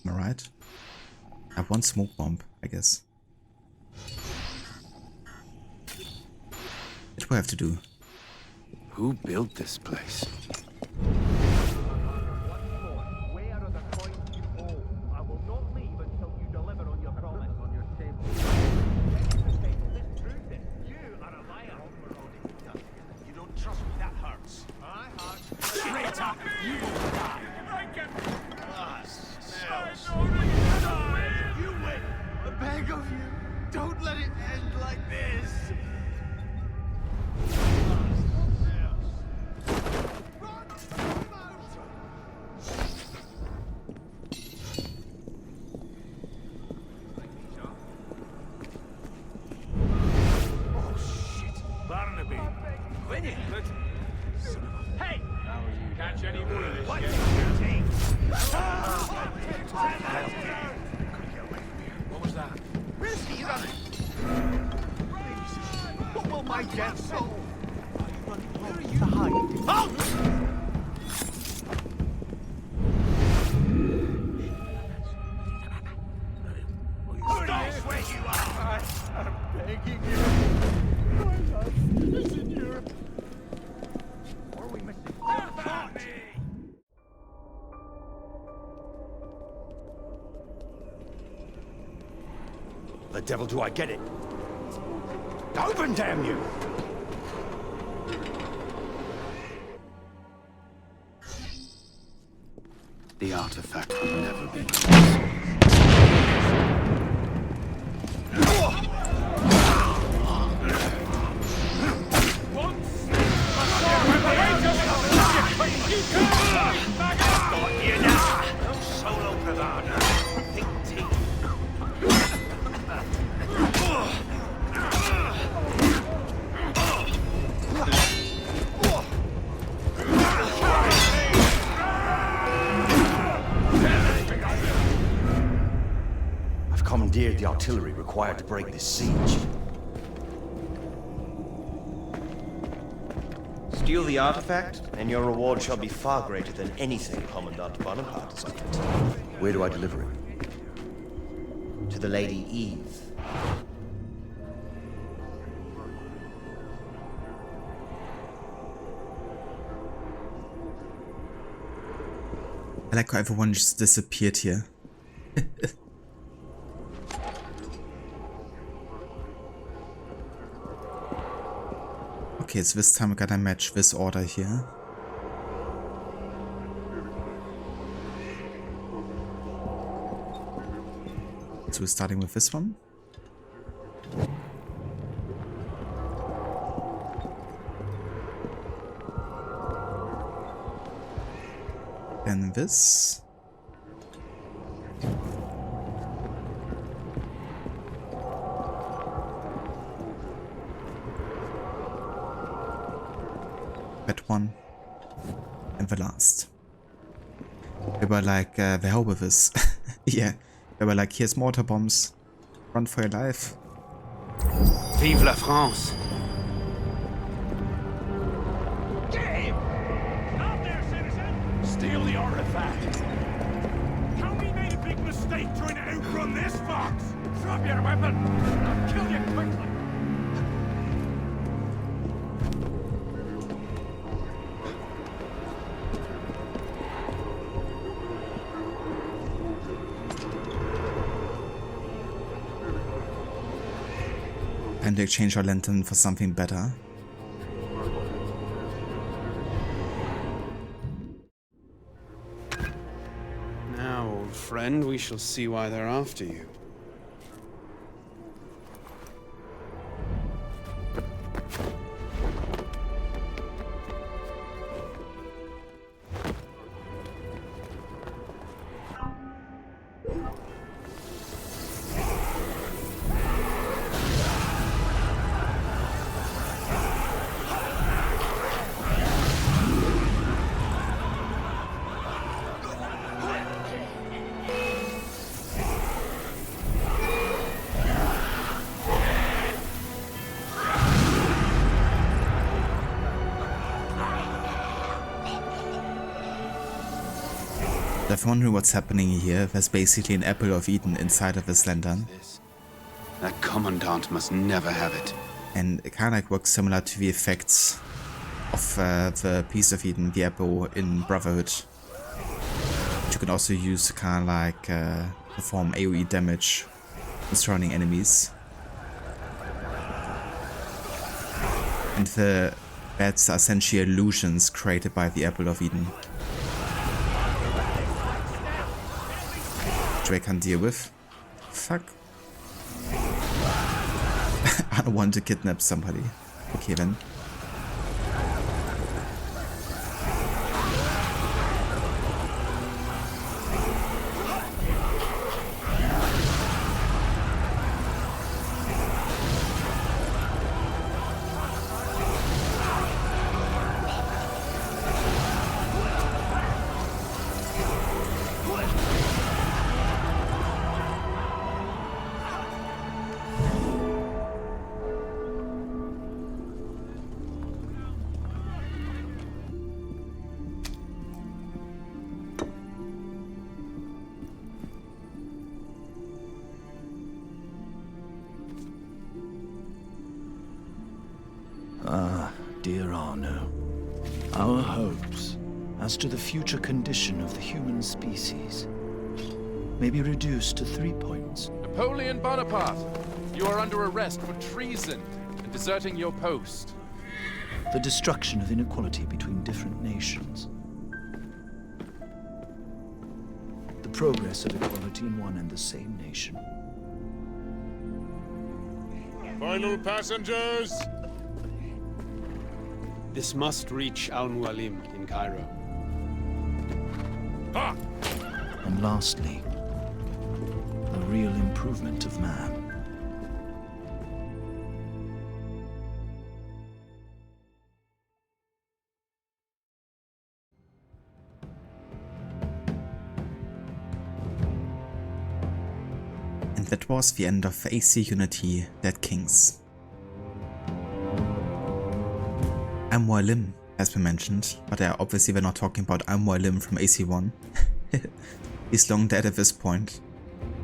A: Am I right? I have one smoke bomb, I guess. What do I have to do?
B: Who built this place?
M: Hey! Catch any more of this shit? What was that?
U: Risky, you got it. for my dead soul!
F: Where are you? The HUD.
U: Halt! Stay where you are! I'm begging you. My life is in Europe. What are we missing?
I: The devil do I get it? Open, damn you!
B: The artifact will never be
I: I've commandeered the artillery required to break this siege.
J: Steal the artifact, and your reward shall be far greater than anything Commandant Bonaparte has offered.
I: Where do I deliver it?
J: To the Lady Eve.
A: I like how everyone just disappeared here. Okay, so this time we gotta match this order here. So we're starting with this one. And this. That one. And the last. They were like, the hell with this. Yeah. They were like, here's mortar bombs. Run for your life.
B: Vive la France!
U: Steal the artifact! County made a big mistake trying to outrun this fox! Drop your weapon! I'll kill you quickly!
A: And they exchange our lantern for something better.
B: Now, old friend, we shall see why they're after you.
A: If you're wondering what's happening here, there's basically an apple of Eden inside of this lantern.
B: That commandant must never have it.
A: And it kind of like works similar to the effects of the piece of Eden, the apple in Brotherhood. Which you can also use to kind of like perform AoE damage on surrounding enemies. And the bats are essentially illusions created by the apple of Eden. Which I can't deal with. Fuck. I don't want to kidnap somebody. Okay then.
F: Ah, dear Arno. Our hopes as to the future condition of the human species may be reduced to 3 points.
P: Napoleon Bonaparte, you are under arrest for treason and deserting your post.
F: The destruction of inequality between different nations. The progress of equality in one and the same nation.
M: Final passengers!
B: This must reach Al-Mualim in Cairo.
M: Ha!
F: And lastly, the real improvement of man.
A: And that was the end of AC Unity Dead Kings. Al-Mualim has been mentioned, but obviously we're not talking about Al-Mualim from AC1. He's long dead at this point.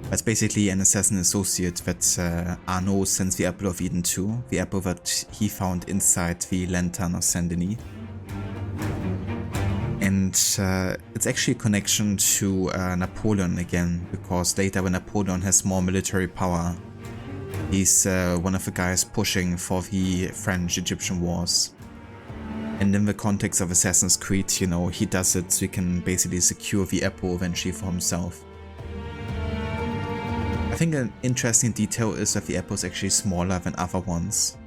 A: That's basically an assassin associate that Arno sends the Apple of Eden to, the apple that he found inside the Lantern of Saint Denis. And it's actually a connection to Napoleon again, because later when Napoleon has more military power, he's one of the guys pushing for the French-Egyptian wars. And in the context of Assassin's Creed, you know, he does it so he can basically secure the apple eventually for himself. I think an interesting detail is that the apple is actually smaller than other ones.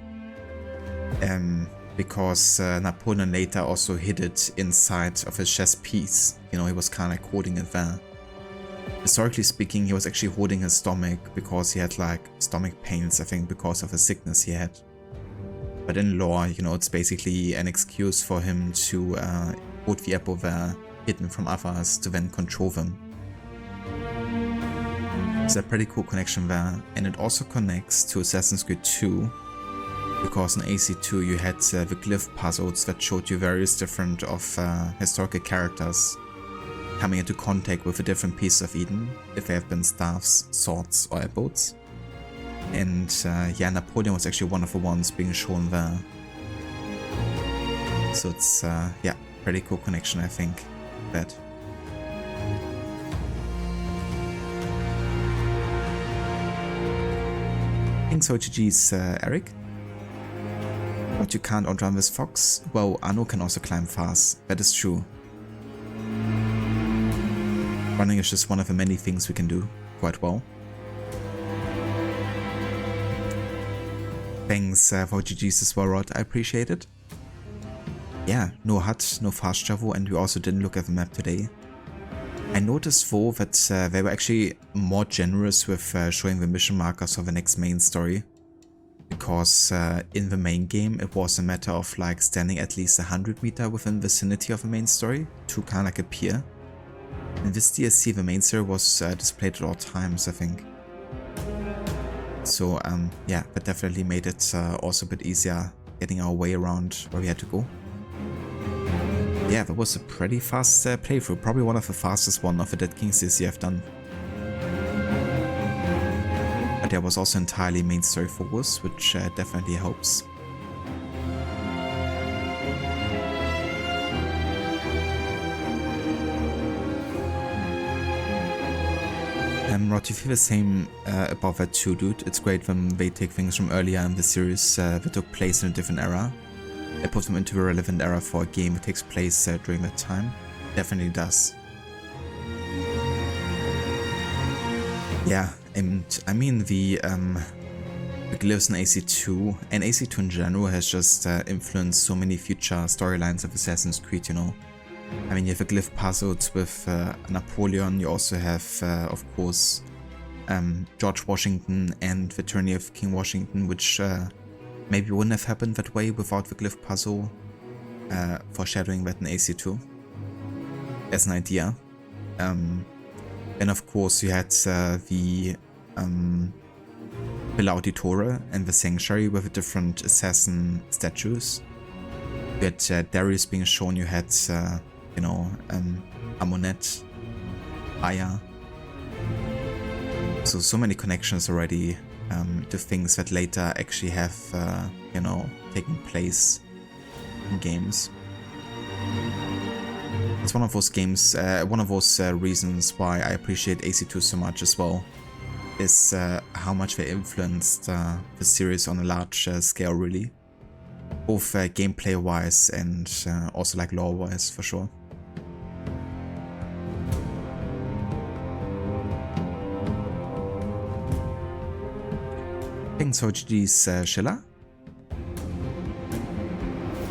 A: Because Napoleon later also hid it inside of his chest piece. You know, he was kind of like holding it there. Historically speaking, he was actually holding his stomach because he had like stomach pains, I think, because of a sickness he had. But in lore, you know, it's basically an excuse for him to hold the apple there, hidden from others, to then control them. It's a pretty cool connection there, and it also connects to Assassin's Creed 2, because in AC2 you had the glyph puzzles that showed you various different historical characters coming into contact with a different piece of Eden, if they have been staffs, swords or apples. And yeah, Napoleon was actually one of the ones being shown there. So it's yeah, pretty cool connection, I think. That. Thanks for GG's, Eric. But you can't outrun this fox? Well, Arno can also climb fast. That is true. Running is just one of the many things we can do quite well. Thanks for GG's as well, Rod. I appreciate it. Yeah, no HUD, no fast travel, and we also didn't look at the map today. I noticed though that they were actually more generous with showing the mission markers for the next main story. Because in the main game it was a matter of like standing at least 100 meters within the vicinity of the main story to kind of like appear. In this DLC the main story was displayed at all times, I think. So yeah, that definitely made it also a bit easier getting our way around where we had to go. Yeah, that was a pretty fast playthrough, probably one of the fastest one of the Dead Kings DLC I've done. But there was also entirely main story focus, which definitely helps. Rod, you feel the same about that too, dude. It's great when they take things from earlier in the series that took place in a different era. They put them into a relevant era for a game that takes place during that time. Definitely does. Yeah, and I mean the glyphs in AC2 and AC2 in general has just influenced so many future storylines of Assassin's Creed, you know. I mean, you have a glyph puzzles with Napoleon, you also have, of course, George Washington and the Tyranny of King Washington, which maybe wouldn't have happened that way without the glyph puzzle, foreshadowing that in AC2, as an idea. And of course you had the Villa Auditore and the Sanctuary with the different assassin statues. You had Darius being shown, you had, you know, Amunet, Aya. So many connections already to things that later actually have, you know, taken place in games. It's one of those games, one of those reasons why I appreciate AC2 so much as well, is how much they influenced the series on a large scale, really. Both gameplay wise and also like lore wise, for sure. Thanks for GG's Schiller.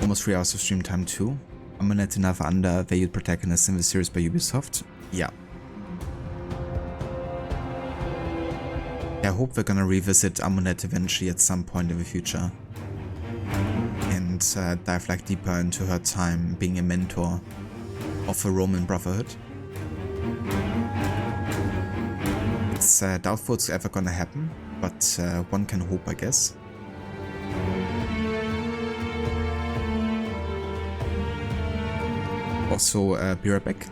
A: Almost 3 hours of stream time too. Amunet, another undervalued protagonist in the series by Ubisoft. Yeah. I hope we're gonna revisit Amunet eventually at some point in the future. And dive like deeper into her time being a mentor of the Roman Brotherhood. It's doubtful it's ever gonna happen, but one can hope, I guess. Also, be right back.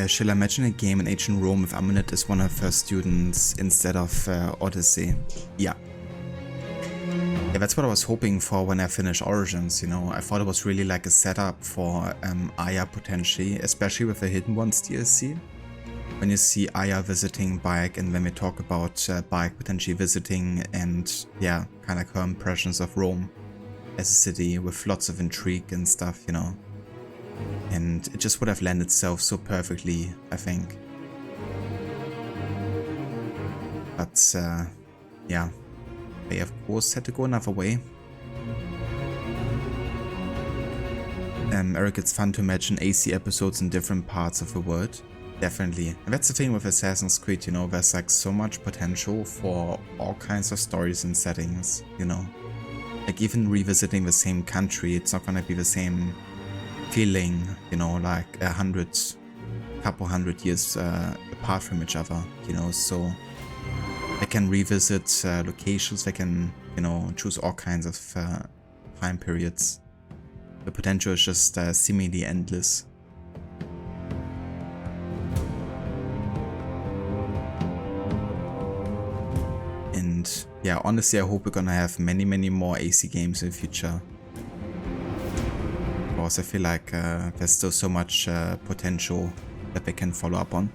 A: She'll imagine a game in ancient Rome with Amunet as one of her students instead of Odyssey. Yeah. Yeah, that's what I was hoping for when I finished Origins, you know. I thought it was really like a setup for Aya potentially, especially with the Hidden Ones DLC. When you see Aya visiting Bayek and when we talk about Bayek potentially visiting and yeah, kind of like her impressions of Rome as a city with lots of intrigue and stuff, you know. And it just would have lent itself so perfectly, I think. But yeah, they of course had to go another way. Eric, it's fun to imagine AC episodes in different parts of the world. Definitely. And that's the thing with Assassin's Creed, you know, there's like so much potential for all kinds of stories and settings, you know. Like even revisiting the same country, it's not gonna be the same feeling, you know, like couple hundred years apart from each other, you know, so they can revisit locations, they can, you know, choose all kinds of time periods. The potential is just seemingly endless. And yeah, honestly, I hope we're gonna have many more AC games in the future. because I feel like there's still so much potential that they can follow up on.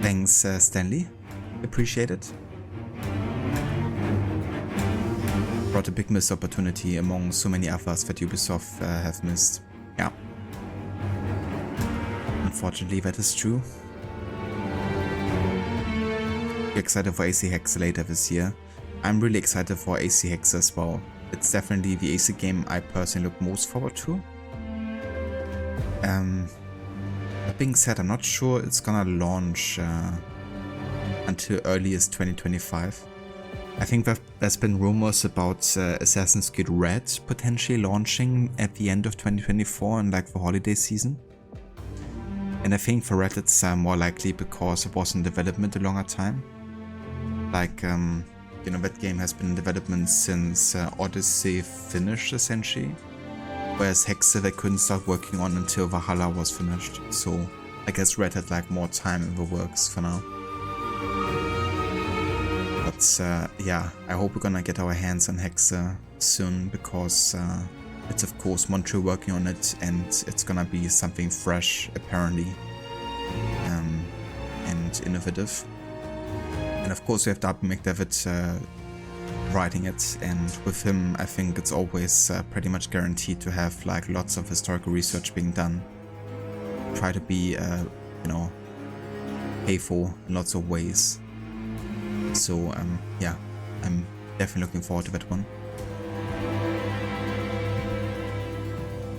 A: Thanks, Stanley. Appreciate it. Brought a big missed opportunity among so many others that Ubisoft have missed. Yeah. Unfortunately, that is true. You're excited for AC Hex later this year. I'm really excited for AC Hex as well. It's definitely the AC game I personally look most forward to. That being said, I'm not sure it's gonna launch until earliest 2025. I think that there's been rumors about Assassin's Creed Red potentially launching at the end of 2024 in like the holiday season. And I think for Red it's more likely because it was in development a longer time. Like, you know, that game has been in development since Odyssey finished essentially. Whereas Hexe they couldn't start working on until Valhalla was finished. So I guess Red had like more time in the works for now. But yeah, I hope we're gonna get our hands on Hexe soon because it's of course Montreal working on it and it's gonna be something fresh apparently and innovative. And of course we have Darby McDevitt writing it, and with him I think it's always pretty much guaranteed to have like lots of historical research being done. Try to be you know, playful in lots of ways. So yeah, I'm definitely looking forward to that one.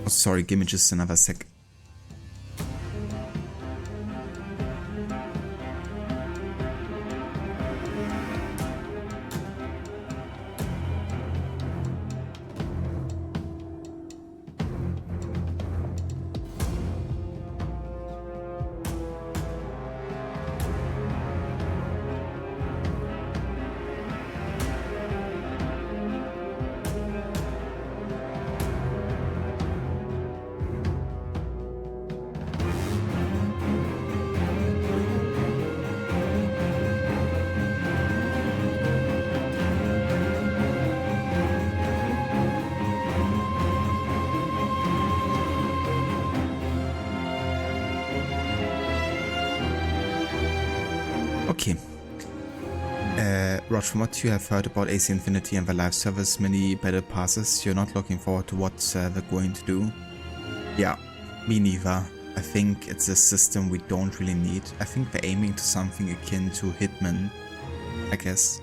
A: Oh, sorry, give me just another sec. Okay. Rod, from what you have heard about AC Infinity and the live service mini battle passes, you're not looking forward to what they're going to do? Yeah, me neither. I think it's a system we don't really need. I think they're aiming to something akin to Hitman, I guess.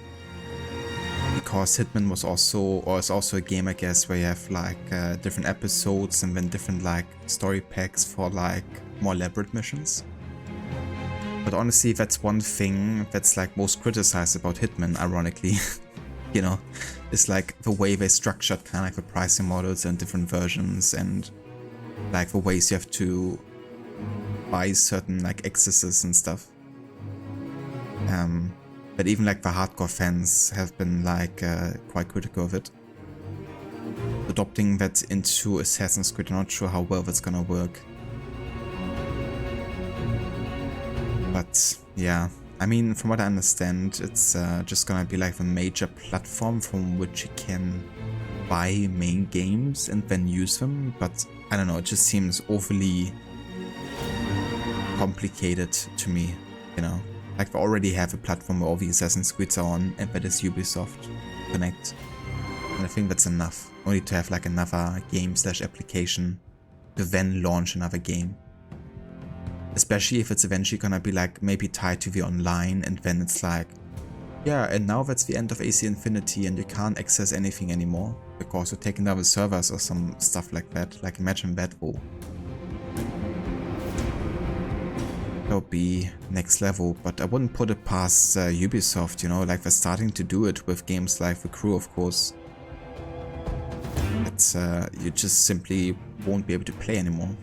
A: Because Hitman was also, or is also a game, I guess, where you have like different episodes and then different like story packs for like more elaborate missions. But honestly, that's one thing that's like most criticized about Hitman, ironically. You know, it's like the way they structured kind of like the pricing models and different versions and like the ways you have to buy certain like accesses and stuff. But even like the hardcore fans have been like quite critical of it. Adopting that into Assassin's Creed, I'm not sure how well that's gonna work. But yeah, I mean, from what I understand, it's just gonna be like a major platform from which you can buy main games and then use them. But I don't know, it just seems awfully complicated to me, you know. Like they already have a platform where all the Assassin's Creeds are on, and that is Ubisoft Connect. And I think that's enough. Only to have like another game / application to then launch another game. Especially if it's eventually gonna be like maybe tied to the online, and then it's like, yeah, and now that's the end of AC Infinity and you can't access anything anymore because you're taking down the servers or some stuff like that. Like imagine that. Oh. That would be next level, but I wouldn't put it past Ubisoft, you know, like they're starting to do it with games like The Crew, of course. It's you just simply won't be able to play anymore.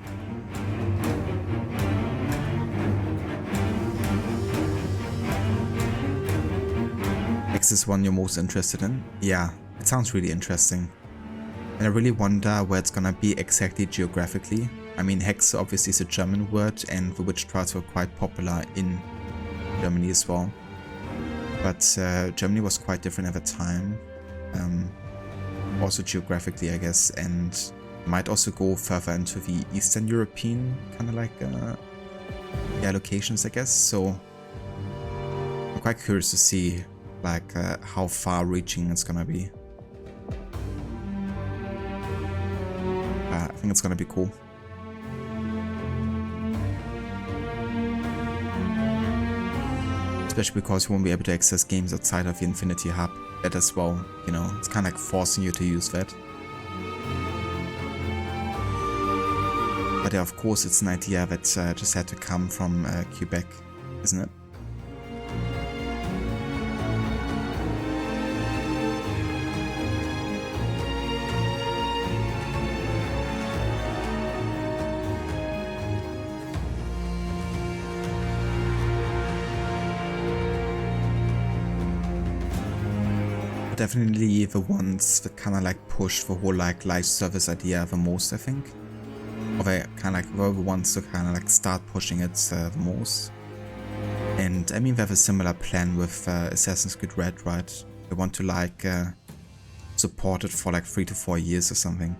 A: Is this one you're most interested in? Yeah, it sounds really interesting. And I really wonder where it's gonna be exactly geographically. I mean, Hex obviously is a German word, and the witch trials were quite popular in Germany as well. But Germany was quite different at the time, also geographically, I guess, and might also go further into the Eastern European kind of like yeah, locations, I guess. So I'm quite curious to see like how far-reaching it's gonna be. I think it's gonna be cool. Especially because you won't be able to access games outside of the Infinity Hub. That as well, you know, it's kind of like forcing you to use that. But yeah, of course, it's an idea that just had to come from Quebec, isn't it? Definitely the ones that kind of like push the whole like live service idea the most, I think. Or they kind of like were the ones to kind of like start pushing it the most. And I mean, they have a similar plan with Assassin's Creed Red, right? They want to like support it for like 3 to 4 years or something.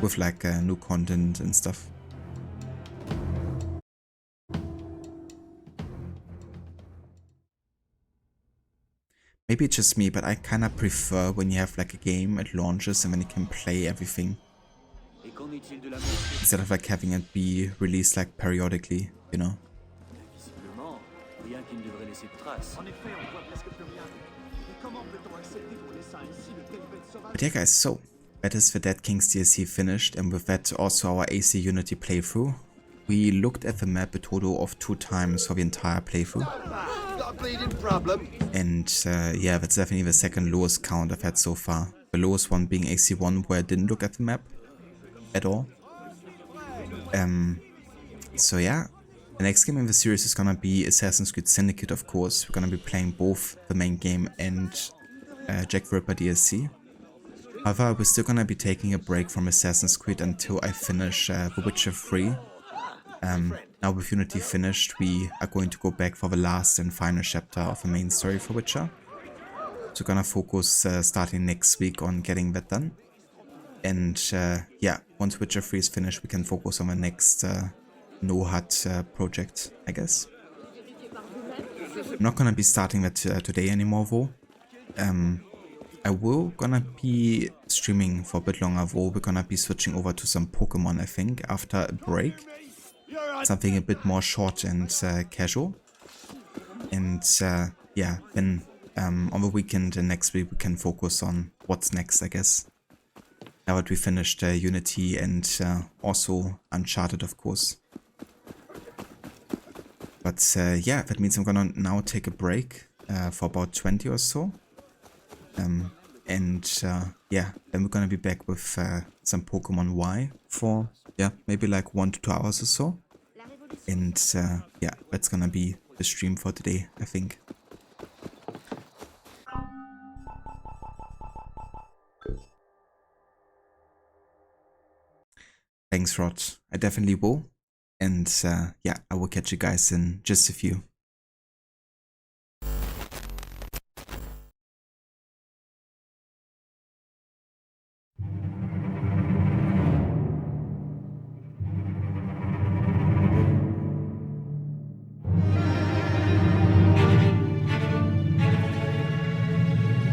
A: With like new content and stuff. Maybe it's just me, but I kinda prefer when you have like a game, it launches and then you can play everything. Instead of like having it be released like periodically, you know? But yeah guys, so that is the Dead Kings DLC finished, and with that also our AC Unity playthrough. We looked at the map a total of 2 times for the entire playthrough. And yeah, that's definitely the second lowest count I've had so far. The lowest one being AC1, where I didn't look at the map at all. So yeah, the next game in the series is gonna be Assassin's Creed Syndicate, of course. We're gonna be playing both the main game and Jack the Ripper DLC. However, we're still gonna be taking a break from Assassin's Creed until I finish The Witcher 3. Now with Unity finished, we are going to go back for the last and final chapter of the main story for Witcher. So gonna focus starting next week on getting that done. And yeah, once Witcher 3 is finished, we can focus on the next no HUD project, I guess. I'm not gonna be starting that today anymore though. I will gonna be streaming for a bit longer though. We're gonna be switching over to some Pokemon, I think, after a break. Something a bit more short and casual. And yeah, then on the weekend and next week we can focus on what's next, I guess. Now that we finished Unity and also Uncharted, of course. But yeah, that means I'm gonna now take a break for about 20 or so. And yeah, then we're gonna be back with some Pokemon Y for, yeah, maybe like 1 to 2 hours or so. And yeah, that's gonna be the stream for today, I think. Thanks, Rod. I definitely will. And yeah, I will catch you guys in just a few.